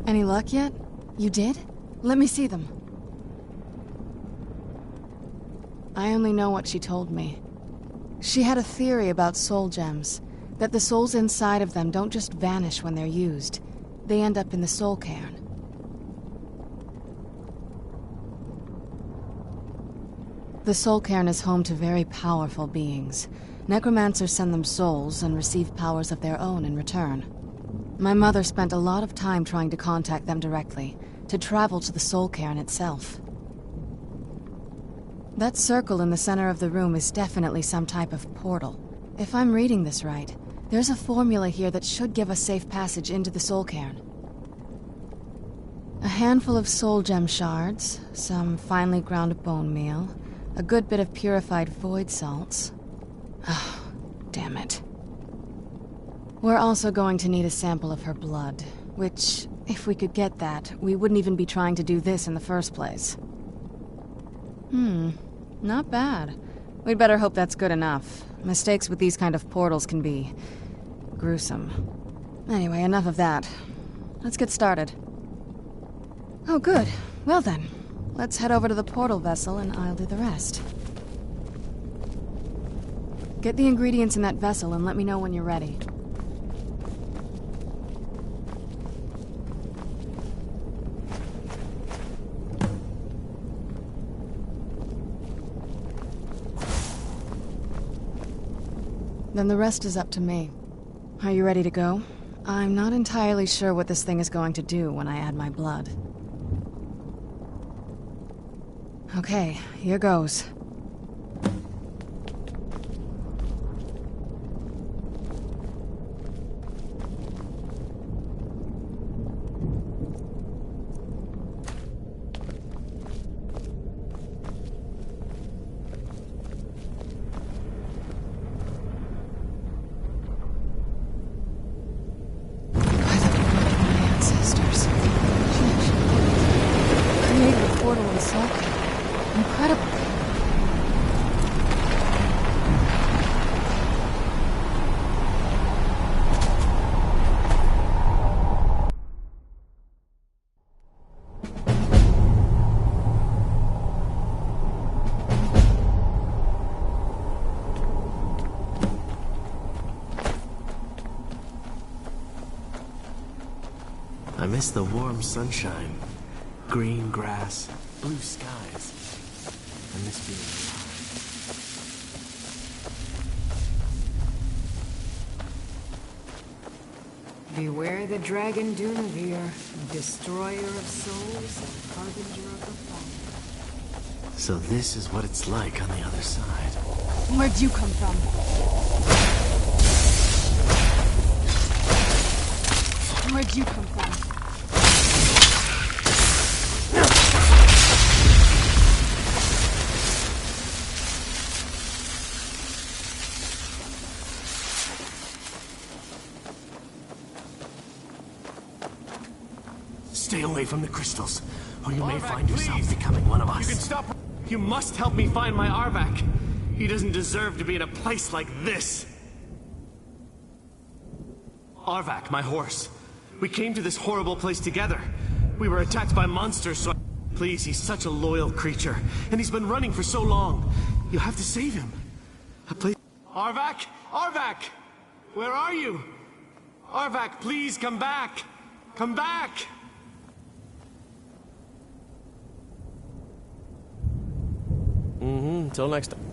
Any luck yet? You did? Let me see them. I only know what she told me. She had a theory about soul gems, that the souls inside of them don't just vanish when they're used. They end up in the soul cairn. The soul cairn is home to very powerful beings. Necromancers send them souls and receive powers of their own in return. My mother spent a lot of time trying to contact them directly, to travel to the soul cairn itself. That circle in the center of the room is definitely some type of portal. If I'm reading this right, there's a formula here that should give us safe passage into the soul cairn. A handful of soul gem shards, some finely ground bone meal, a good bit of purified void salts. Oh, damn it. We're also going to need a sample of her blood, which, if we could get that, we wouldn't even be trying to do this in the first place. Not bad. We'd better hope that's good enough. Mistakes with these kind of portals can be gruesome. Anyway, enough of that. Let's get started. Oh, good. Well then, let's head over to the portal vessel and I'll do the rest. Get the ingredients in that vessel and let me know when you're ready. Then the rest is up to me. Are you ready to go? I'm not entirely sure what this thing is going to do when I add my blood. Okay, here goes. Incredible. miss the warm sunshine, green grass, blue skies. I miss being alive. Beware the dragon Dunavir, destroyer of souls and harbinger of the fall. So this is what it's like on the other side. Where'd you come from? Where'd you come from? Stay away from the crystals, or you may find yourself becoming one of us. You can stop. You must help me find my Arvak. He doesn't deserve to be in a place like this. Arvak, my horse. We came to this horrible place together. We were attacked by monsters, so... Please, he's such a loyal creature, and he's been running for so long. You have to save him. Please... Arvak! Arvak! Where are you? Arvak, please come back! Come back! Until next time.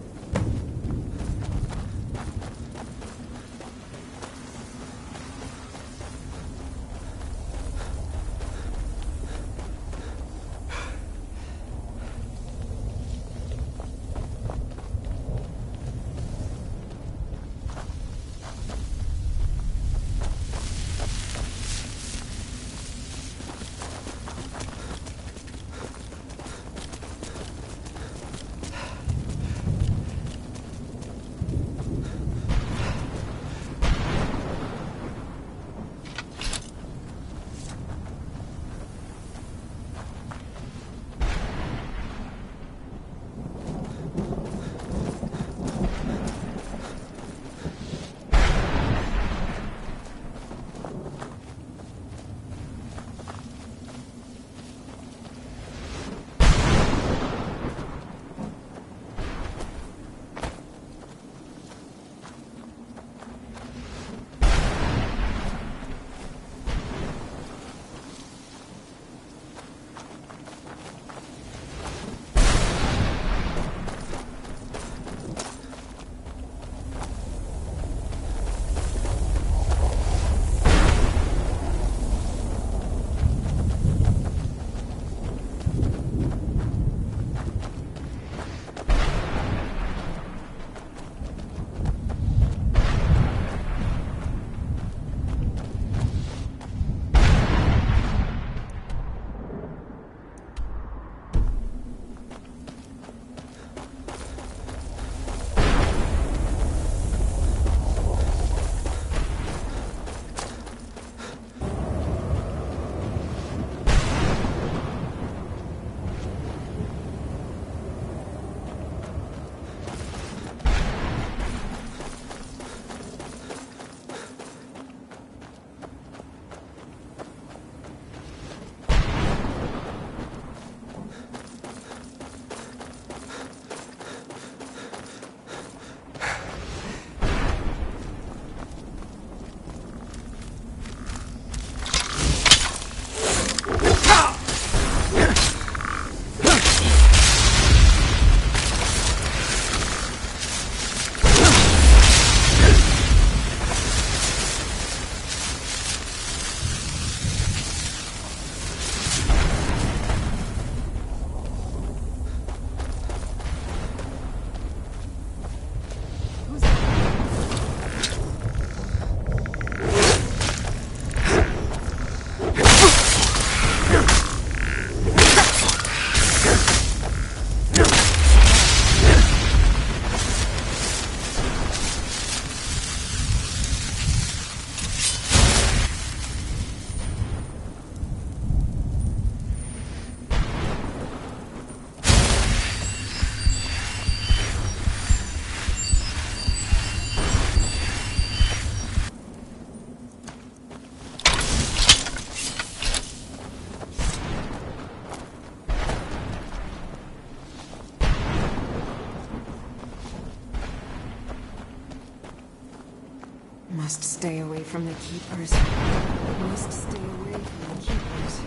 Must stay away from the Keepers. Must stay away from the Keepers.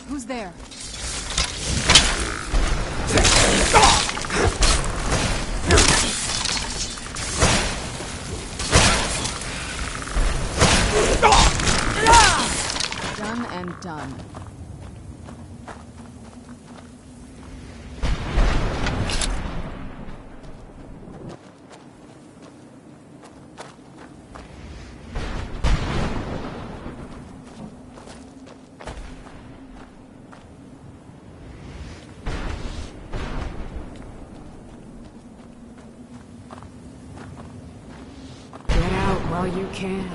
Who's there? Done and done. Get out while you can.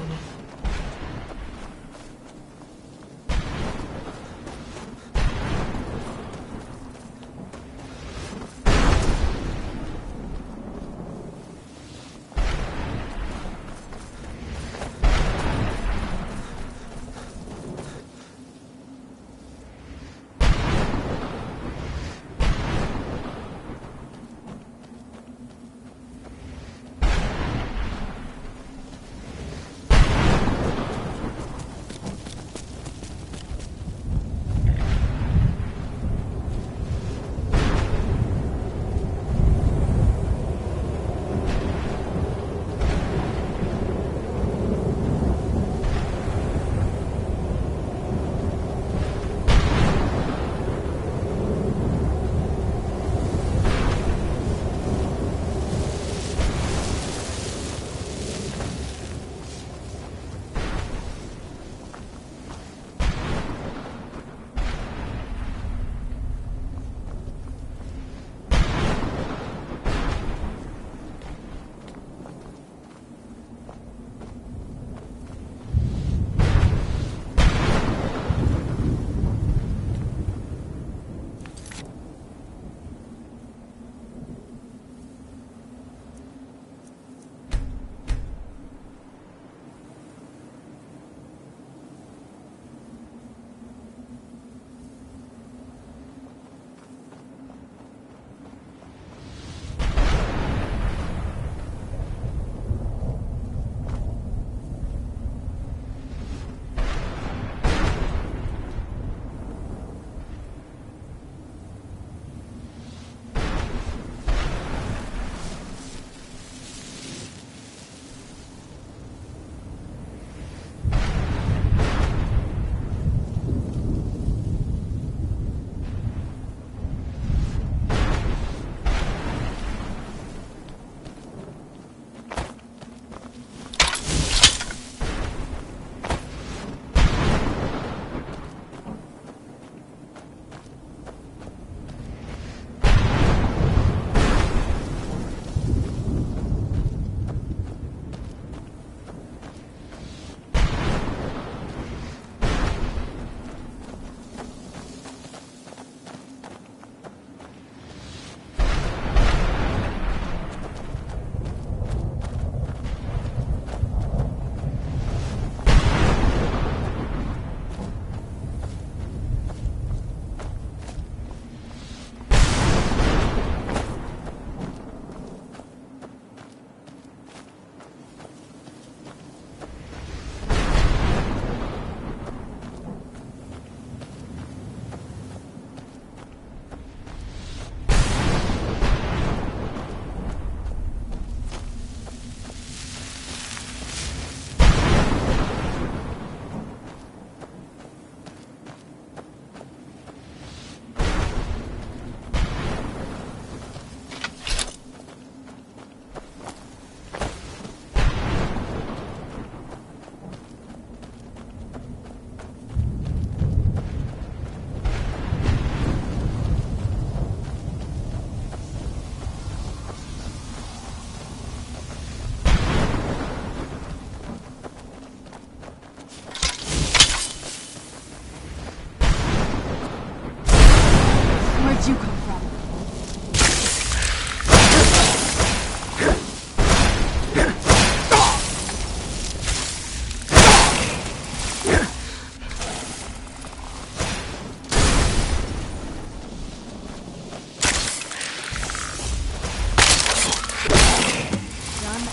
done and...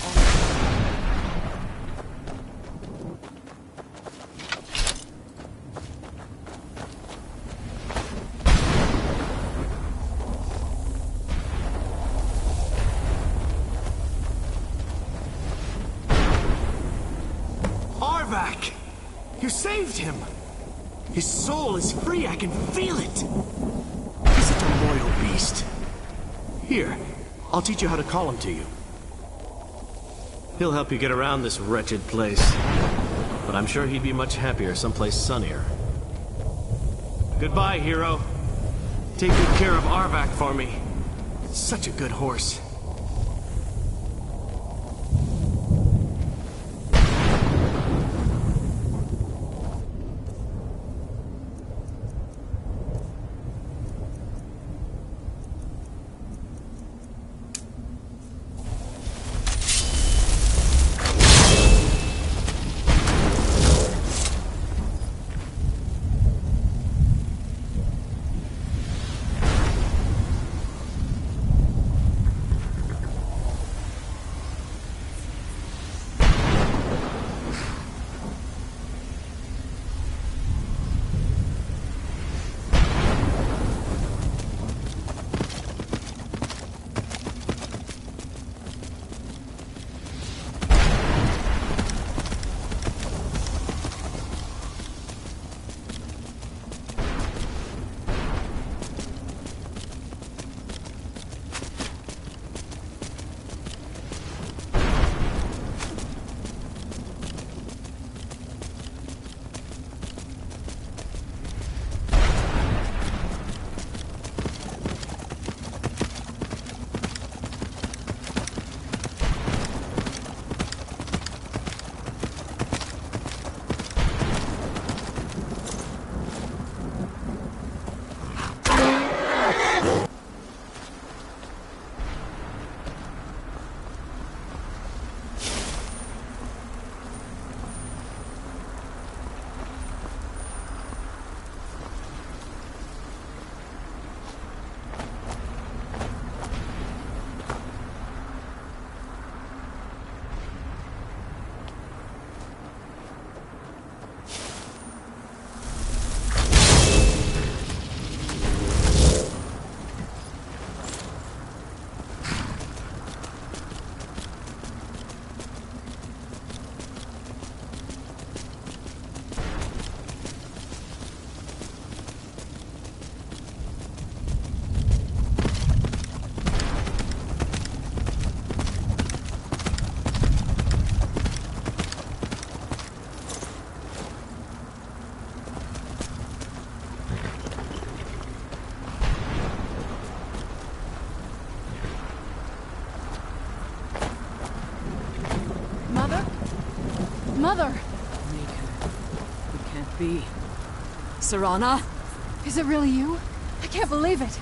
Arvak! You saved him! His soul is free, I can feel it! He's such a loyal beast. Here, I'll teach you how to call him to you. He'll help you get around this wretched place. But I'm sure he'd be much happier someplace sunnier. Goodbye, hero. Take good care of Arvak for me. Such a good horse. Mother! It can't be. Serana? Is it really you? I can't believe it.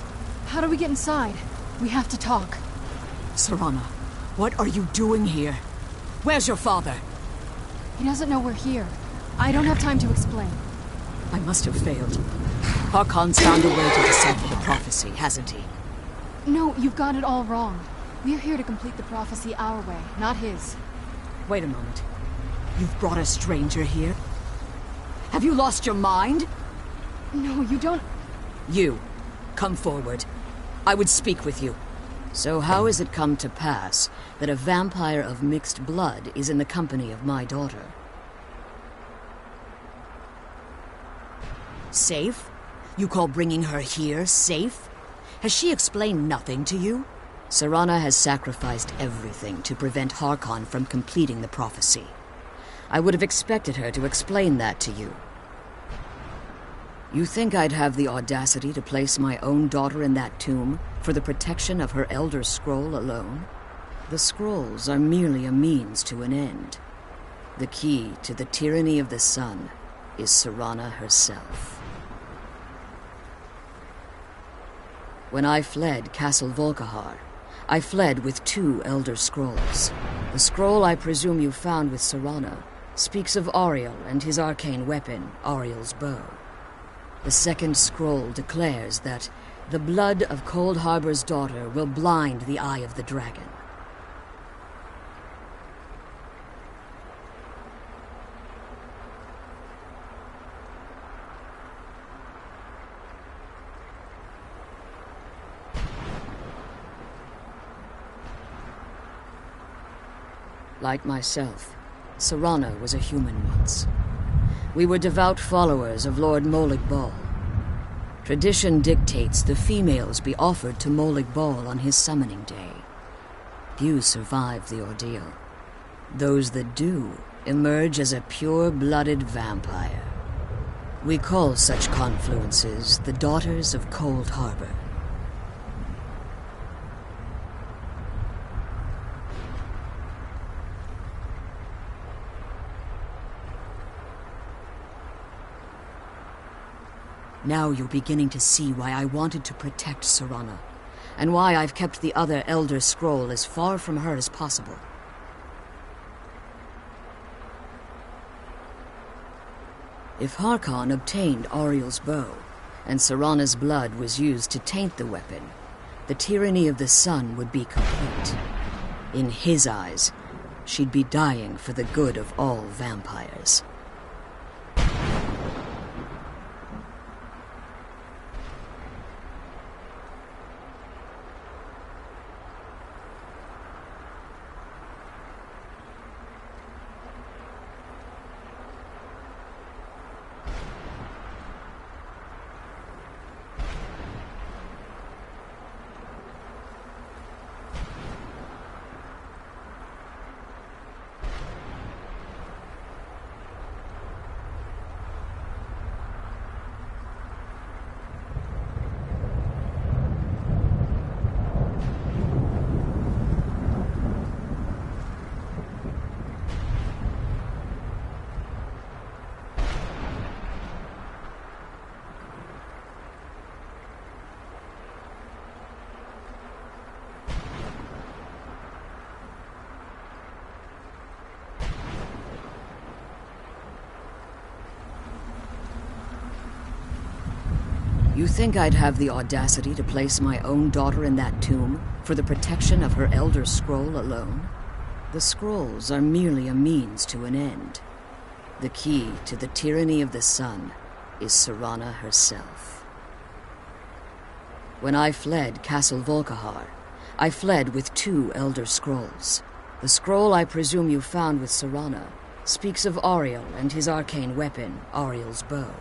How do we get inside? We have to talk. Serana, what are you doing here? Where's your father? He doesn't know we're here. I don't have time to explain. I must have failed. Harkon's found a way to decipher the prophecy, hasn't he? No, you've got it all wrong. We're here to complete the prophecy our way, not his. Wait a moment. You've brought a stranger here? Have you lost your mind? No, you don't... You, come forward. I would speak with you. So how has it come to pass that a vampire of mixed blood is in the company of my daughter? Safe? You call bringing her here safe? Has she explained nothing to you? Serana has sacrificed everything to prevent Harkon from completing the prophecy. I would have expected her to explain that to you. You think I'd have the audacity to place my own daughter in that tomb for the protection of her Elder Scroll alone? The scrolls are merely a means to an end. The key to the tyranny of the sun is Serana herself. When I fled Castle Volkihar, I fled with 2 Elder Scrolls. The scroll I presume you found with Serana speaks of Ariel and his arcane weapon, Ariel's bow. The second scroll declares that the blood of Cold Harbor's daughter will blind the eye of the dragon. Like myself, Serana was a human once. We were devout followers of Lord Molig Bal. Tradition dictates the females be offered to Molig Bal on his summoning day. Few survive the ordeal. Those that do emerge as a pure-blooded vampire. We call such confluences the Daughters of Cold Harbor. Now you're beginning to see why I wanted to protect Serana, and why I've kept the other Elder Scroll as far from her as possible. If Harkon obtained Auriel's bow, and Serana's blood was used to taint the weapon, the tyranny of the sun would be complete. In his eyes, she'd be dying for the good of all vampires. You think I'd have the audacity to place my own daughter in that tomb for the protection of her Elder Scroll alone? The scrolls are merely a means to an end. The key to the tyranny of the sun is Serana herself. When I fled Castle Volkihar, I fled with 2 Elder Scrolls. The scroll I presume you found with Serana speaks of Auriel and his arcane weapon, Auriel's bow.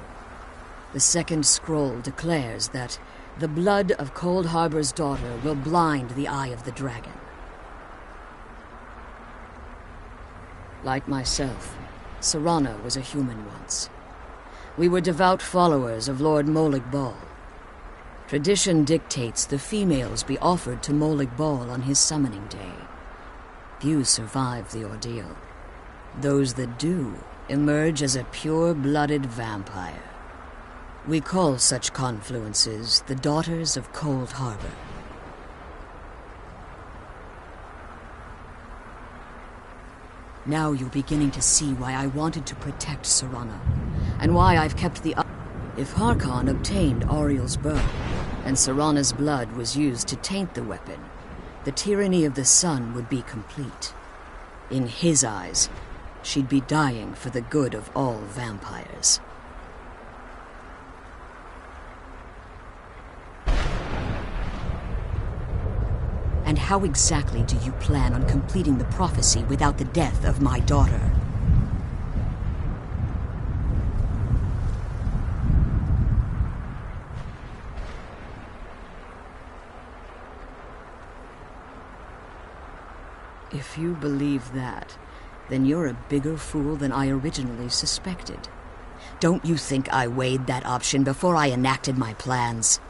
The second scroll declares that the blood of Cold Harbor's daughter will blind the eye of the dragon. Like myself, Serana was a human once. We were devout followers of Lord Molig Bal. Tradition dictates the females be offered to Molig Bal on his summoning day. Few survive the ordeal. Those that do emerge as a pure-blooded vampire. We call such confluences the Daughters of Cold Harbor. Now you're beginning to see why I wanted to protect Serana, and why I've kept the... If Harkon obtained Auriel's bow, and Serana's blood was used to taint the weapon, the tyranny of the sun would be complete. In his eyes, she'd be dying for the good of all vampires. And how exactly do you plan on completing the prophecy without the death of my daughter? If you believe that, then you're a bigger fool than I originally suspected. Don't you think I weighed that option before I enacted my plans?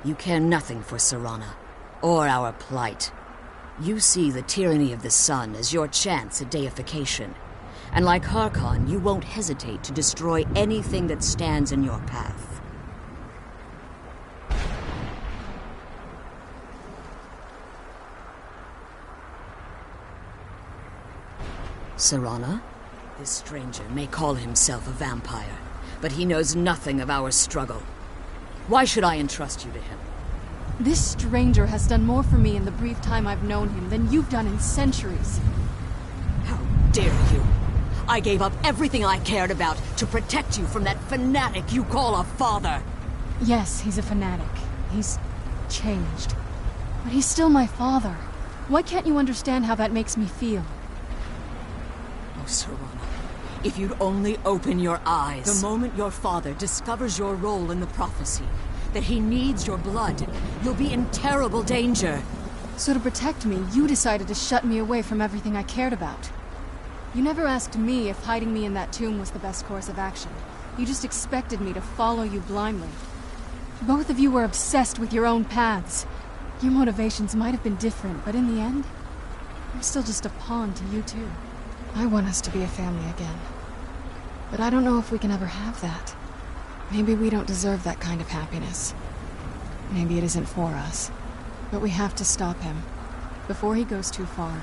You care nothing for Serana, or our plight. You see the tyranny of the sun as your chance at deification. And like Harkon, you won't hesitate to destroy anything that stands in your path. Serana? This stranger may call himself a vampire, but he knows nothing of our struggle. Why should I entrust you to him? This stranger has done more for me in the brief time I've known him than you've done in centuries. How dare you! I gave up everything I cared about to protect you from that fanatic you call a father! Yes, he's a fanatic. He's changed. But he's still my father. Why can't you understand how that makes me feel? Oh, Serana, if you'd only open your eyes. The moment your father discovers your role in the prophecy, that he needs your blood, you'll be in terrible danger. So to protect me, you decided to shut me away from everything I cared about. You never asked me if hiding me in that tomb was the best course of action. You just expected me to follow you blindly. Both of you were obsessed with your own paths. Your motivations might have been different, but in the end, I'm still just a pawn to you two. I want us to be a family again. But I don't know if we can ever have that. Maybe we don't deserve that kind of happiness. Maybe it isn't for us. But we have to stop him, before he goes too far.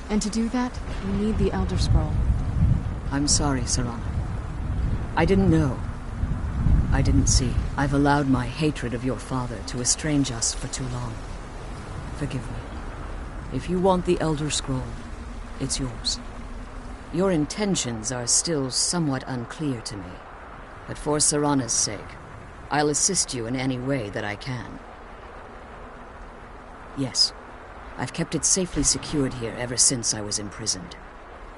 And to do that, we need the Elder Scroll. I'm sorry, Serana. I didn't know. I didn't see. I've allowed my hatred of your father to estrange us for too long. Forgive me. If you want the Elder Scroll, it's yours. Your intentions are still somewhat unclear to me, but for Serana's sake, I'll assist you in any way that I can. Yes, I've kept it safely secured here ever since I was imprisoned.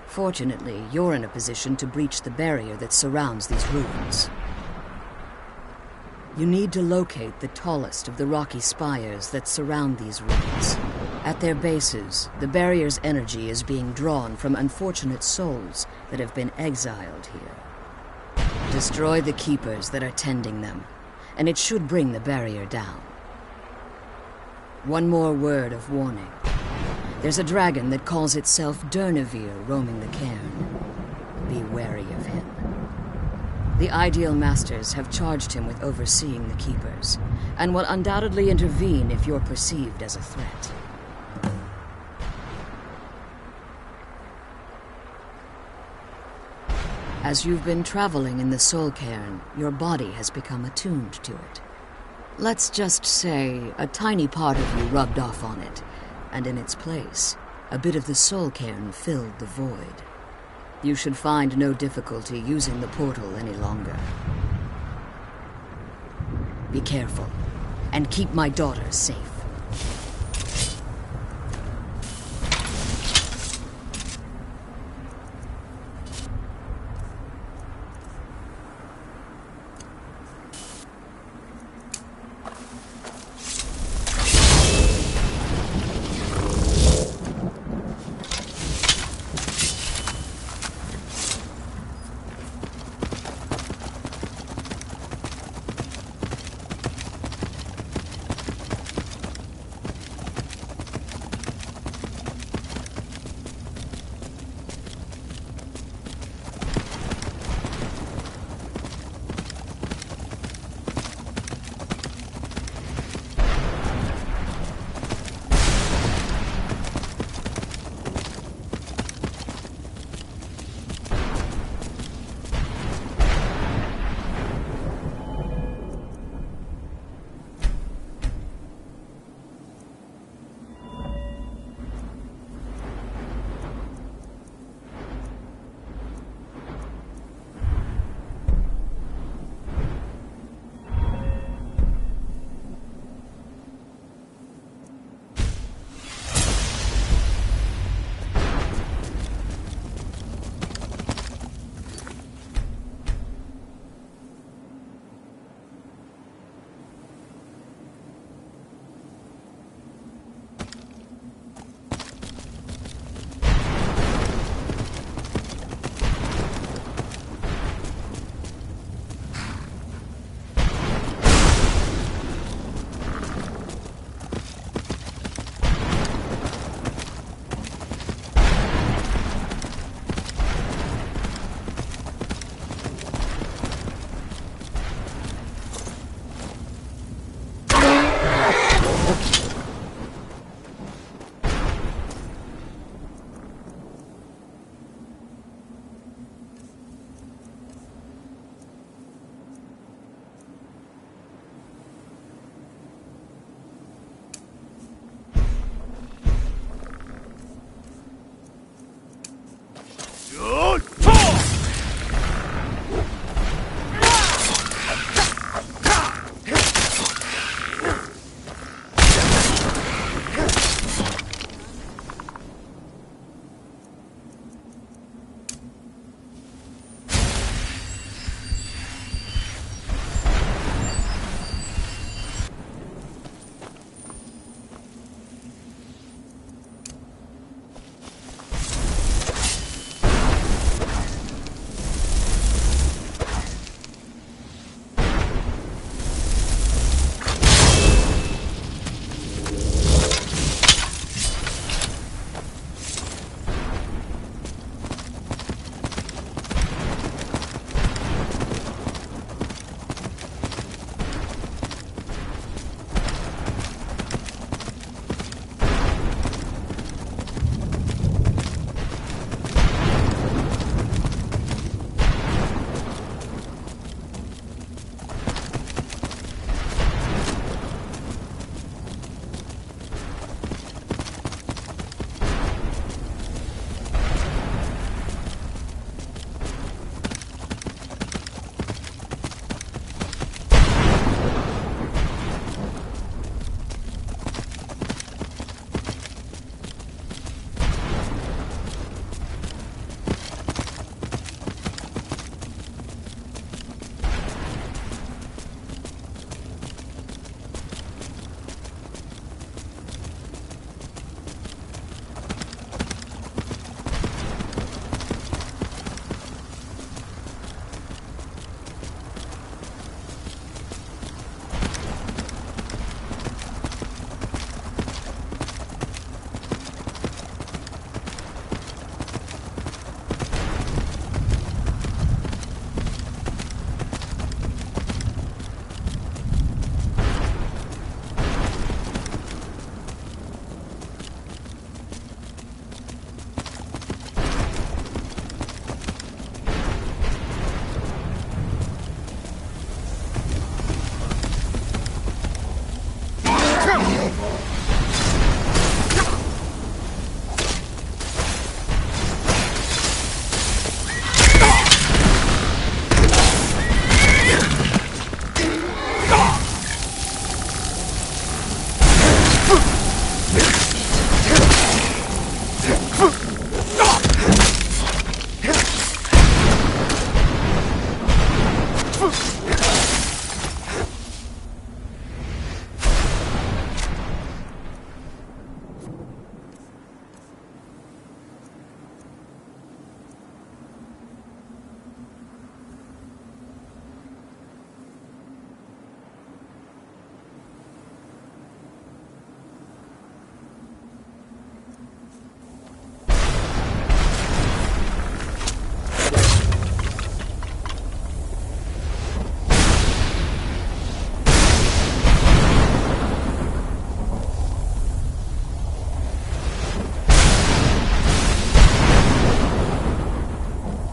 Fortunately, you're in a position to breach the barrier that surrounds these ruins. You need to locate the tallest of the rocky spires that surround these ruins. At their bases, the barrier's energy is being drawn from unfortunate souls that have been exiled here. Destroy the keepers that are tending them, and it should bring the barrier down. One more word of warning. There's a dragon that calls itself Durnevere roaming the cairn. Be wary of him. The Ideal Masters have charged him with overseeing the Keepers, and will undoubtedly intervene if you're perceived as a threat. As you've been traveling in the Soul Cairn, your body has become attuned to it. Let's just say a tiny part of you rubbed off on it, and in its place, a bit of the Soul Cairn filled the void. You should find no difficulty using the portal any longer. Be careful, and keep my daughter safe.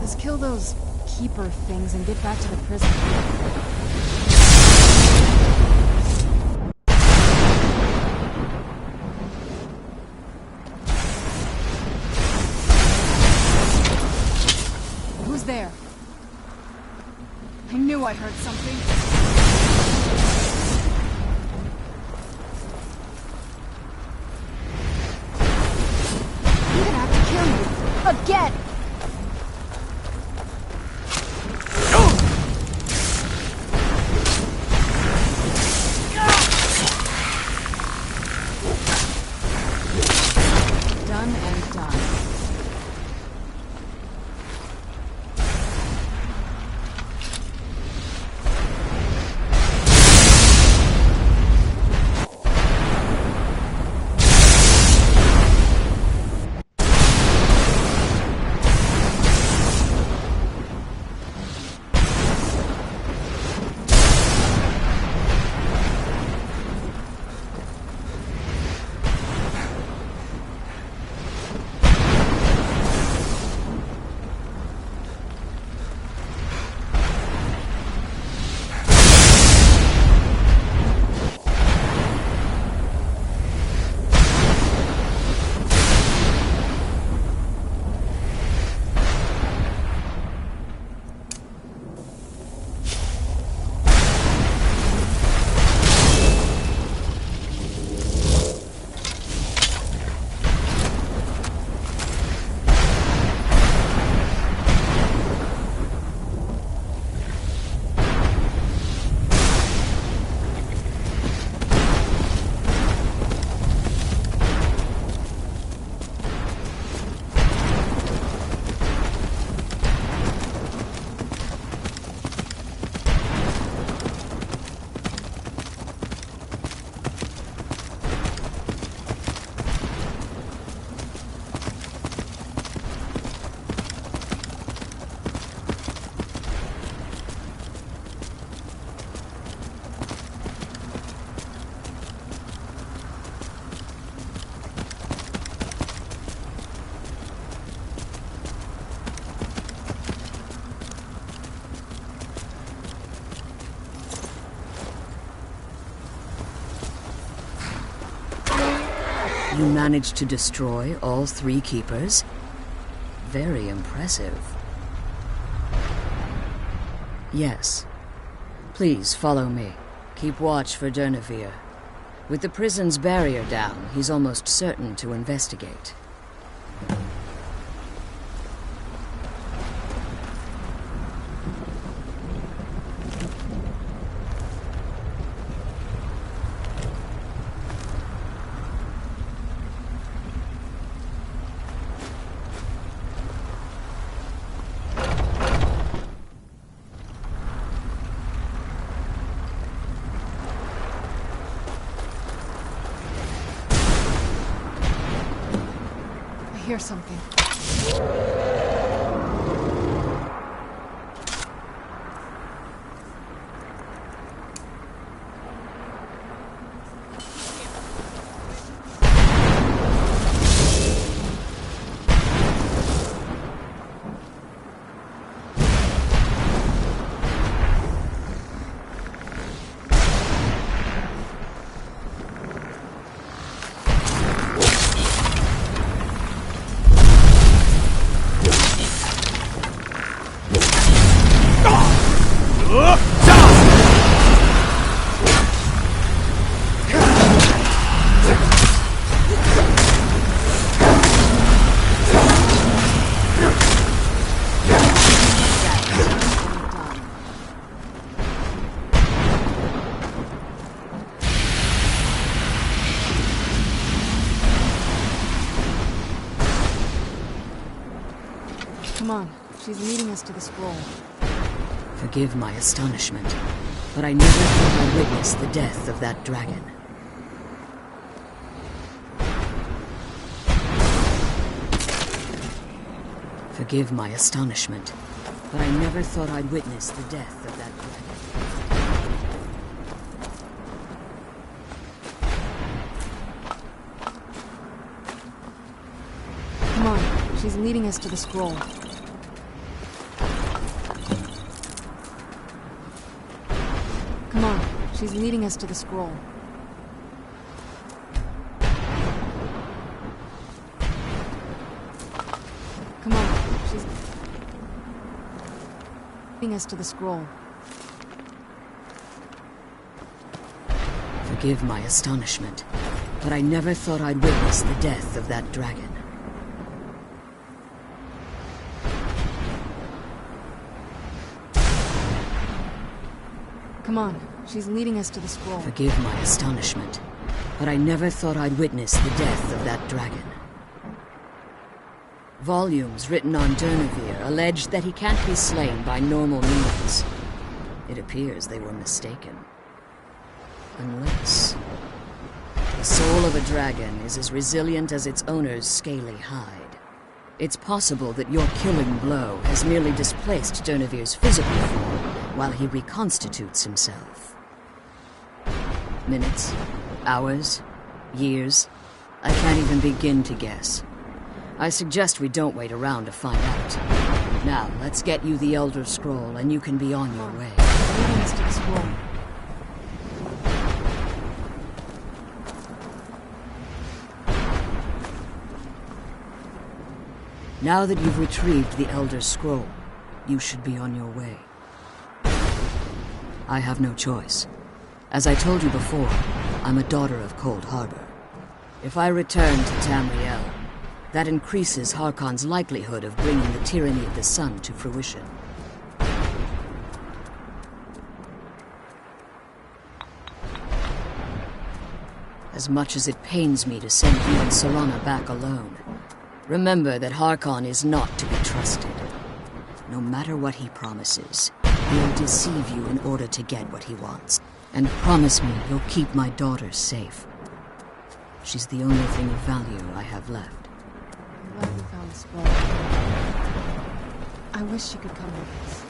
Let's kill those keeper things and get back to the prison. Who's there? I knew I heard something. I'm gonna have to kill you. Again! Done and done. You managed to destroy all 3 keepers? Very impressive. Yes. Please follow me. Keep watch for Durnevere. With the prison's barrier down, he's almost certain to investigate. I hear something. Come on, she's leading us to the scroll. Forgive my astonishment, but I never thought I'd witness the death of that dragon. Forgive my astonishment, but I never thought I'd witness the death of that dragon. Come on, she's leading us to the scroll. She's leading us to the scroll. Come on, she's leading us to the scroll. Forgive my astonishment, but I never thought I'd witness the death of that dragon. Come on, she's leading us to the scroll. Forgive my astonishment, but I never thought I'd witness the death of that dragon. Volumes written on Durnevere allege that he can't be slain by normal means. It appears they were mistaken. Unless... the soul of a dragon is as resilient as its owner's scaly hide. It's possible that your killing blow has merely displaced Durnevere's physical form while he reconstitutes himself. Minutes, hours, years, I can't even begin to guess. I suggest we don't wait around to find out. Now, let's get you the Elder Scroll and you can be on your way. Leading us to the scroll. Now that you've retrieved the Elder Scroll, you should be on your way. I have no choice. As I told you before, I'm a daughter of Cold Harbor. If I return to Tamriel, that increases Harkon's likelihood of bringing the tyranny of the sun to fruition. As much as it pains me to send you and Serana back alone, remember that Harkon is not to be trusted. No matter what he promises, he'll deceive you in order to get what he wants. And promise me you'll keep my daughter safe. She's the only thing of value I have left. I'm glad we found the scroll. I wish she could come with us.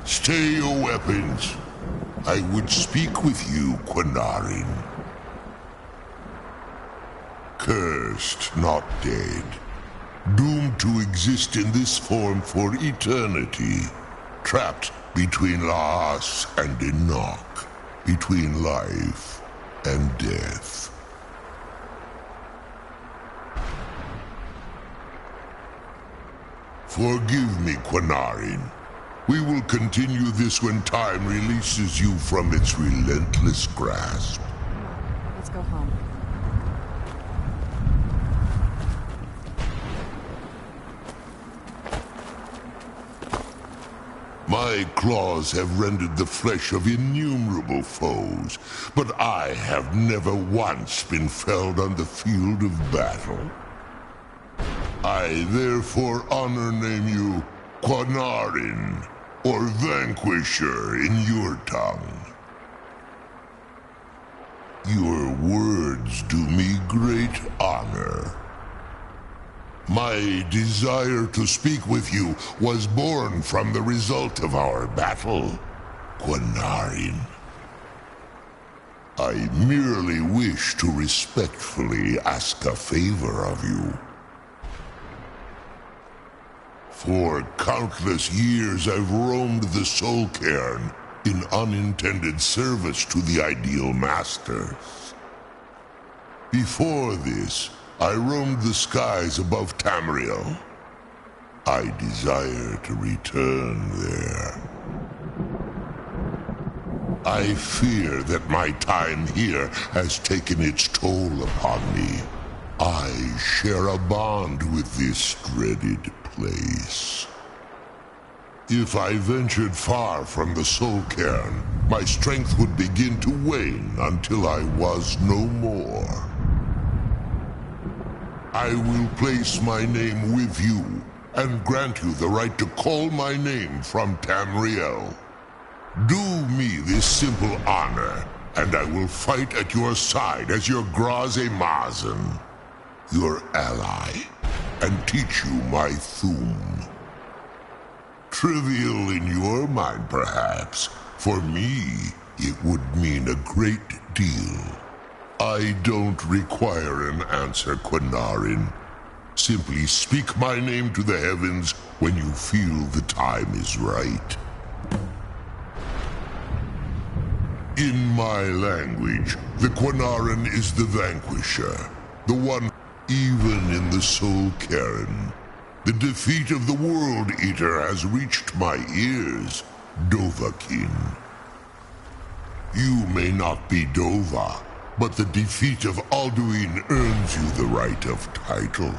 Stay your weapons. I would speak with you, Quinarin. Cursed, not dead. Doomed to exist in this form for eternity. Trapped between Laas and Enoch. Between life and death. Forgive me, Quinarin. We will continue this when time releases you from its relentless grasp. Let's go home. My claws have rendered the flesh of innumerable foes, but I have never once been felled on the field of battle. I therefore honor name you Quinarin, or Vanquisher in your tongue. Your words do me great honor. My desire to speak with you was born from the result of our battle, Quinarin. I merely wish to respectfully ask a favor of you. For countless years I've roamed the Soul Cairn in unintended service to the Ideal Masters. Before this, I roamed the skies above Tamriel. I desire to return there. I fear that my time here has taken its toll upon me. I share a bond with this dreaded place. If I ventured far from the soul cairn, my strength would begin to wane until I was no more. I will place my name with you and grant you the right to call my name from Tamriel. Do me this simple honor, and I will fight at your side as your Graze Mazen, your ally, and teach you my Thum. Trivial in your mind, perhaps. For me, it would mean a great deal. I don't require an answer, Quinarin. Simply speak my name to the heavens when you feel the time is right. In my language, the Quinarin is the vanquisher, the one even in the Soul Cairn. The defeat of the World Eater has reached my ears, Dovahkiin. You may not be Dova, but the defeat of Alduin earns you the right of title.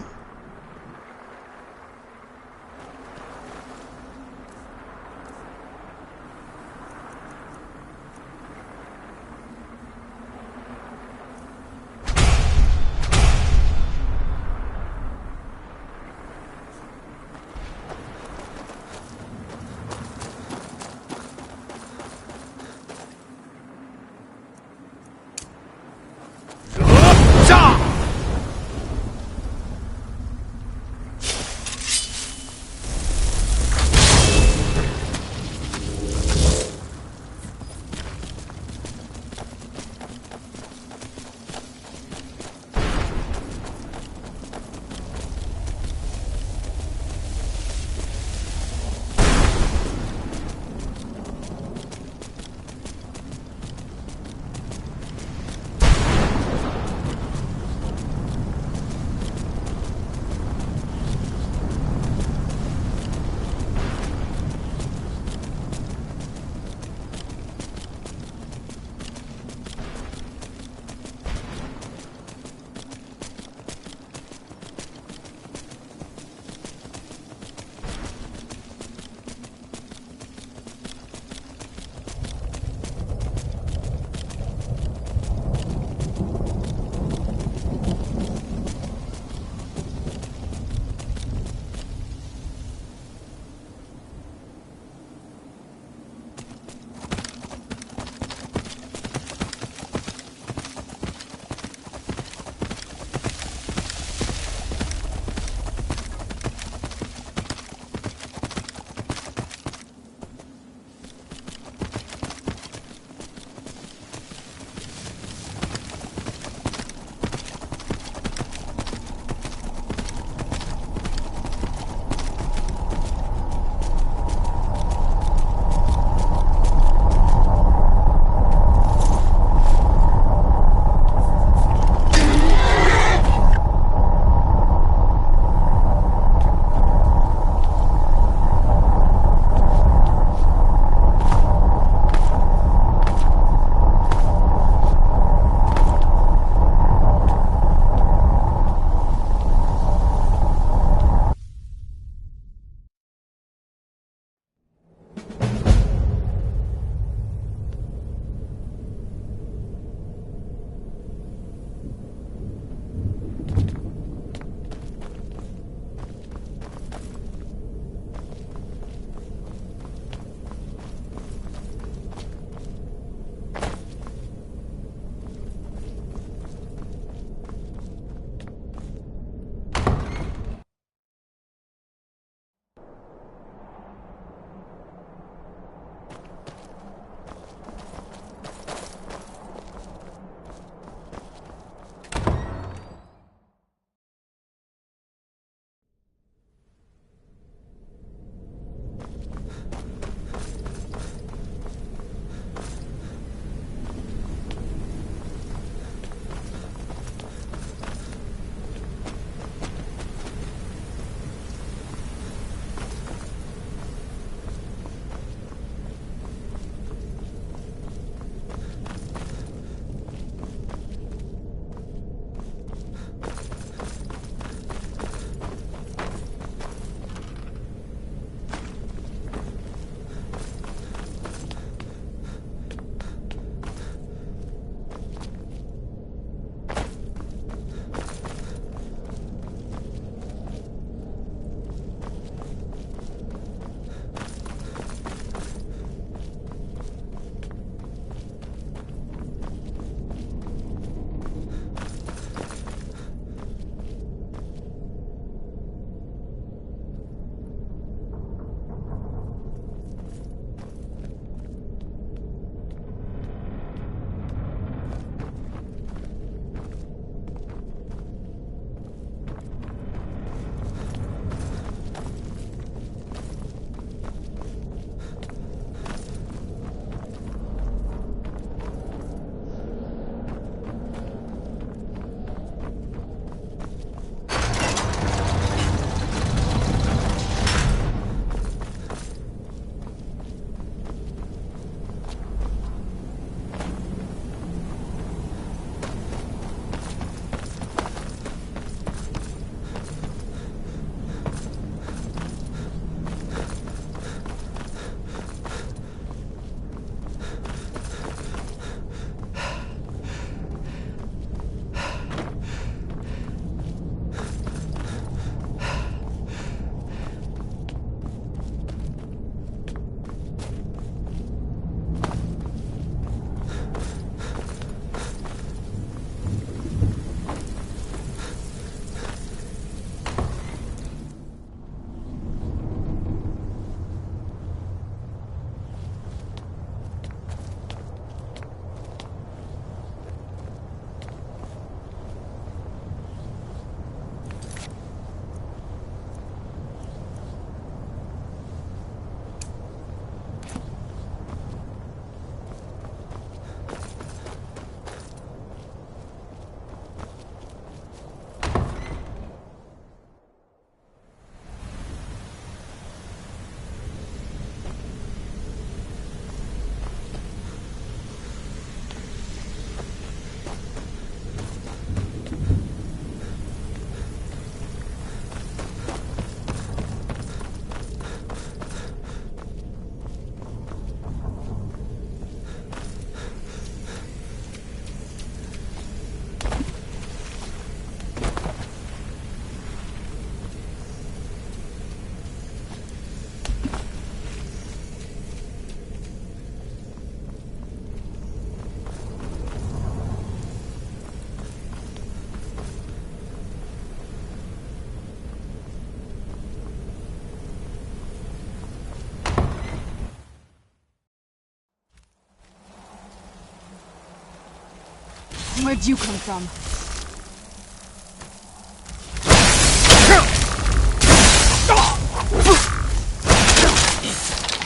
Where'd you come from?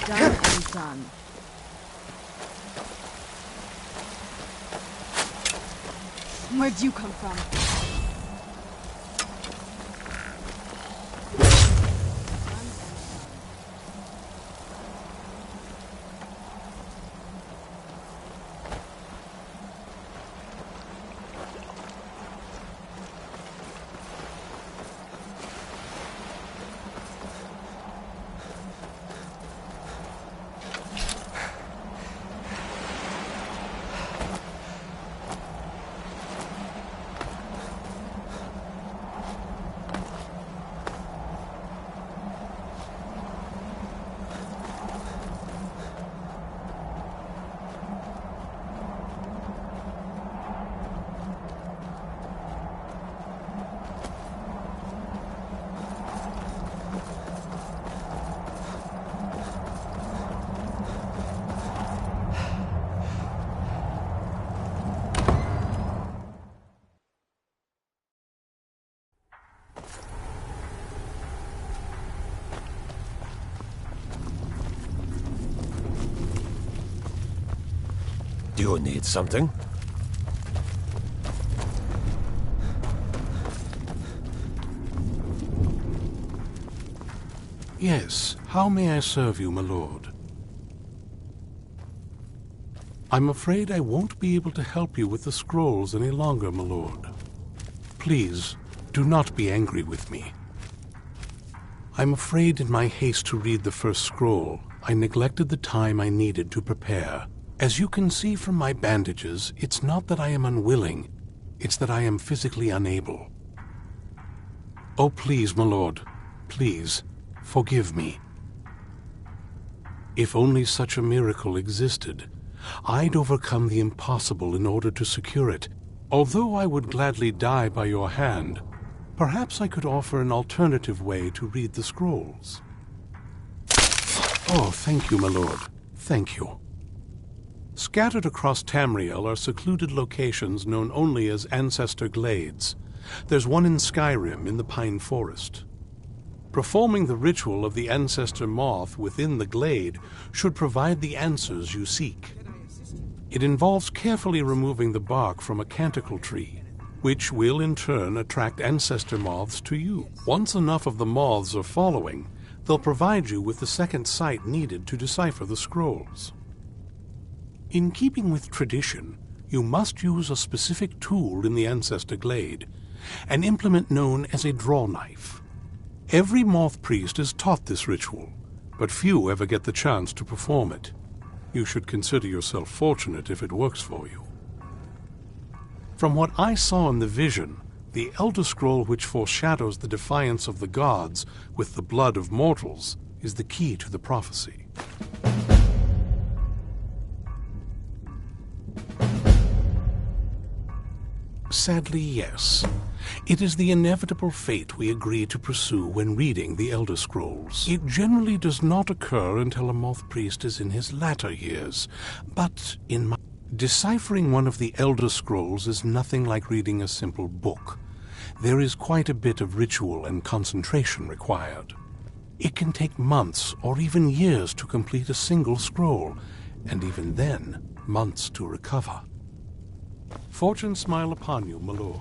Done and done. Where'd you come from? Do you need something? Yes, how may I serve you, my lord? I'm afraid I won't be able to help you with the scrolls any longer, my lord. Please, do not be angry with me. I'm afraid in my haste to read the first scroll, I neglected the time I needed to prepare. As you can see from my bandages, it's not that I am unwilling, it's that I am physically unable. Oh, please, my lord, please, forgive me. If only such a miracle existed, I'd overcome the impossible in order to secure it. Although I would gladly die by your hand, perhaps I could offer an alternative way to read the scrolls. Oh, thank you, my lord. Thank you. Scattered across Tamriel are secluded locations known only as Ancestor Glades. There's one in Skyrim in the Pine Forest. Performing the ritual of the Ancestor Moth within the glade should provide the answers you seek. It involves carefully removing the bark from a canticle tree, which will in turn attract Ancestor Moths to you. Once enough of the moths are following, they'll provide you with the second sight needed to decipher the scrolls. In keeping with tradition, you must use a specific tool in the Ancestor Glade, an implement known as a draw knife. Every moth priest is taught this ritual, but few ever get the chance to perform it. You should consider yourself fortunate if it works for you. From what I saw in the vision, the Elder Scroll which foreshadows the defiance of the gods with the blood of mortals is the key to the prophecy. Sadly, yes. It is the inevitable fate we agree to pursue when reading the Elder Scrolls. It generally does not occur until a moth priest is in his latter years, but in my... Deciphering one of the Elder Scrolls is nothing like reading a simple book. There is quite a bit of ritual and concentration required. It can take months or even years to complete a single scroll, and even then, months to recover. Fortune smile upon you, my lord.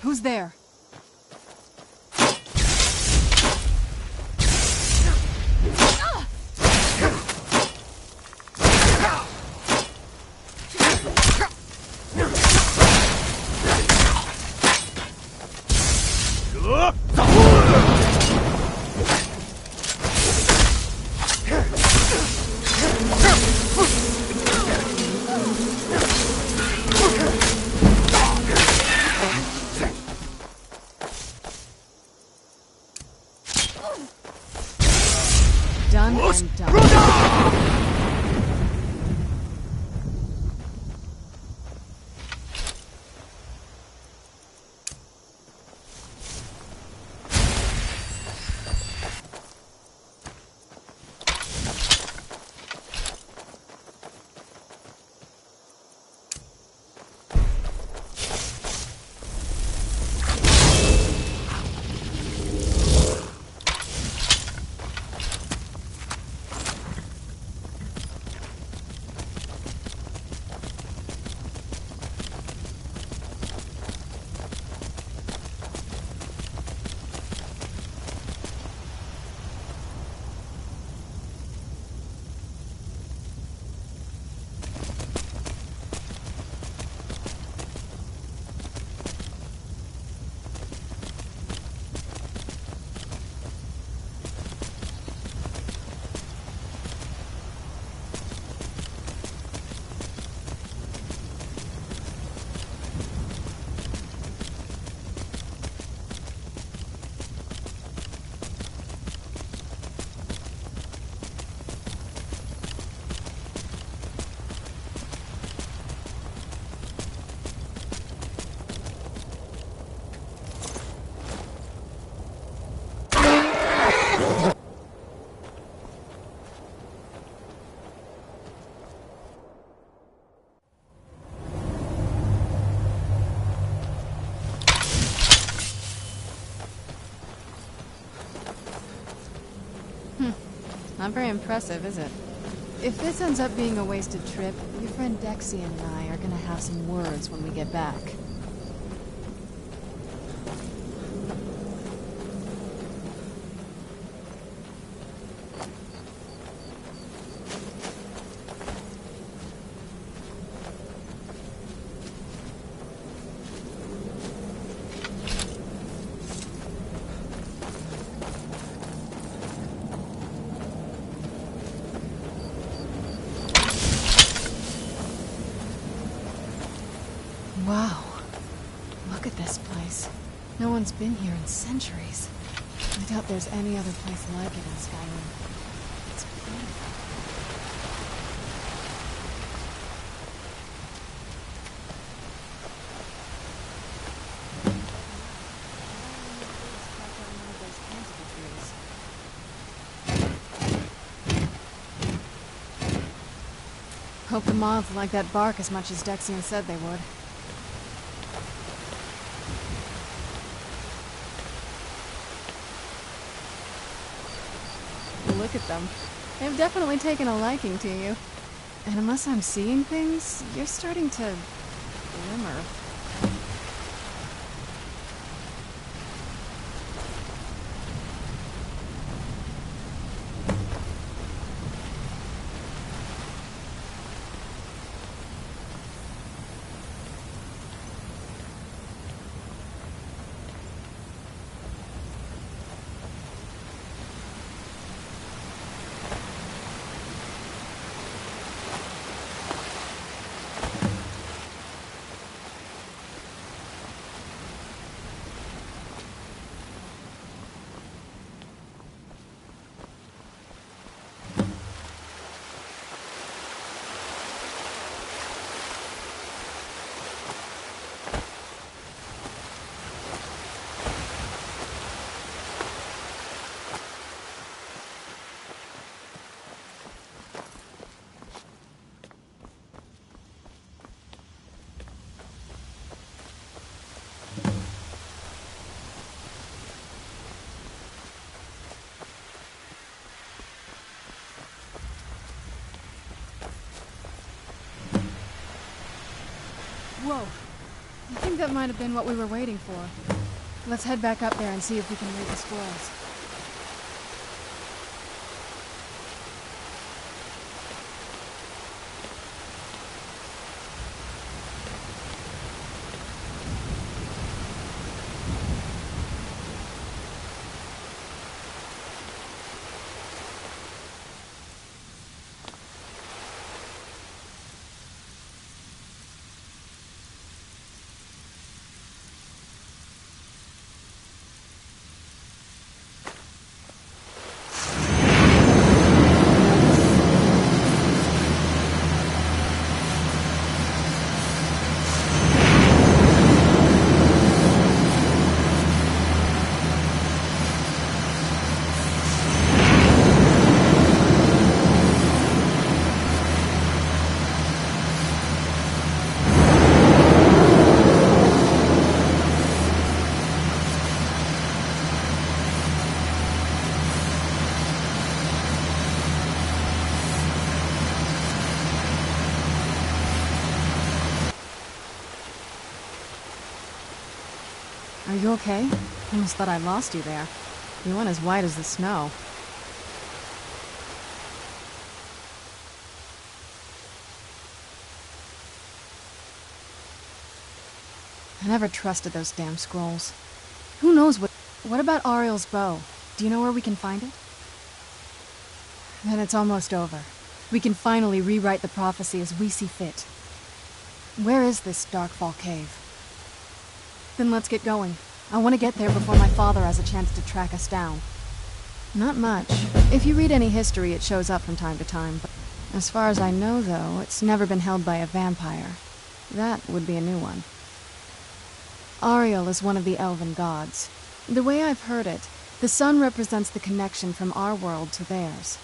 Who's there? Done and done. Not very impressive, is it? If this ends up being a wasted trip, your friend Dexy and I are gonna have some words when we get back. Wow. Look at this place. No one's been here in centuries. I doubt there's any other place like it in Skyrim. It's beautiful. Hope the moths like that bark as much as Dexian said they would. Look at them. They've definitely taken a liking to you. And unless I'm seeing things, you're starting to glimmer. I think that might have been what we were waiting for. Let's head back up there and see if we can read the scrolls. Are you okay? Almost thought I lost you there. You went as white as the snow. I never trusted those damn scrolls. Who knows what... What about Ariel's bow? Do you know where we can find it? Then it's almost over. We can finally rewrite the prophecy as we see fit. Where is this Darkfall cave? Then let's get going. I want to get there before my father has a chance to track us down. Not much. If you read any history, it shows up from time to time. But as far as I know, though, it's never been held by a vampire. That would be a new one. Ariel is one of the elven gods. The way I've heard it, the sun represents the connection from our world to theirs.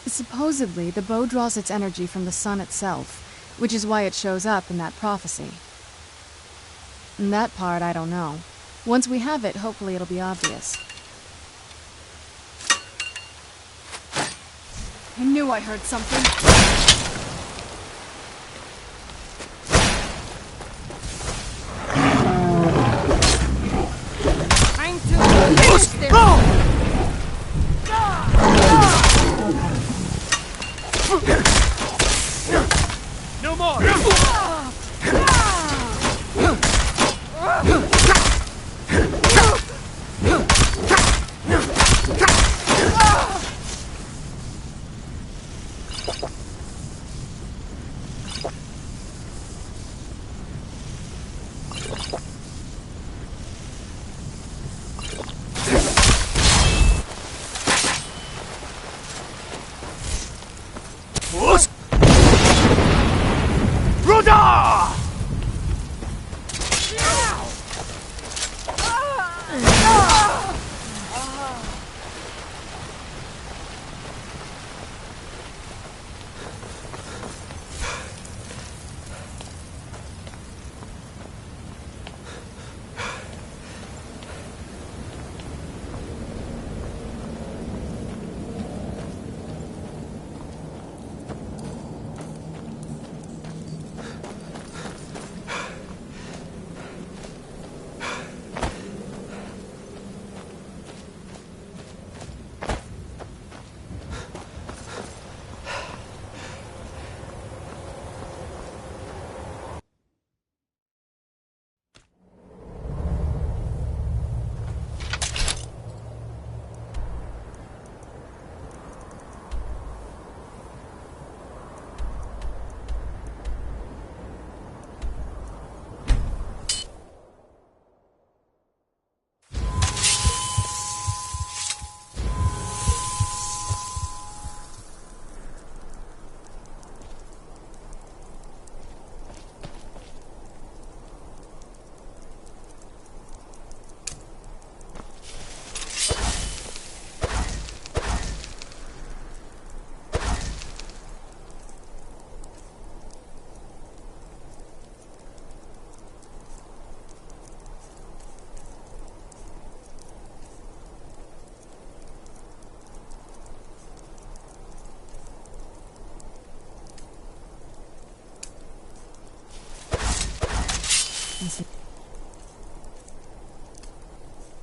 Supposedly, the bow draws its energy from the sun itself, which is why it shows up in that prophecy. And that part, I don't know. Once we have it, hopefully it'll be obvious. I knew I heard something. Time to finish this! No more!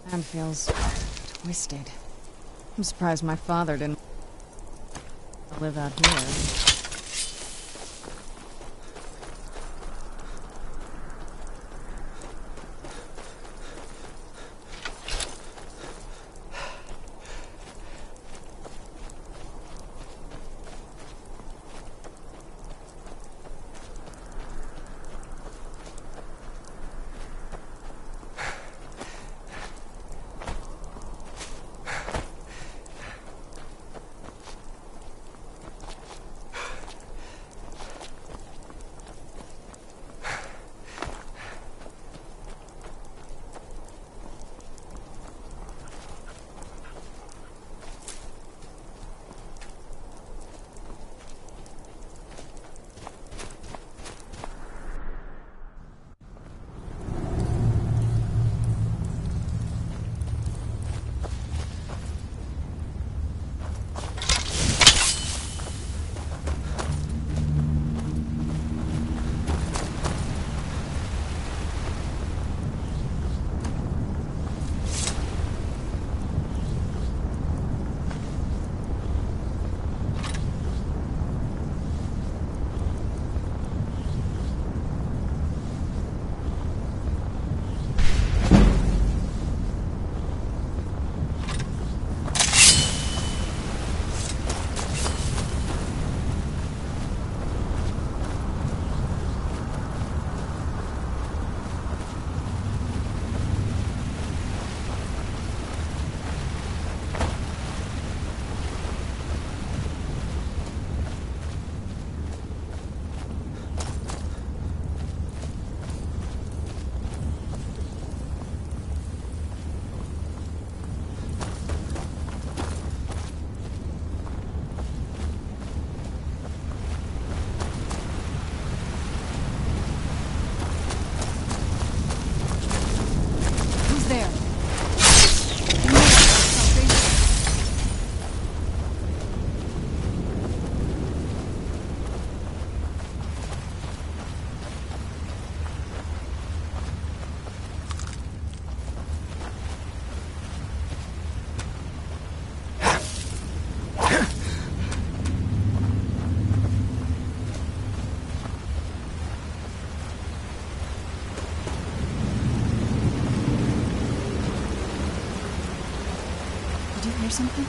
Hand feels twisted. I'm surprised my father didn't live out here. Or something?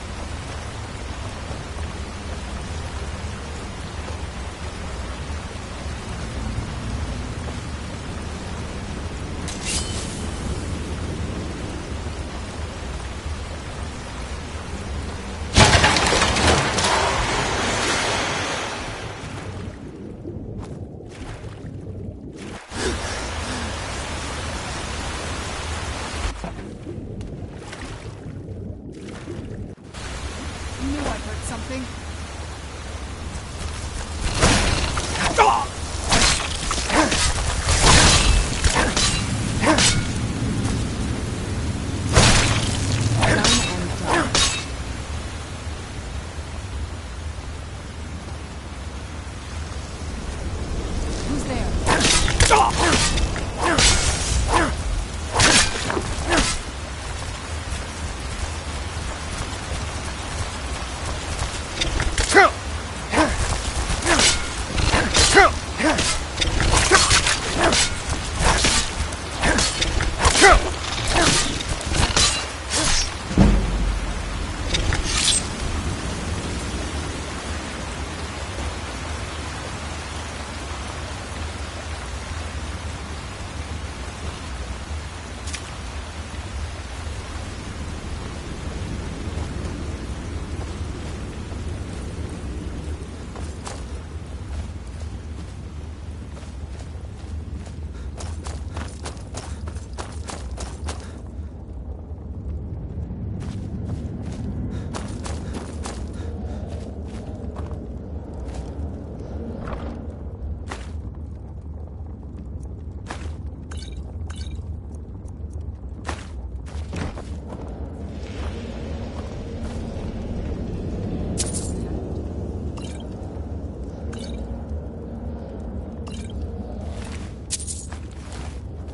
Something. Who's there?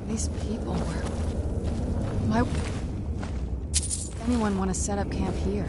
These people were... anyone want to set up camp here?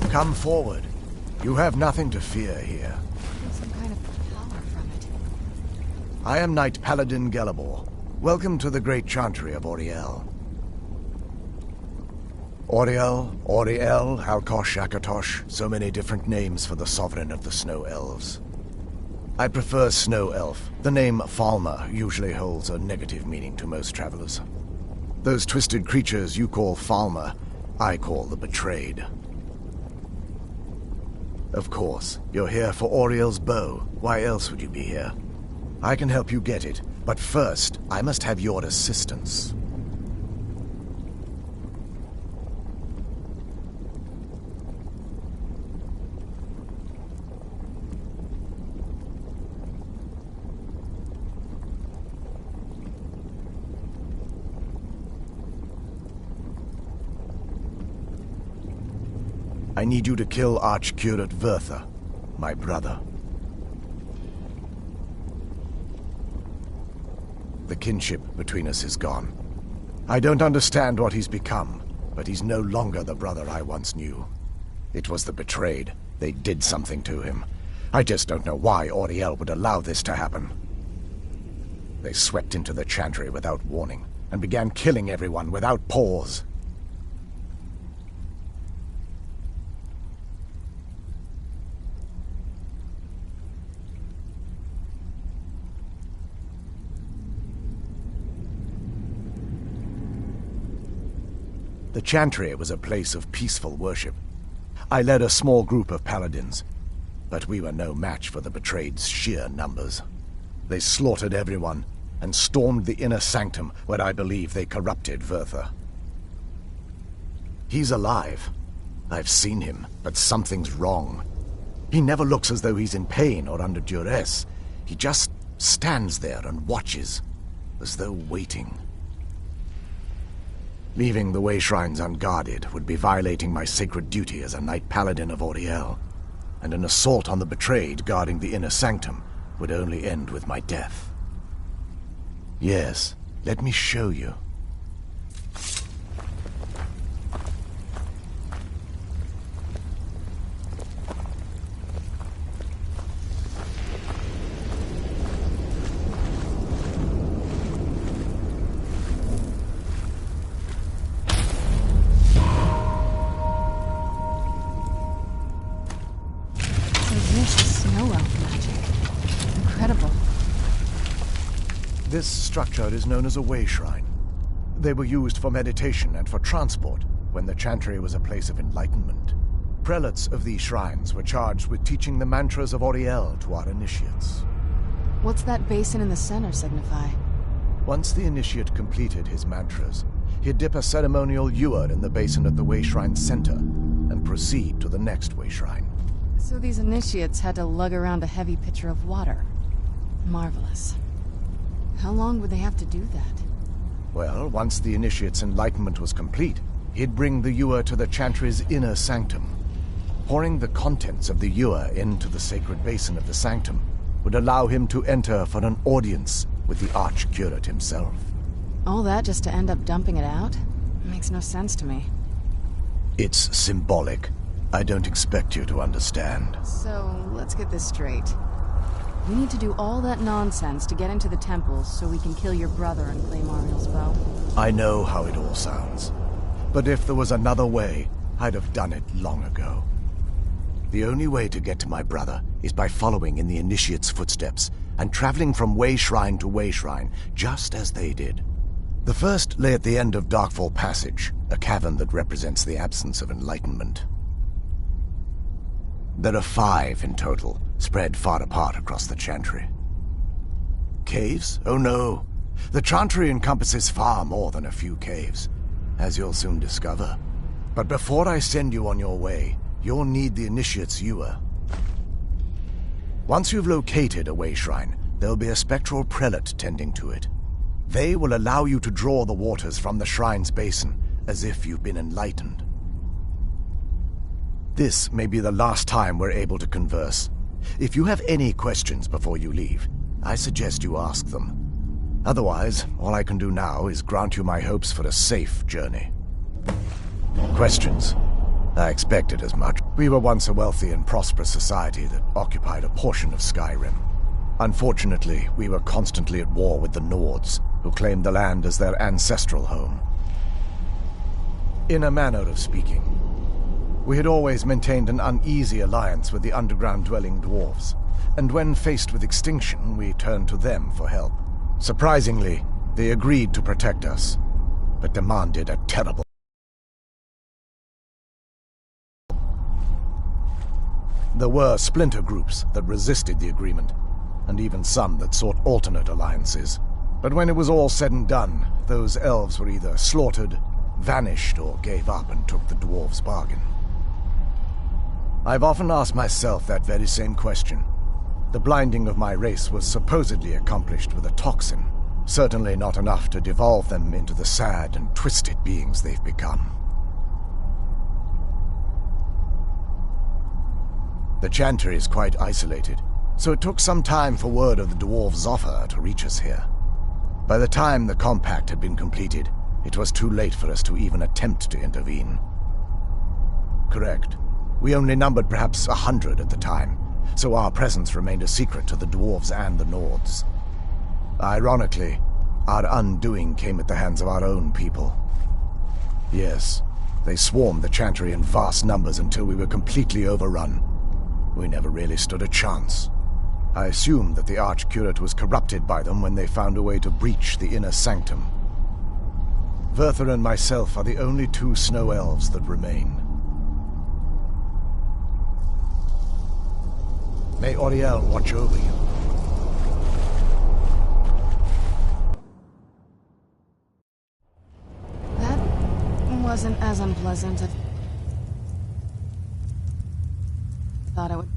Come forward. You have nothing to fear here. Some kind of power from it. I am Knight Paladin Gelibor. Welcome to the great chantry of Auriel. Auriel, Alkosh, Akatosh, so many different names for the sovereign of the Snow Elves. I prefer Snow Elf. The name Falmer usually holds a negative meaning to most travelers. Those twisted creatures you call Falmer, I call the Betrayed. Of course, you're here for Auriel's bow. Why else would you be here? I can help you get it, but first, I must have your assistance. I need you to kill Archcurate Vertha, my brother. The kinship between us is gone. I don't understand what he's become, but he's no longer the brother I once knew. It was the Betrayed. They did something to him. I just don't know why Auriel would allow this to happen. They swept into the chantry without warning, and began killing everyone without pause. The chantry was a place of peaceful worship. I led a small group of paladins, but we were no match for the Betrayed's sheer numbers. They slaughtered everyone and stormed the inner sanctum where I believe they corrupted Vertha. He's alive. I've seen him, but something's wrong. He never looks as though he's in pain or under duress. He just stands there and watches, as though waiting. Leaving the way shrines unguarded would be violating my sacred duty as a Knight Paladin of Auriel, and an assault on the Betrayed guarding the inner sanctum would only end with my death. Yes, let me show you. This structure is known as a way shrine. They were used for meditation and for transport when the chantry was a place of enlightenment. Prelates of these shrines were charged with teaching the mantras of Auriel to our initiates. What's that basin in the center signify? Once the initiate completed his mantras, he'd dip a ceremonial ewer in the basin at the way shrine's center and proceed to the next way shrine. So these initiates had to lug around a heavy pitcher of water. Marvelous. How long would they have to do that? Well, once the initiate's enlightenment was complete, he'd bring the ewer to the chantry's inner sanctum. Pouring the contents of the ewer into the sacred basin of the sanctum would allow him to enter for an audience with the Archcurate himself. All that just to end up dumping it out? Makes no sense to me. It's symbolic. I don't expect you to understand. So, let's get this straight. We need to do all that nonsense to get into the temples so we can kill your brother and claim Ariel's bow. I know how it all sounds. But if there was another way, I'd have done it long ago. The only way to get to my brother is by following in the Initiate's footsteps and traveling from way shrine to way shrine, just as they did. The first lay at the end of Darkfall Passage, a cavern that represents the absence of enlightenment. There are 5 in total, spread far apart across the Chantry. Caves? Oh no. The Chantry encompasses far more than a few caves, as you'll soon discover. But before I send you on your way, you'll need the Initiate's ewer. Once you've located a way shrine, there'll be a spectral prelate tending to it. They will allow you to draw the waters from the shrine's basin, as if you've been enlightened. This may be the last time we're able to converse. If you have any questions before you leave, I suggest you ask them. Otherwise, all I can do now is grant you my hopes for a safe journey. Questions? I expected as much. We were once a wealthy and prosperous society that occupied a portion of Skyrim. Unfortunately, we were constantly at war with the Nords, who claimed the land as their ancestral home. In a manner of speaking, we had always maintained an uneasy alliance with the underground-dwelling dwarves, and when faced with extinction, we turned to them for help. Surprisingly, they agreed to protect us, but demanded a terrible... There were splinter groups that resisted the agreement, and even some that sought alternate alliances. But when it was all said and done, those elves were either slaughtered, vanished, or gave up and took the dwarves' bargain. I've often asked myself that very same question. The blinding of my race was supposedly accomplished with a toxin, certainly not enough to devolve them into the sad and twisted beings they've become. The Chantry is quite isolated, so it took some time for word of the dwarves' offer to reach us here. By the time the compact had been completed, it was too late for us to even attempt to intervene. Correct. We only numbered perhaps 100 at the time, so our presence remained a secret to the dwarves and the Nords. Ironically, our undoing came at the hands of our own people. Yes, they swarmed the Chantry in vast numbers until we were completely overrun. We never really stood a chance. I assumed that the Archcurate was corrupted by them when they found a way to breach the inner sanctum. Verther and myself are the only 2 snow elves that remain. May Auriel watch over you. That wasn't as unpleasant as I thought it would.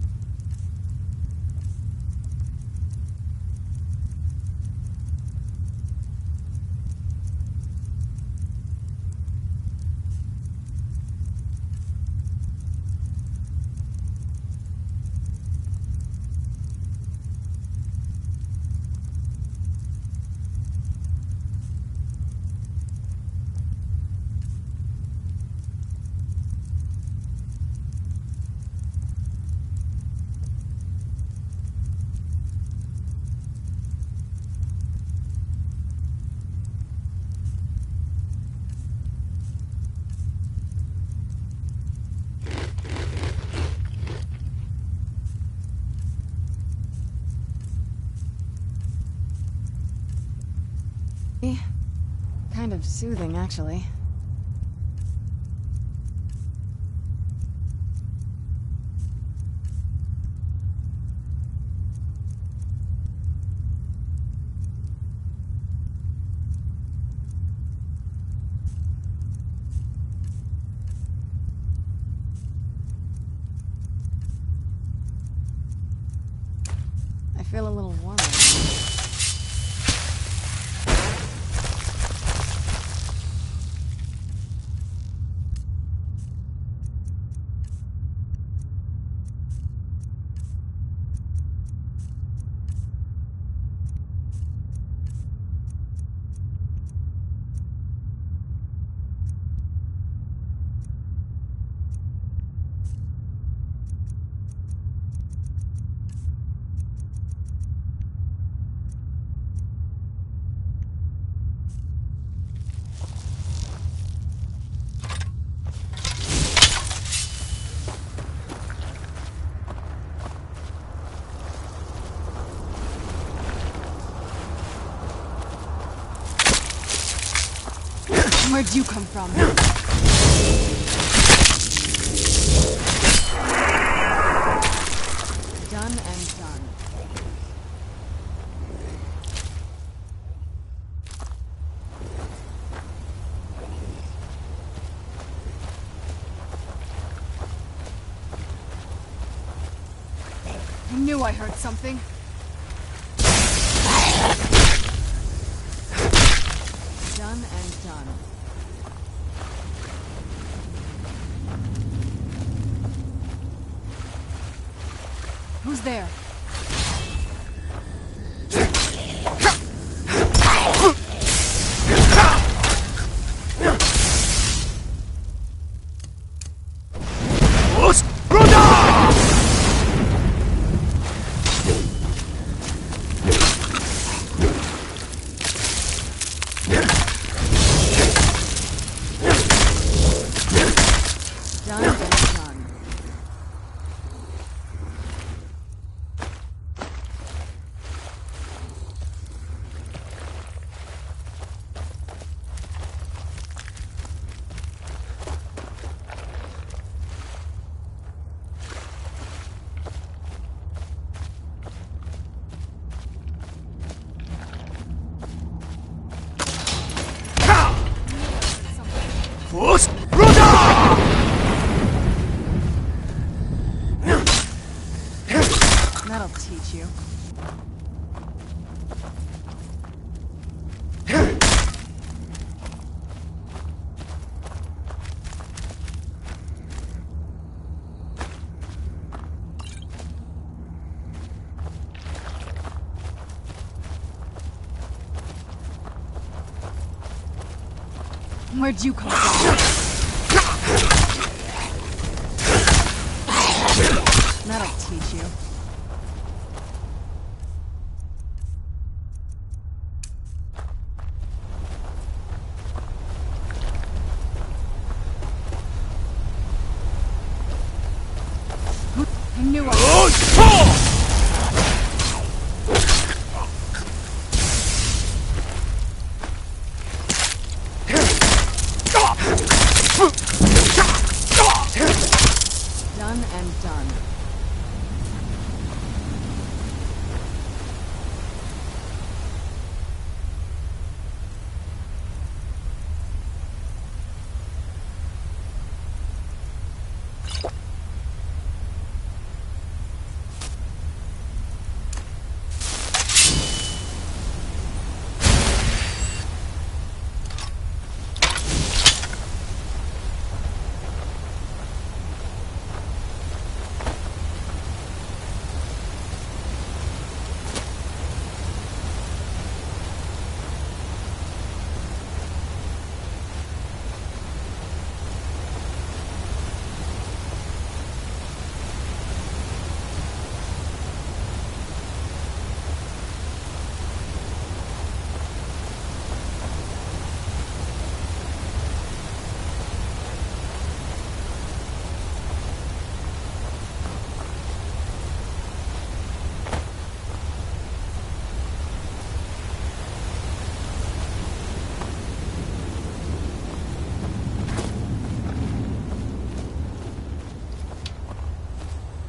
Kind of soothing, actually. I feel a little warmer. Where'd you come from? Done and done. I knew I heard something. Done and done. Who's there? That'll teach you. Where'd you come from? That'll teach you. I knew Done and done.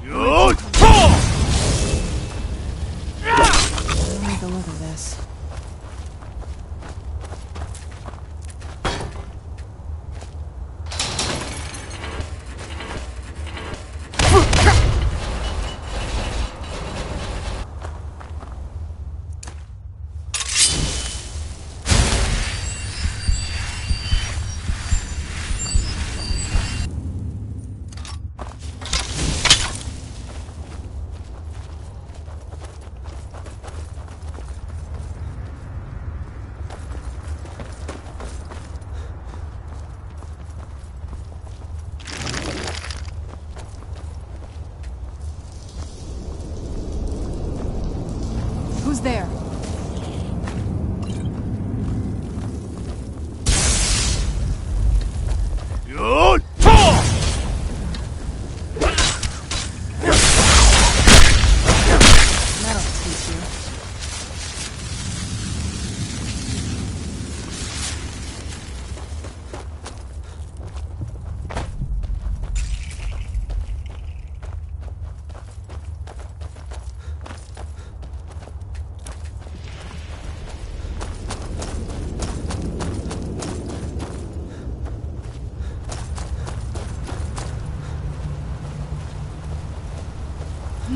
I like the look of this. Who's there? That'll teach you.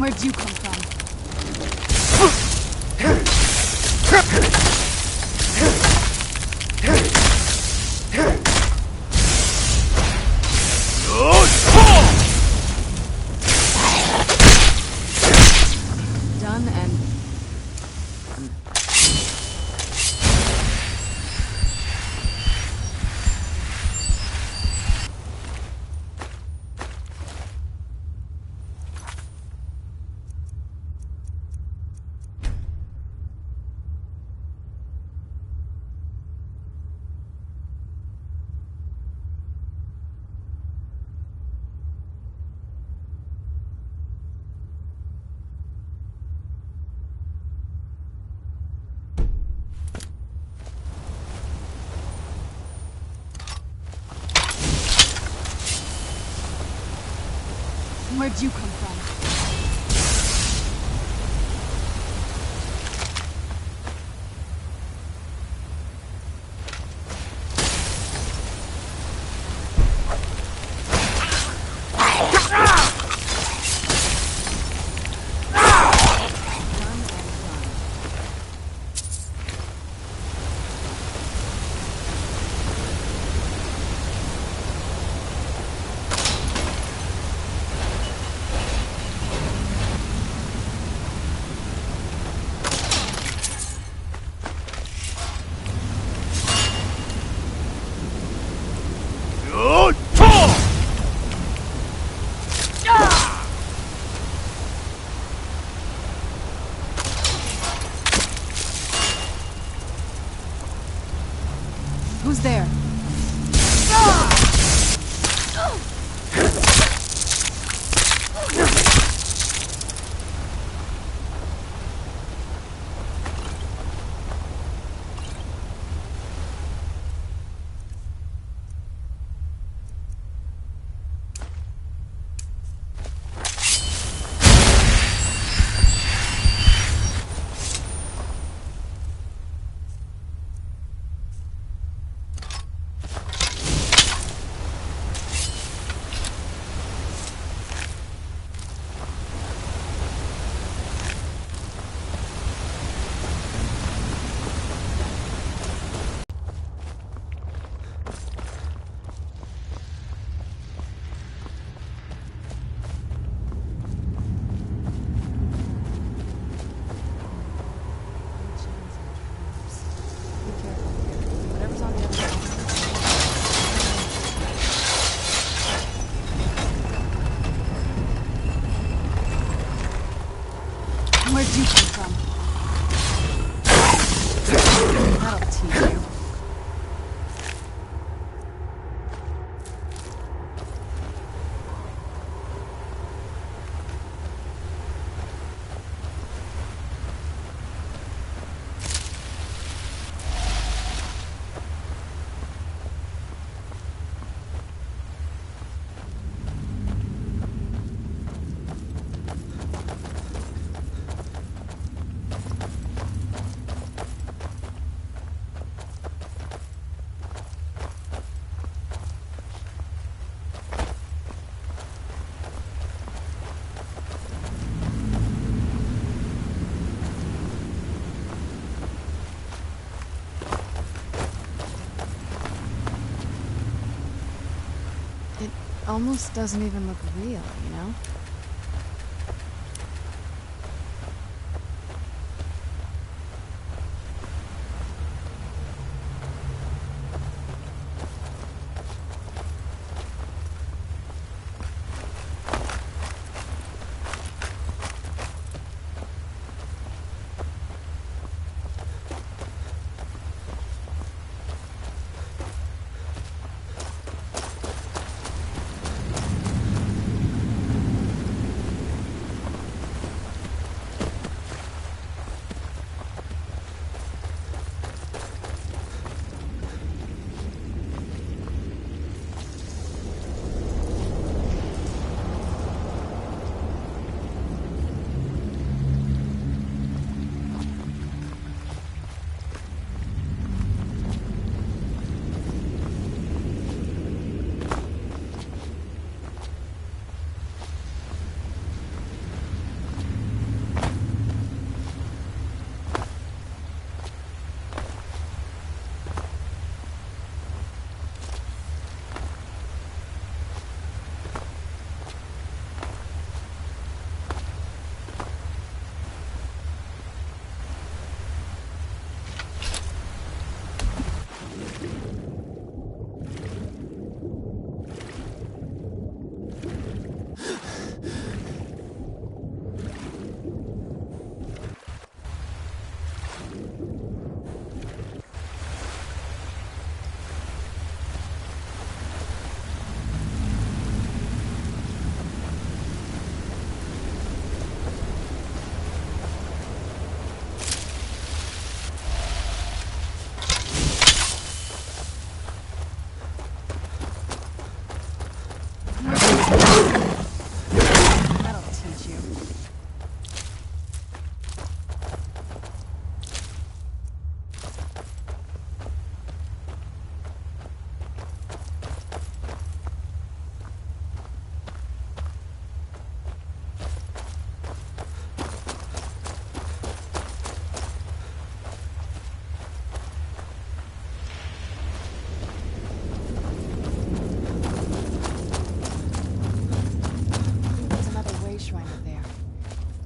Where'd you come from? Done and... Where'd you come from? Who's there? Where'd you come from? That'll teach you. Almost doesn't even look real, you know? That'll teach you.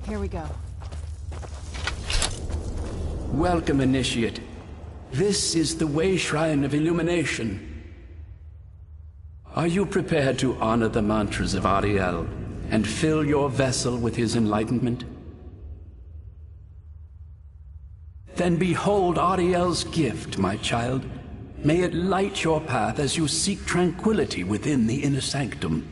Here we go. Welcome, Initiate. This is the Way Shrine of Illumination. Are you prepared to honor the mantras of Ariel and fill your vessel with his enlightenment? Then behold Ariel's gift, my child. May it light your path as you seek tranquility within the inner sanctum.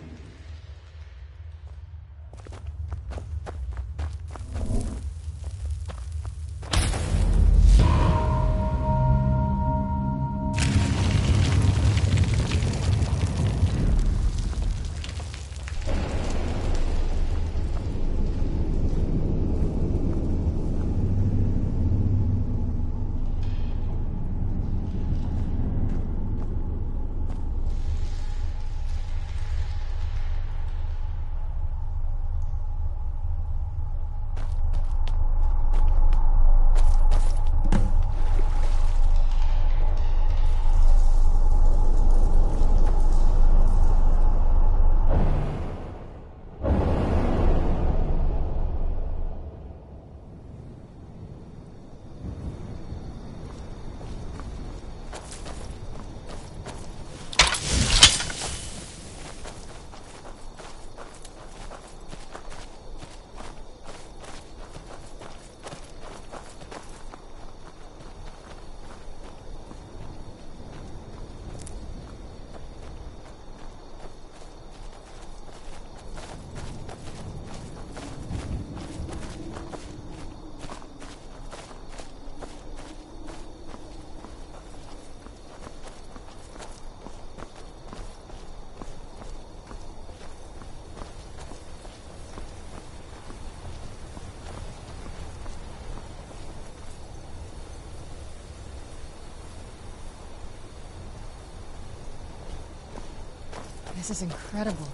This is incredible.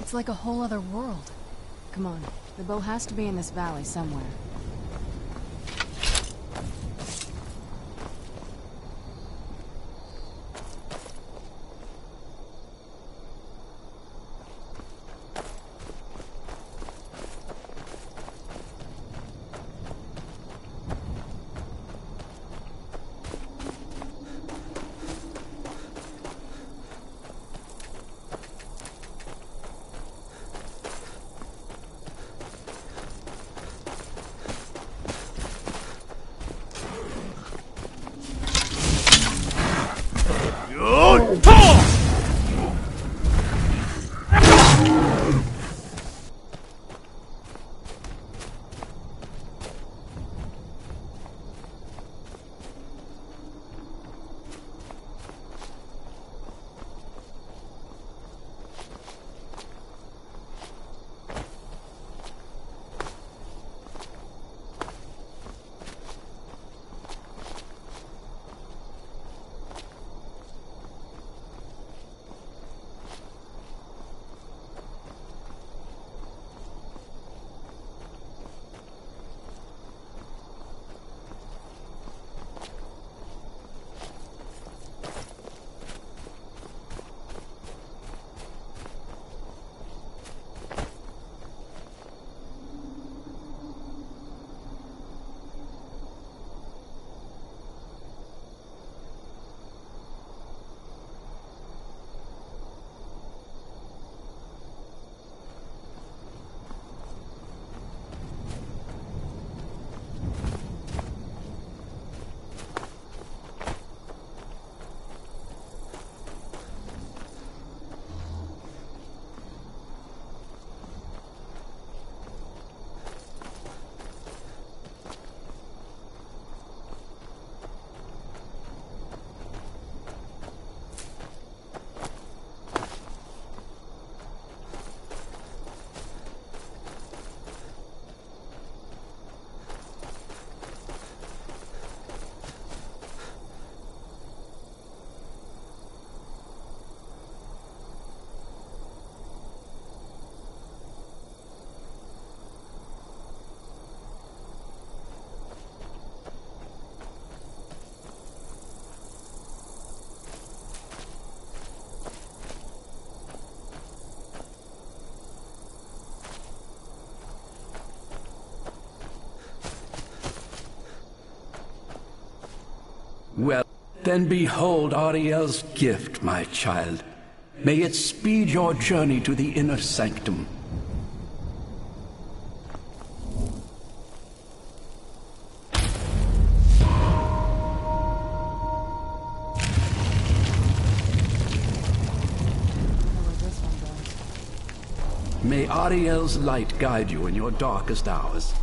It's like a whole other world. Come on, the bow has to be in this valley somewhere. Well, then behold Ariel's gift, my child. May it speed your journey to the inner sanctum. May Ariel's light guide you in your darkest hours.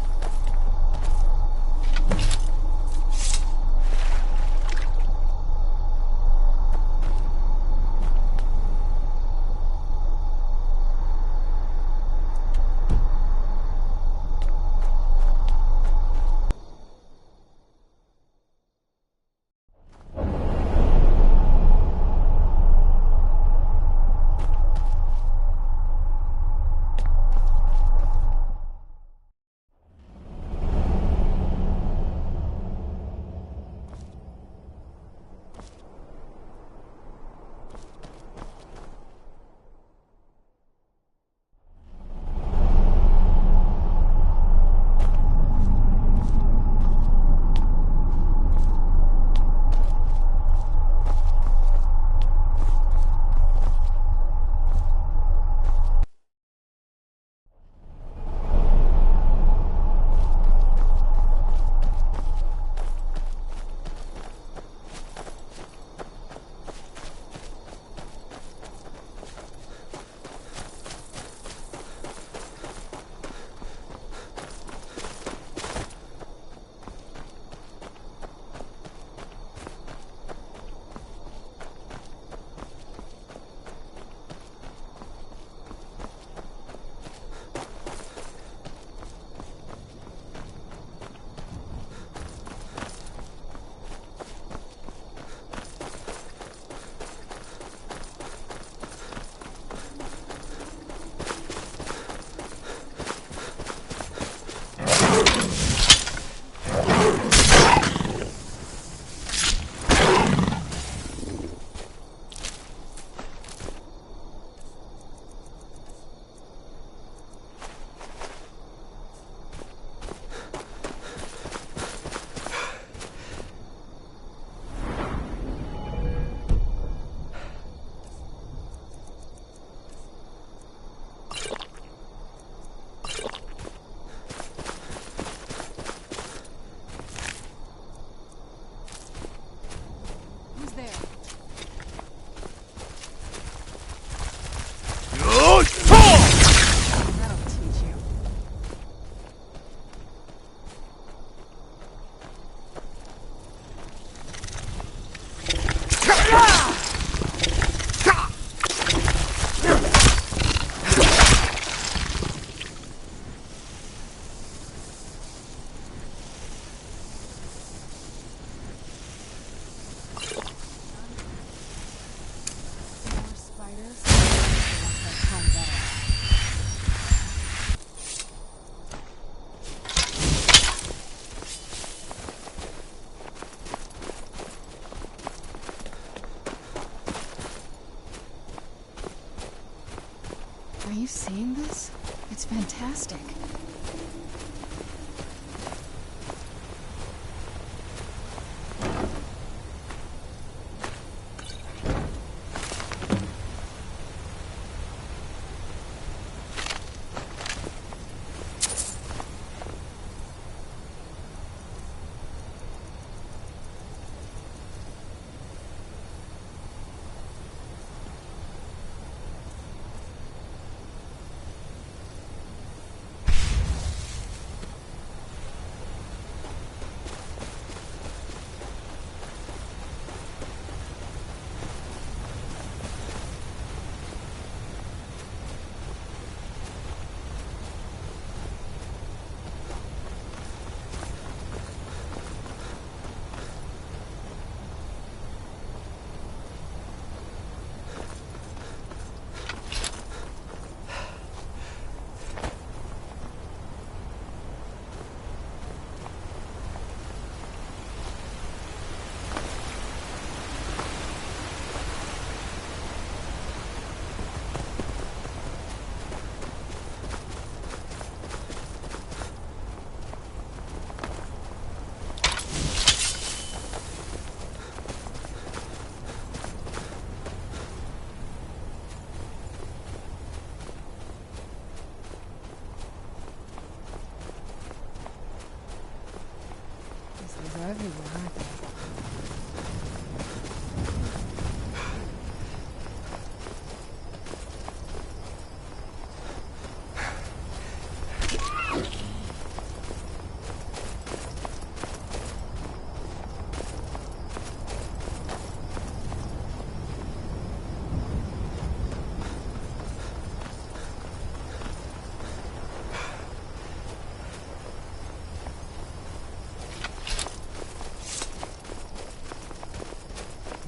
Are you seeing this? It's fantastic.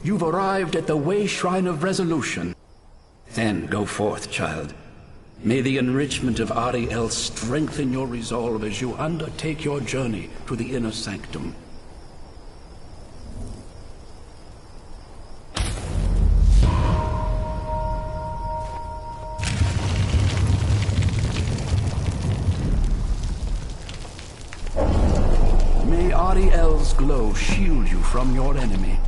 You've arrived at the Way Shrine of Resolution. Then go forth, child. May the enrichment of Ariel strengthen your resolve as you undertake your journey to the inner sanctum. May Ariel's glow shield you from your enemy.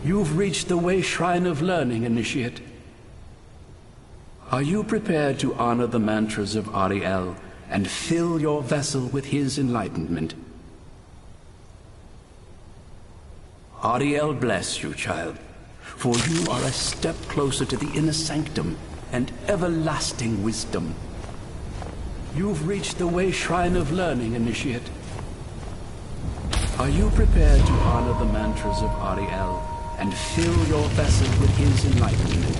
You've reached the Way Shrine of Learning, Initiate. Are you prepared to honor the mantras of Ariel and fill your vessel with his enlightenment? Ariel bless you, child, for you are a step closer to the inner sanctum and everlasting wisdom. You've reached the Way Shrine of Learning, Initiate. Are you prepared to honor the mantras of Ariel and fill your vessel with his enlightenment?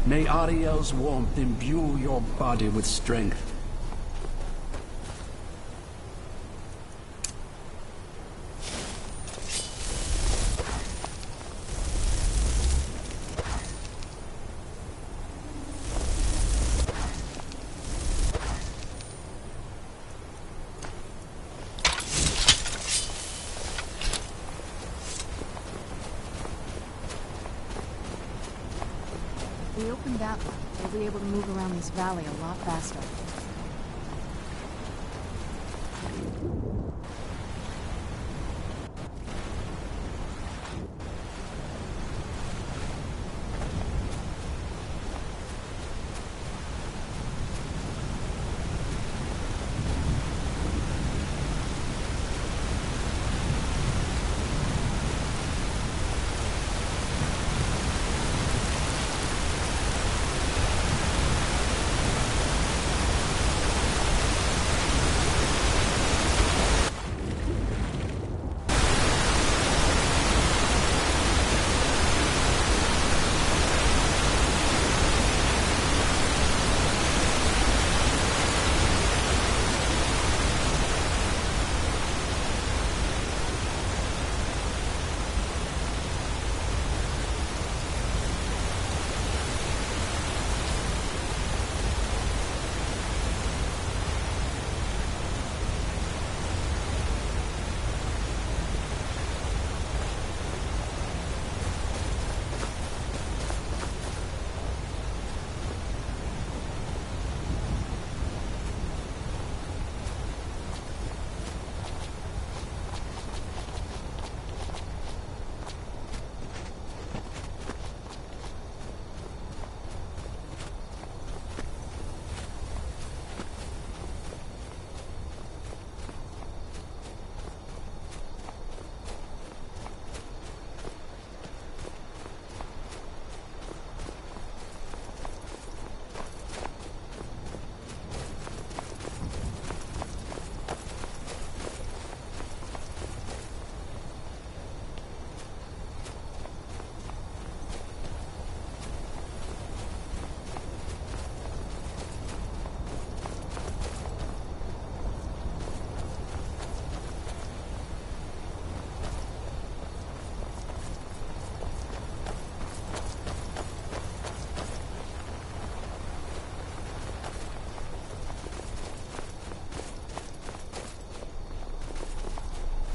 May Ariel's warmth imbue your body with strength. If we open that one, we'll be able to move around this valley a lot faster.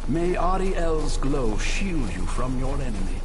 May Ariel's glow shield you from your enemy.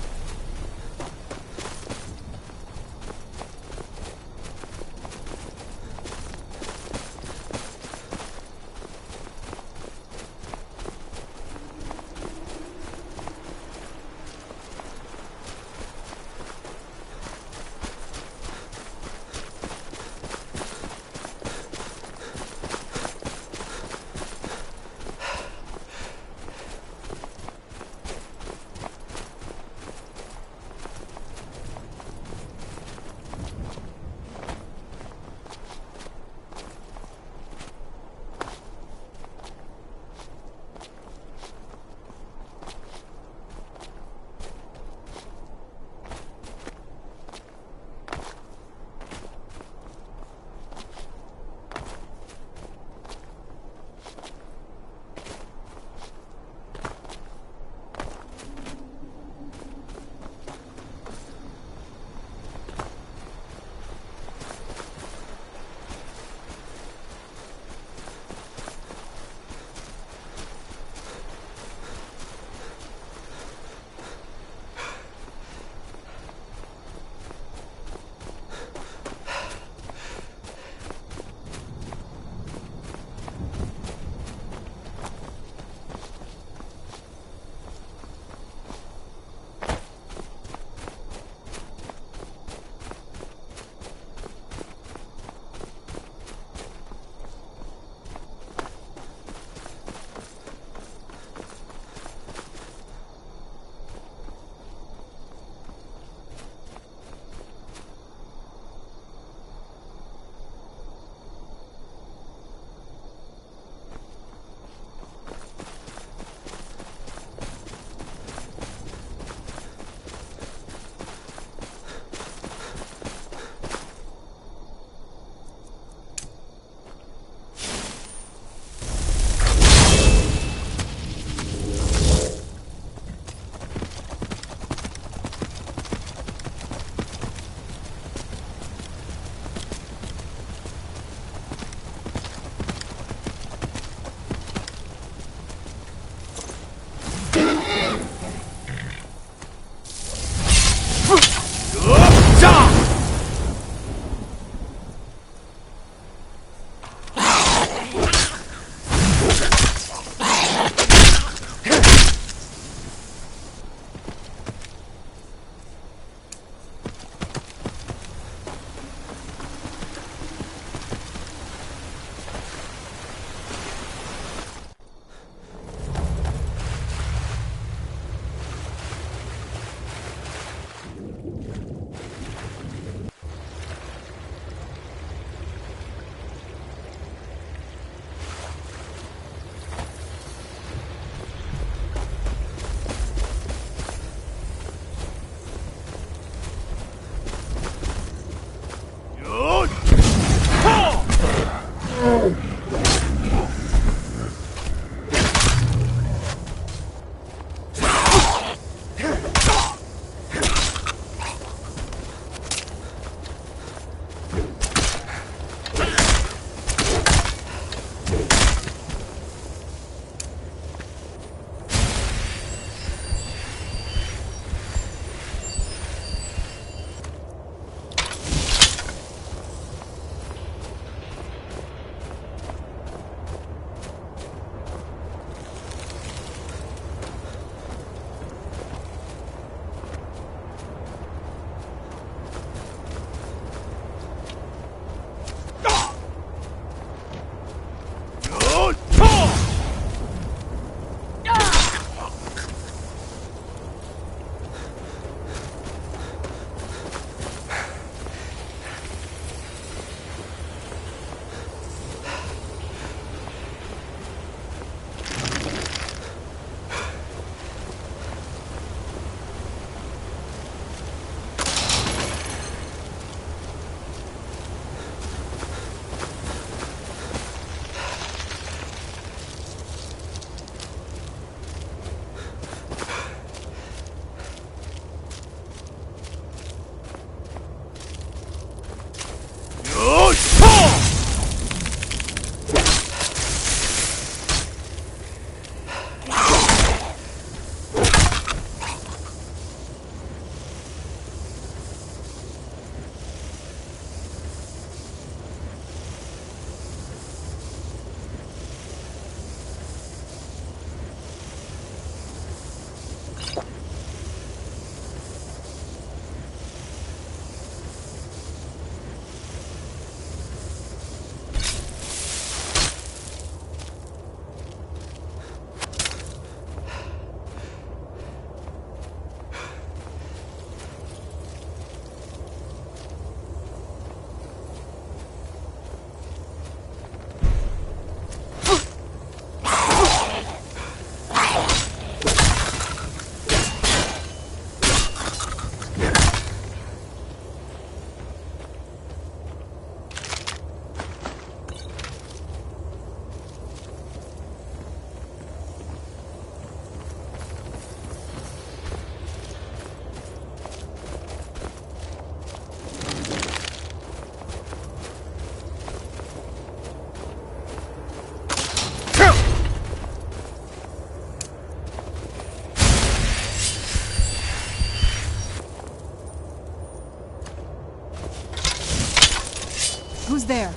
Who's there?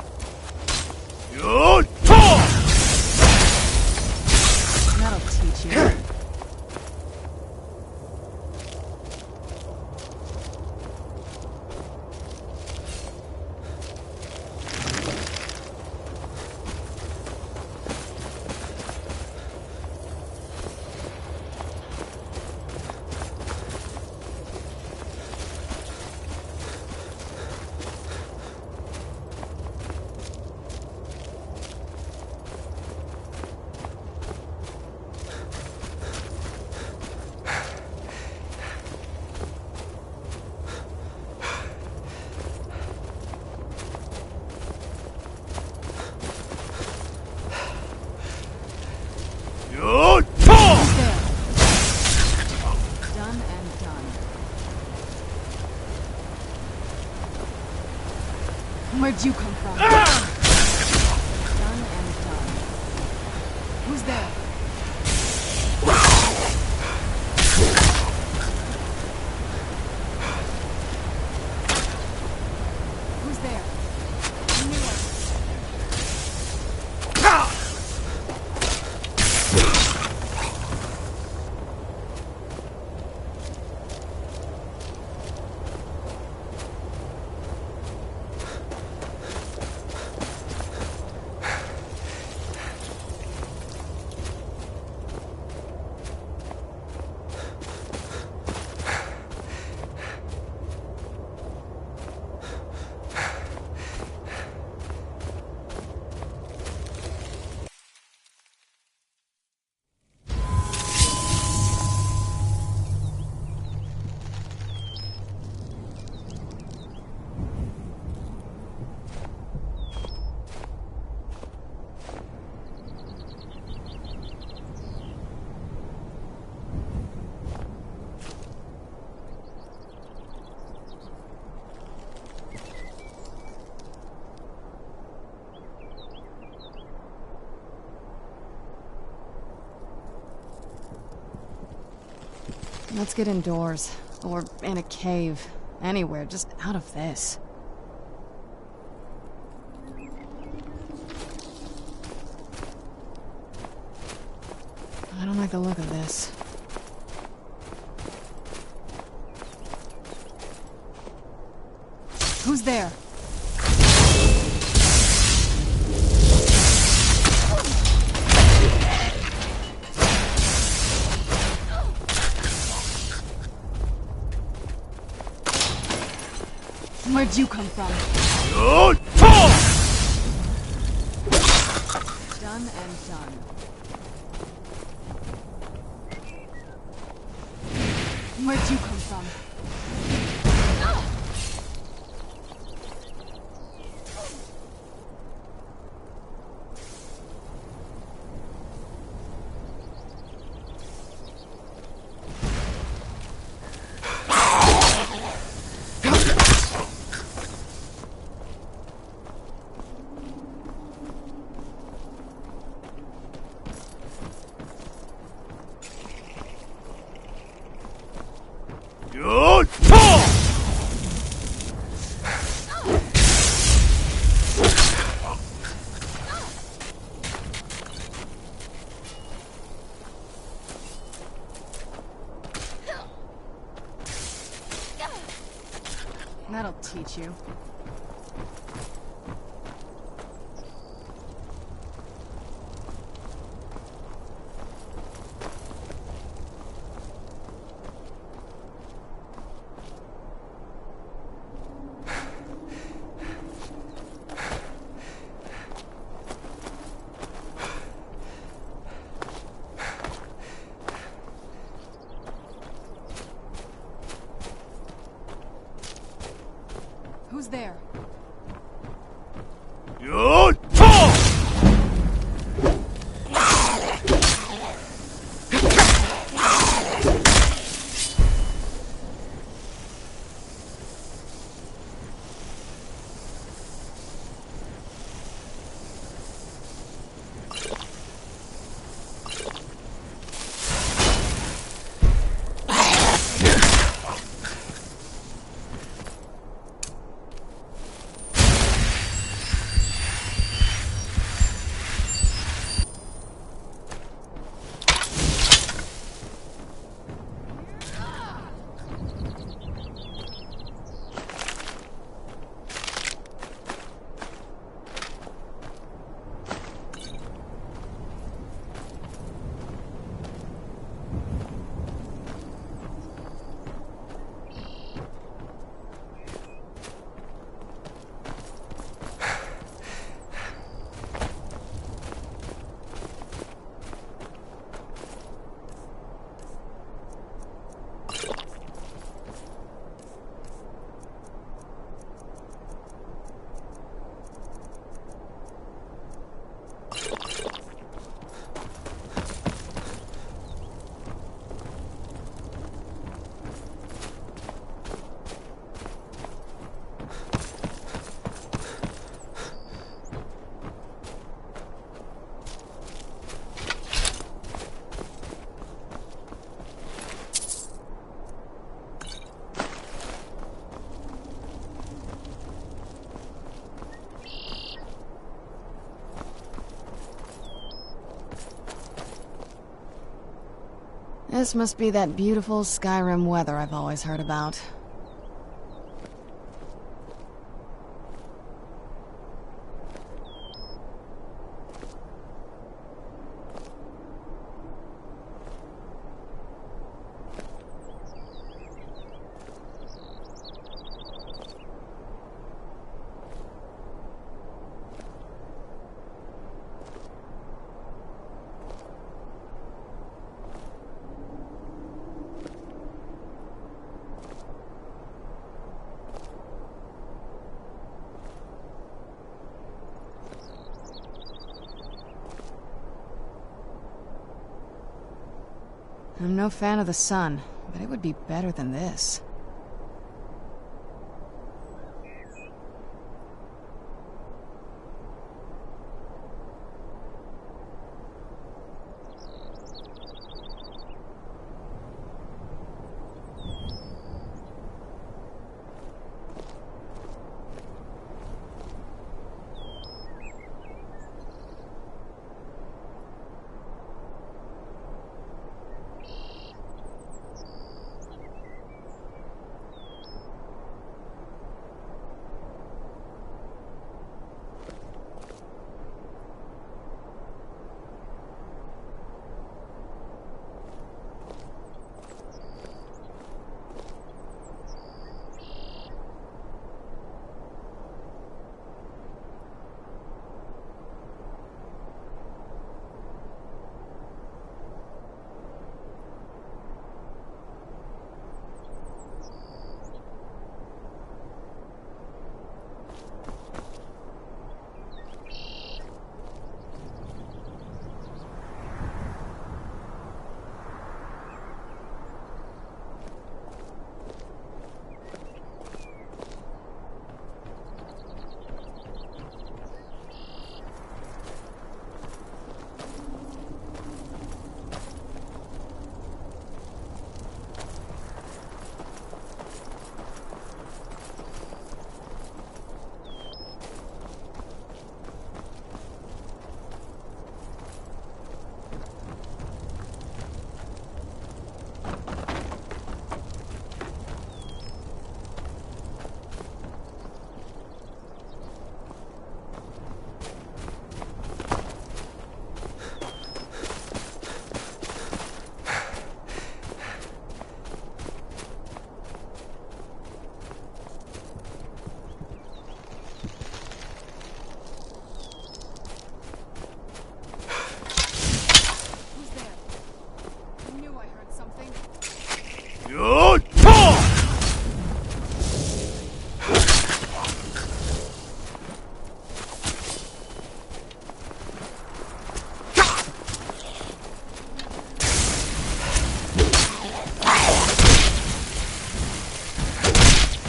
That'll teach you. Where'd you come from? Done and done. Who's there? Who's there? I knew it. Let's get indoors. Or in a cave. Anywhere, just out of this. I don't like the look of this. Who's there? Where'd you come from? Done and done. Where'd you come from? That'll teach you. Who's there? This must be that beautiful Skyrim weather I've always heard about. I'm no fan of the sun, but it would be better than this.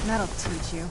That'll teach you.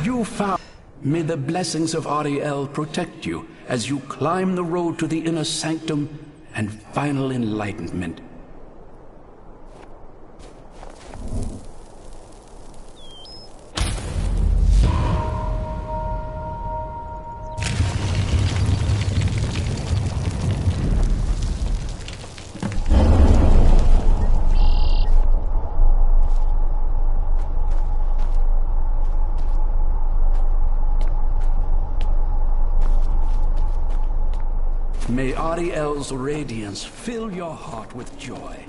You found... May the blessings of Ariel protect you as you climb the road to the inner sanctum and final enlightenment. May Ariel's radiance fill your heart with joy.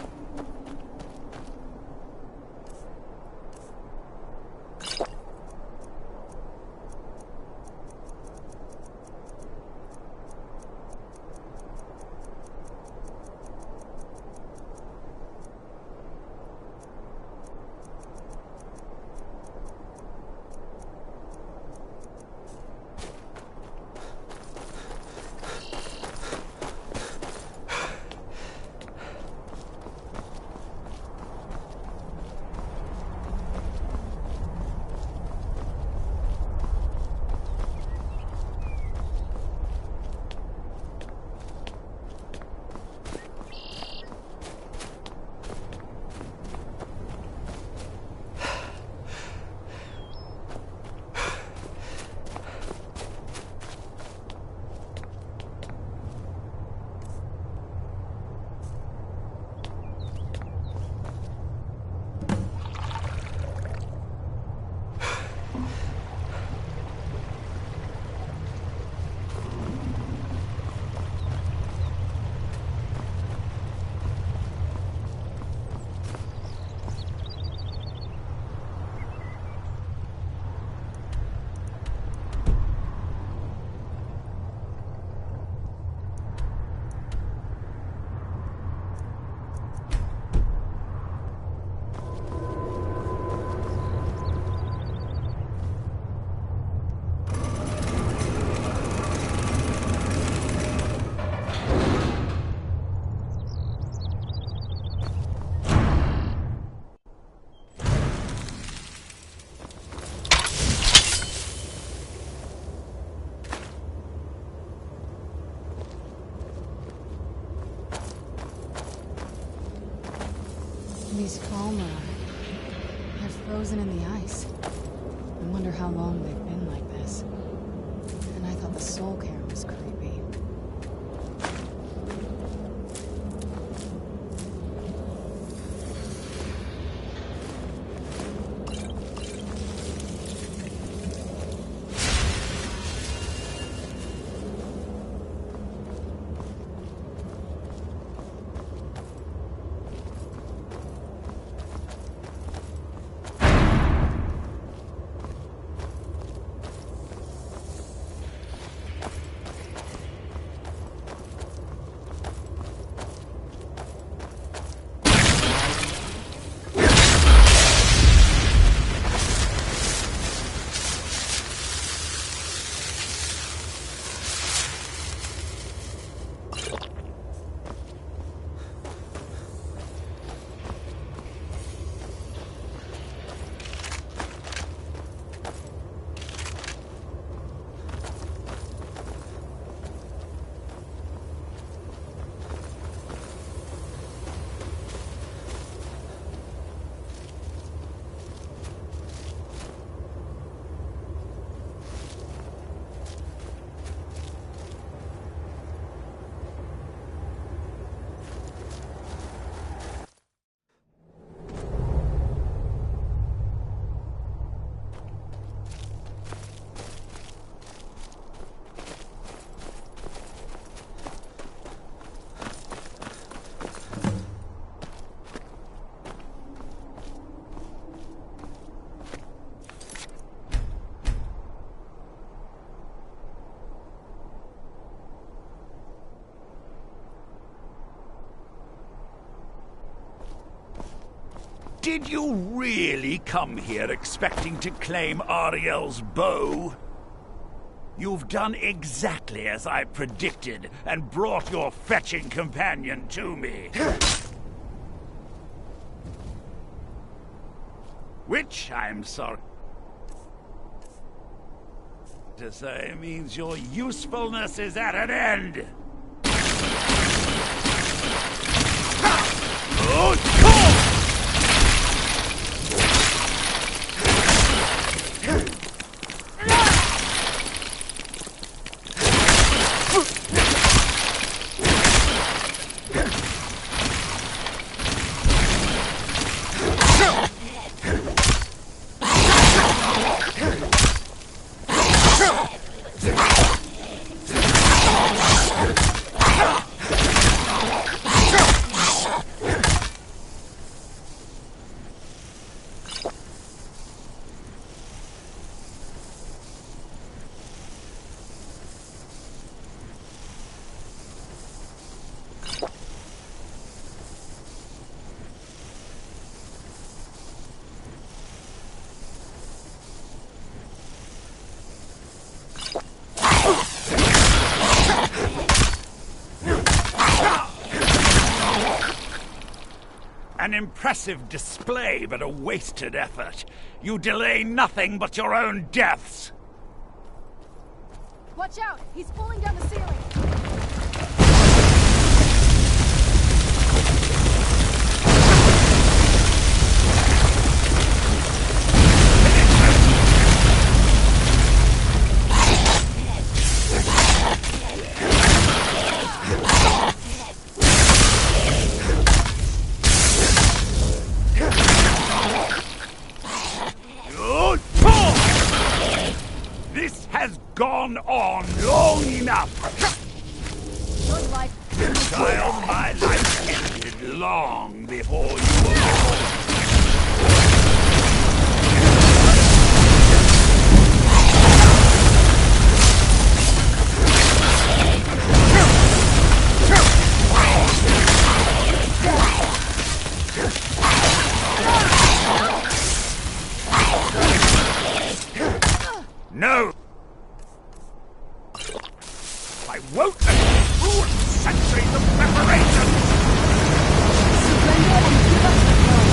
These Falmer are frozen in the ice. I wonder how long they've been like this. And I thought the soul care was creepy. Did you really come here expecting to claim Ariel's bow? You've done exactly as I predicted and brought your fetching companion to me. Which, I'm sorry... to say means your usefulness is at an end. An impressive display, but a wasted effort. You delay nothing but your own deaths. Watch out! He's pulling down the ceiling! This has gone on long enough. Your life. Child, my life ended long before you were born. No! I won't let you ruin centuries of preparation! Surrender and give us the throne.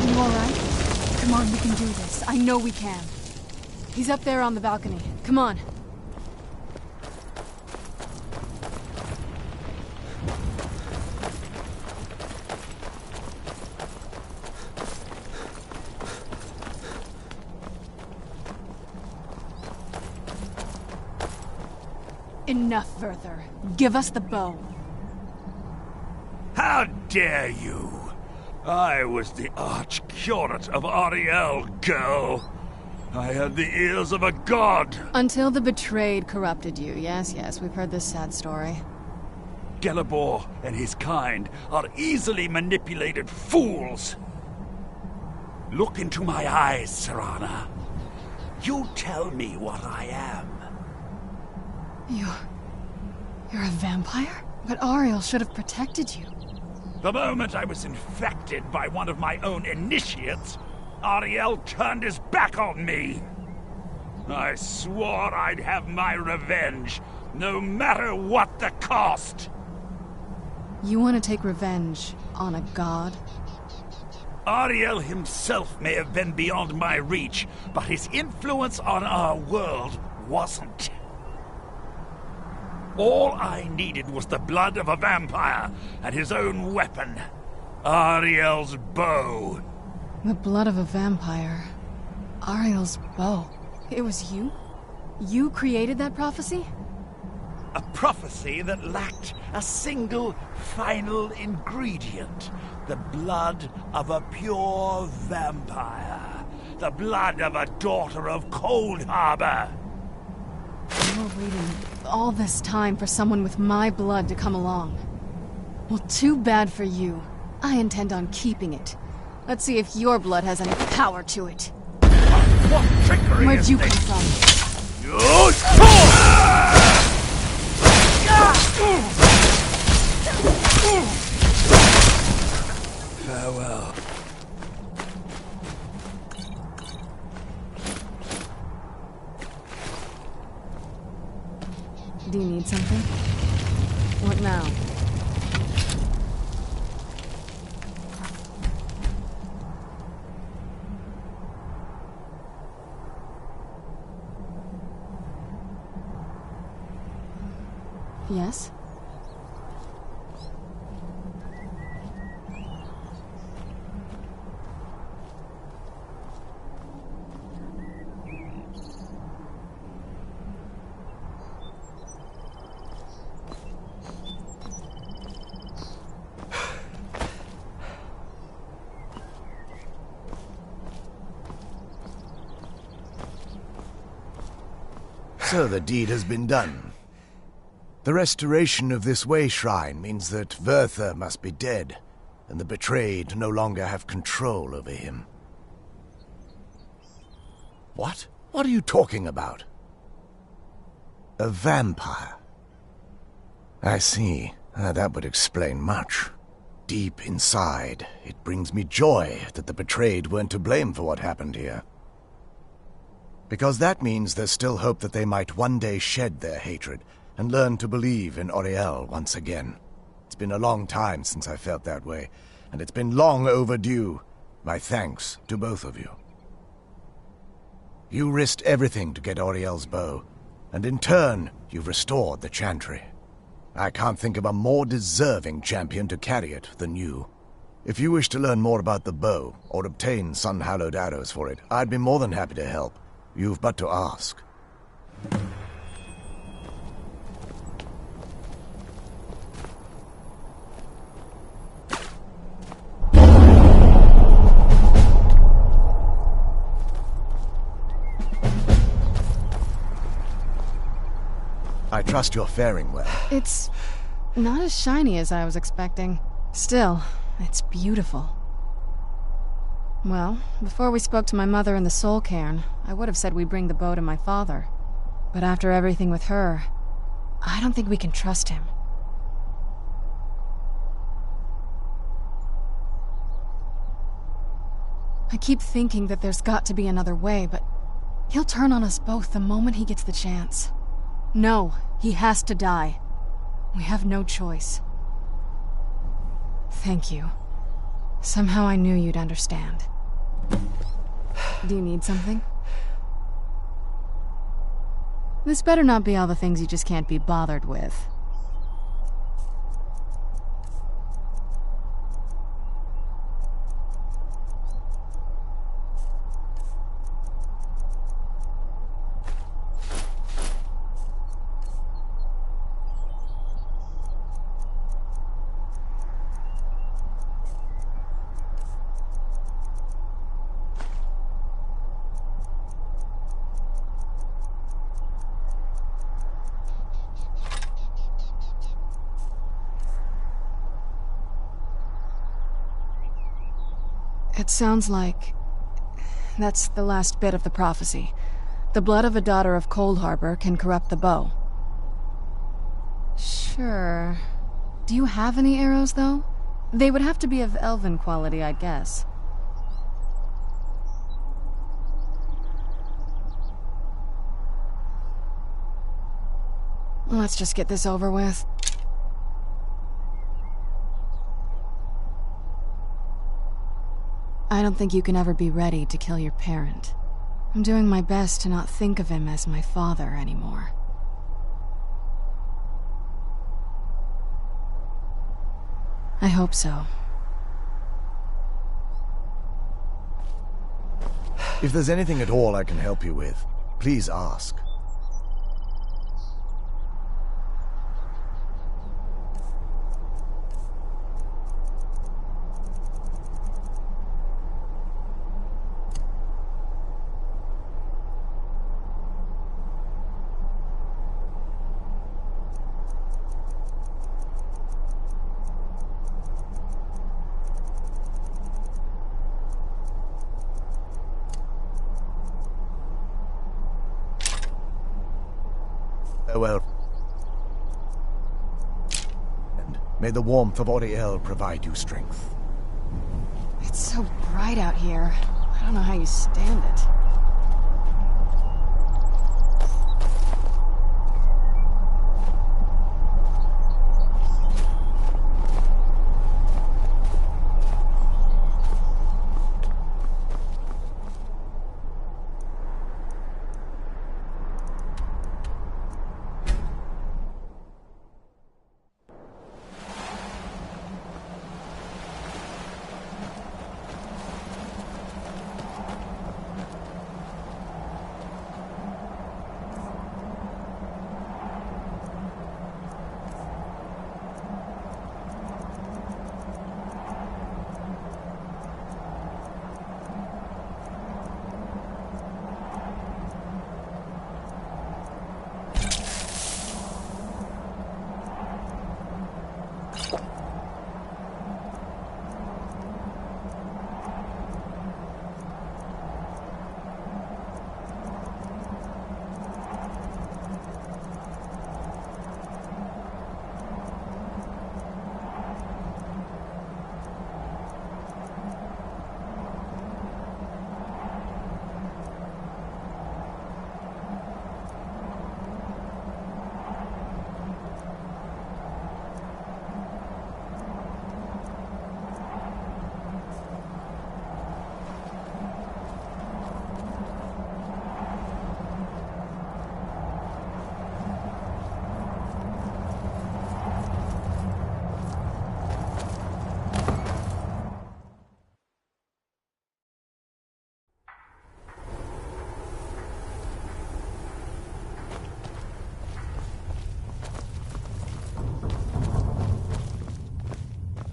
You alright? Come on, we can do this. I know we can. He's up there on the balcony. Come on. Enough, Werther. Give us the bow. How dare you! I was the arch-curate of Ariel, girl. I had the ears of a god. Until the betrayed corrupted you. Yes, yes, we've heard this sad story. Gelibor and his kind are easily manipulated fools. Look into my eyes, Serana. You tell me what I am. You're a vampire? But Ariel should have protected you. The moment I was infected by one of my own initiates, Ariel turned his back on me. I swore I'd have my revenge, no matter what the cost. You want to take revenge on a god? Ariel himself may have been beyond my reach, but his influence on our world wasn't. All I needed was the blood of a vampire and his own weapon, Ariel's bow. The blood of a vampire. Ariel's bow. It was you? You created that prophecy? A prophecy that lacked a single final ingredient. The blood of a pure vampire. The blood of a daughter of Cold Harbor. You were waiting all this time for someone with my blood to come along. Well, too bad for you. I intend on keeping it. Let's see if your blood has any power to it. What trickery Where'd is you this? come from? Farewell. Do you need something? What now? Yes? So the deed has been done. The restoration of this way shrine means that Verther must be dead, and the betrayed no longer have control over him. What? What are you talking about? A vampire. I see. That would explain much. Deep inside, it brings me joy that the betrayed weren't to blame for what happened here. Because that means there's still hope that they might one day shed their hatred and learn to believe in Auriel once again. It's been a long time since I felt that way, and it's been long overdue. My thanks to both of you. You risked everything to get Auriel's bow, and in turn, you've restored the Chantry. I can't think of a more deserving champion to carry it than you. If you wish to learn more about the bow, or obtain sun-hallowed arrows for it, I'd be more than happy to help. You've but to ask. I trust you're faring well. It's not as shiny as I was expecting. Still, it's beautiful. Well, before we spoke to my mother in the Soul Cairn, I would have said we'd bring the bow to my father. But after everything with her, I don't think we can trust him. I keep thinking that there's got to be another way, but he'll turn on us both the moment he gets the chance. No, he has to die. We have no choice. Thank you. Somehow I knew you'd understand. Do you need something? This better not be all the things you just can't be bothered with. It sounds like that's the last bit of the prophecy. The blood of a daughter of Cold Harbor can corrupt the bow. Sure. Do you have any arrows, though? They would have to be of elven quality, I guess. Let's just get this over with. I don't think you can ever be ready to kill your parent. I'm doing my best to not think of him as my father anymore. I hope so. If there's anything at all I can help you with, please ask. Farewell. And may the warmth of Auriel provide you strength. It's so bright out here. I don't know how you stand it.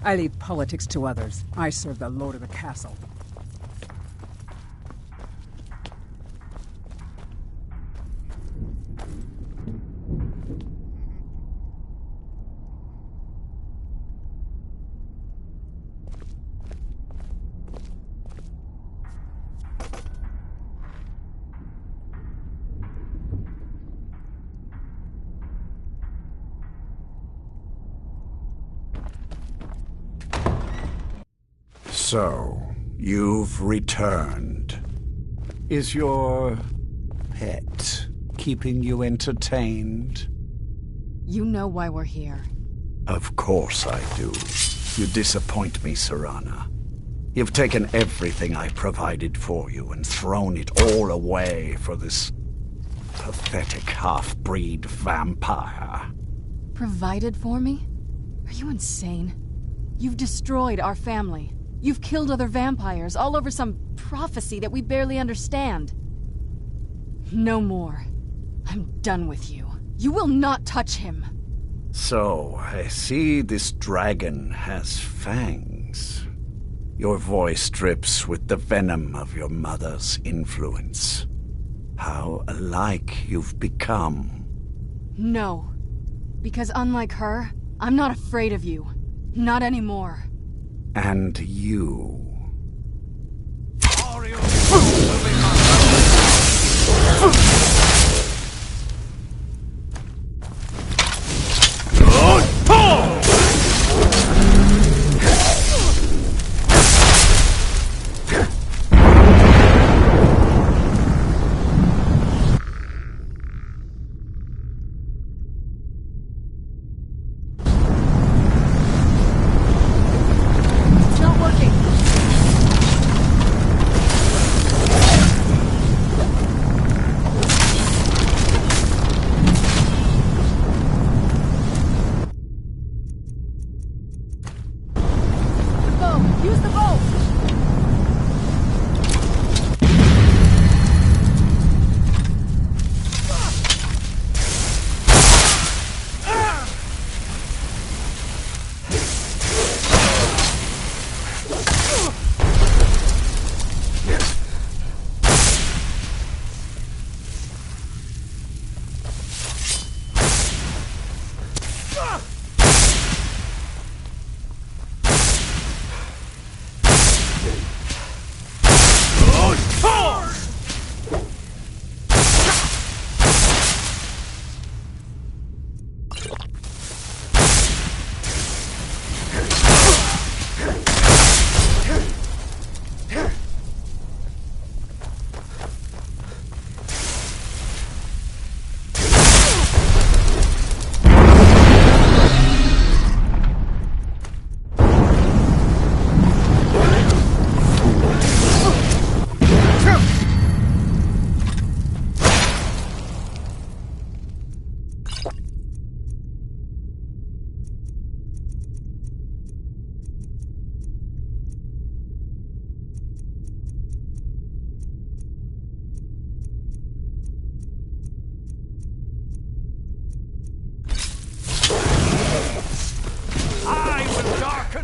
I leave politics to others. I serve the lord of the castle. So, you've returned. Is your pet keeping you entertained? You know why we're here. Of course I do. You disappoint me, Serana. You've taken everything I provided for you and thrown it all away for this pathetic half-breed vampire. Provided for me? Are you insane? You've destroyed our family. You've killed other vampires, all over some prophecy that we barely understand. No more. I'm done with you. You will not touch him. So, I see this dragon has fangs. Your voice drips with the venom of your mother's influence. How alike you've become. No. Because unlike her, I'm not afraid of you. Not anymore. And you...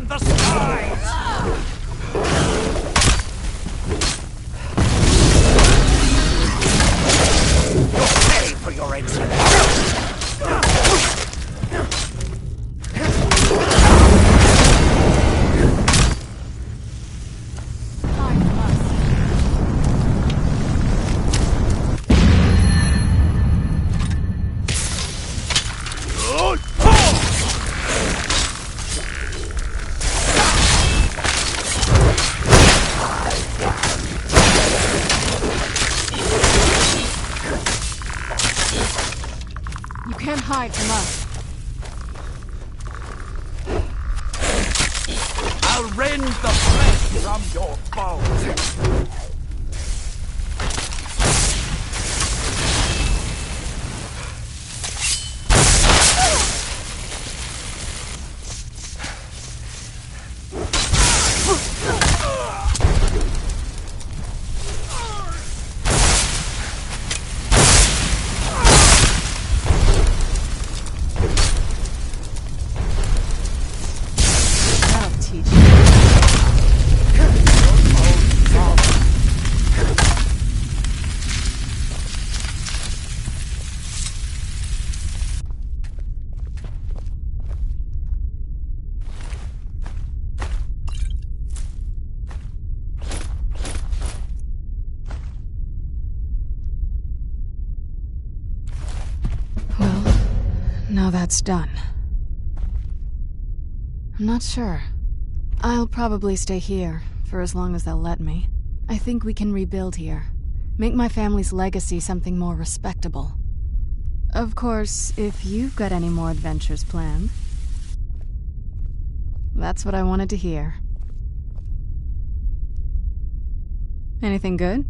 The skies! You'll pay for your insolence! Hide from us. I'll rend the flesh from your bones. Now that's done. I'm not sure. I'll probably stay here, for as long as they'll let me. I think we can rebuild here. Make my family's legacy something more respectable. Of course, if you've got any more adventures planned. That's what I wanted to hear. Anything good?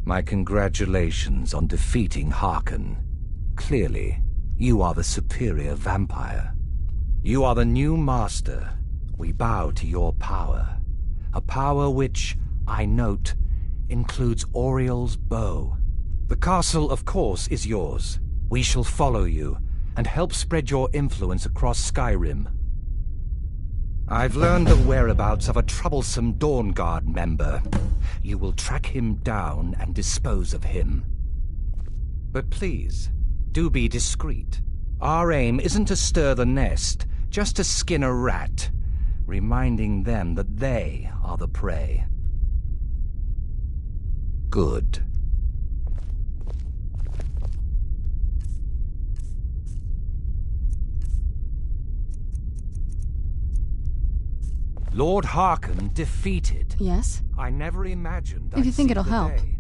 My congratulations on defeating Harkon. Clearly, you are the superior vampire. You are the new master. We bow to your power. A power which, I note, includes Auriel's bow. The castle, of course, is yours. We shall follow you, and help spread your influence across Skyrim. I've learned the whereabouts of a troublesome Dawn Guard member. You will track him down and dispose of him. But please, do be discreet. Our aim isn't to stir the nest, just to skin a rat, reminding them that they are the prey. Good. Lord Harkon defeated. Yes? I never imagined If you think it'll help. Day.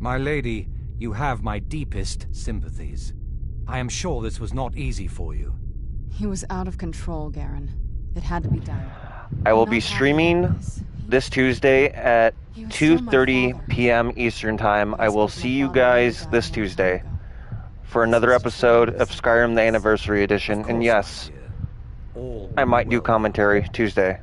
My lady, you have my deepest sympathies. I am sure this was not easy for you. He was out of control, Garen. It had to be done. I will be streaming this Tuesday at 2:30 p.m. Eastern Time. I will see you guys this Tuesday for another episode of Skyrim the Anniversary Edition. And yes, I might do commentary Tuesday.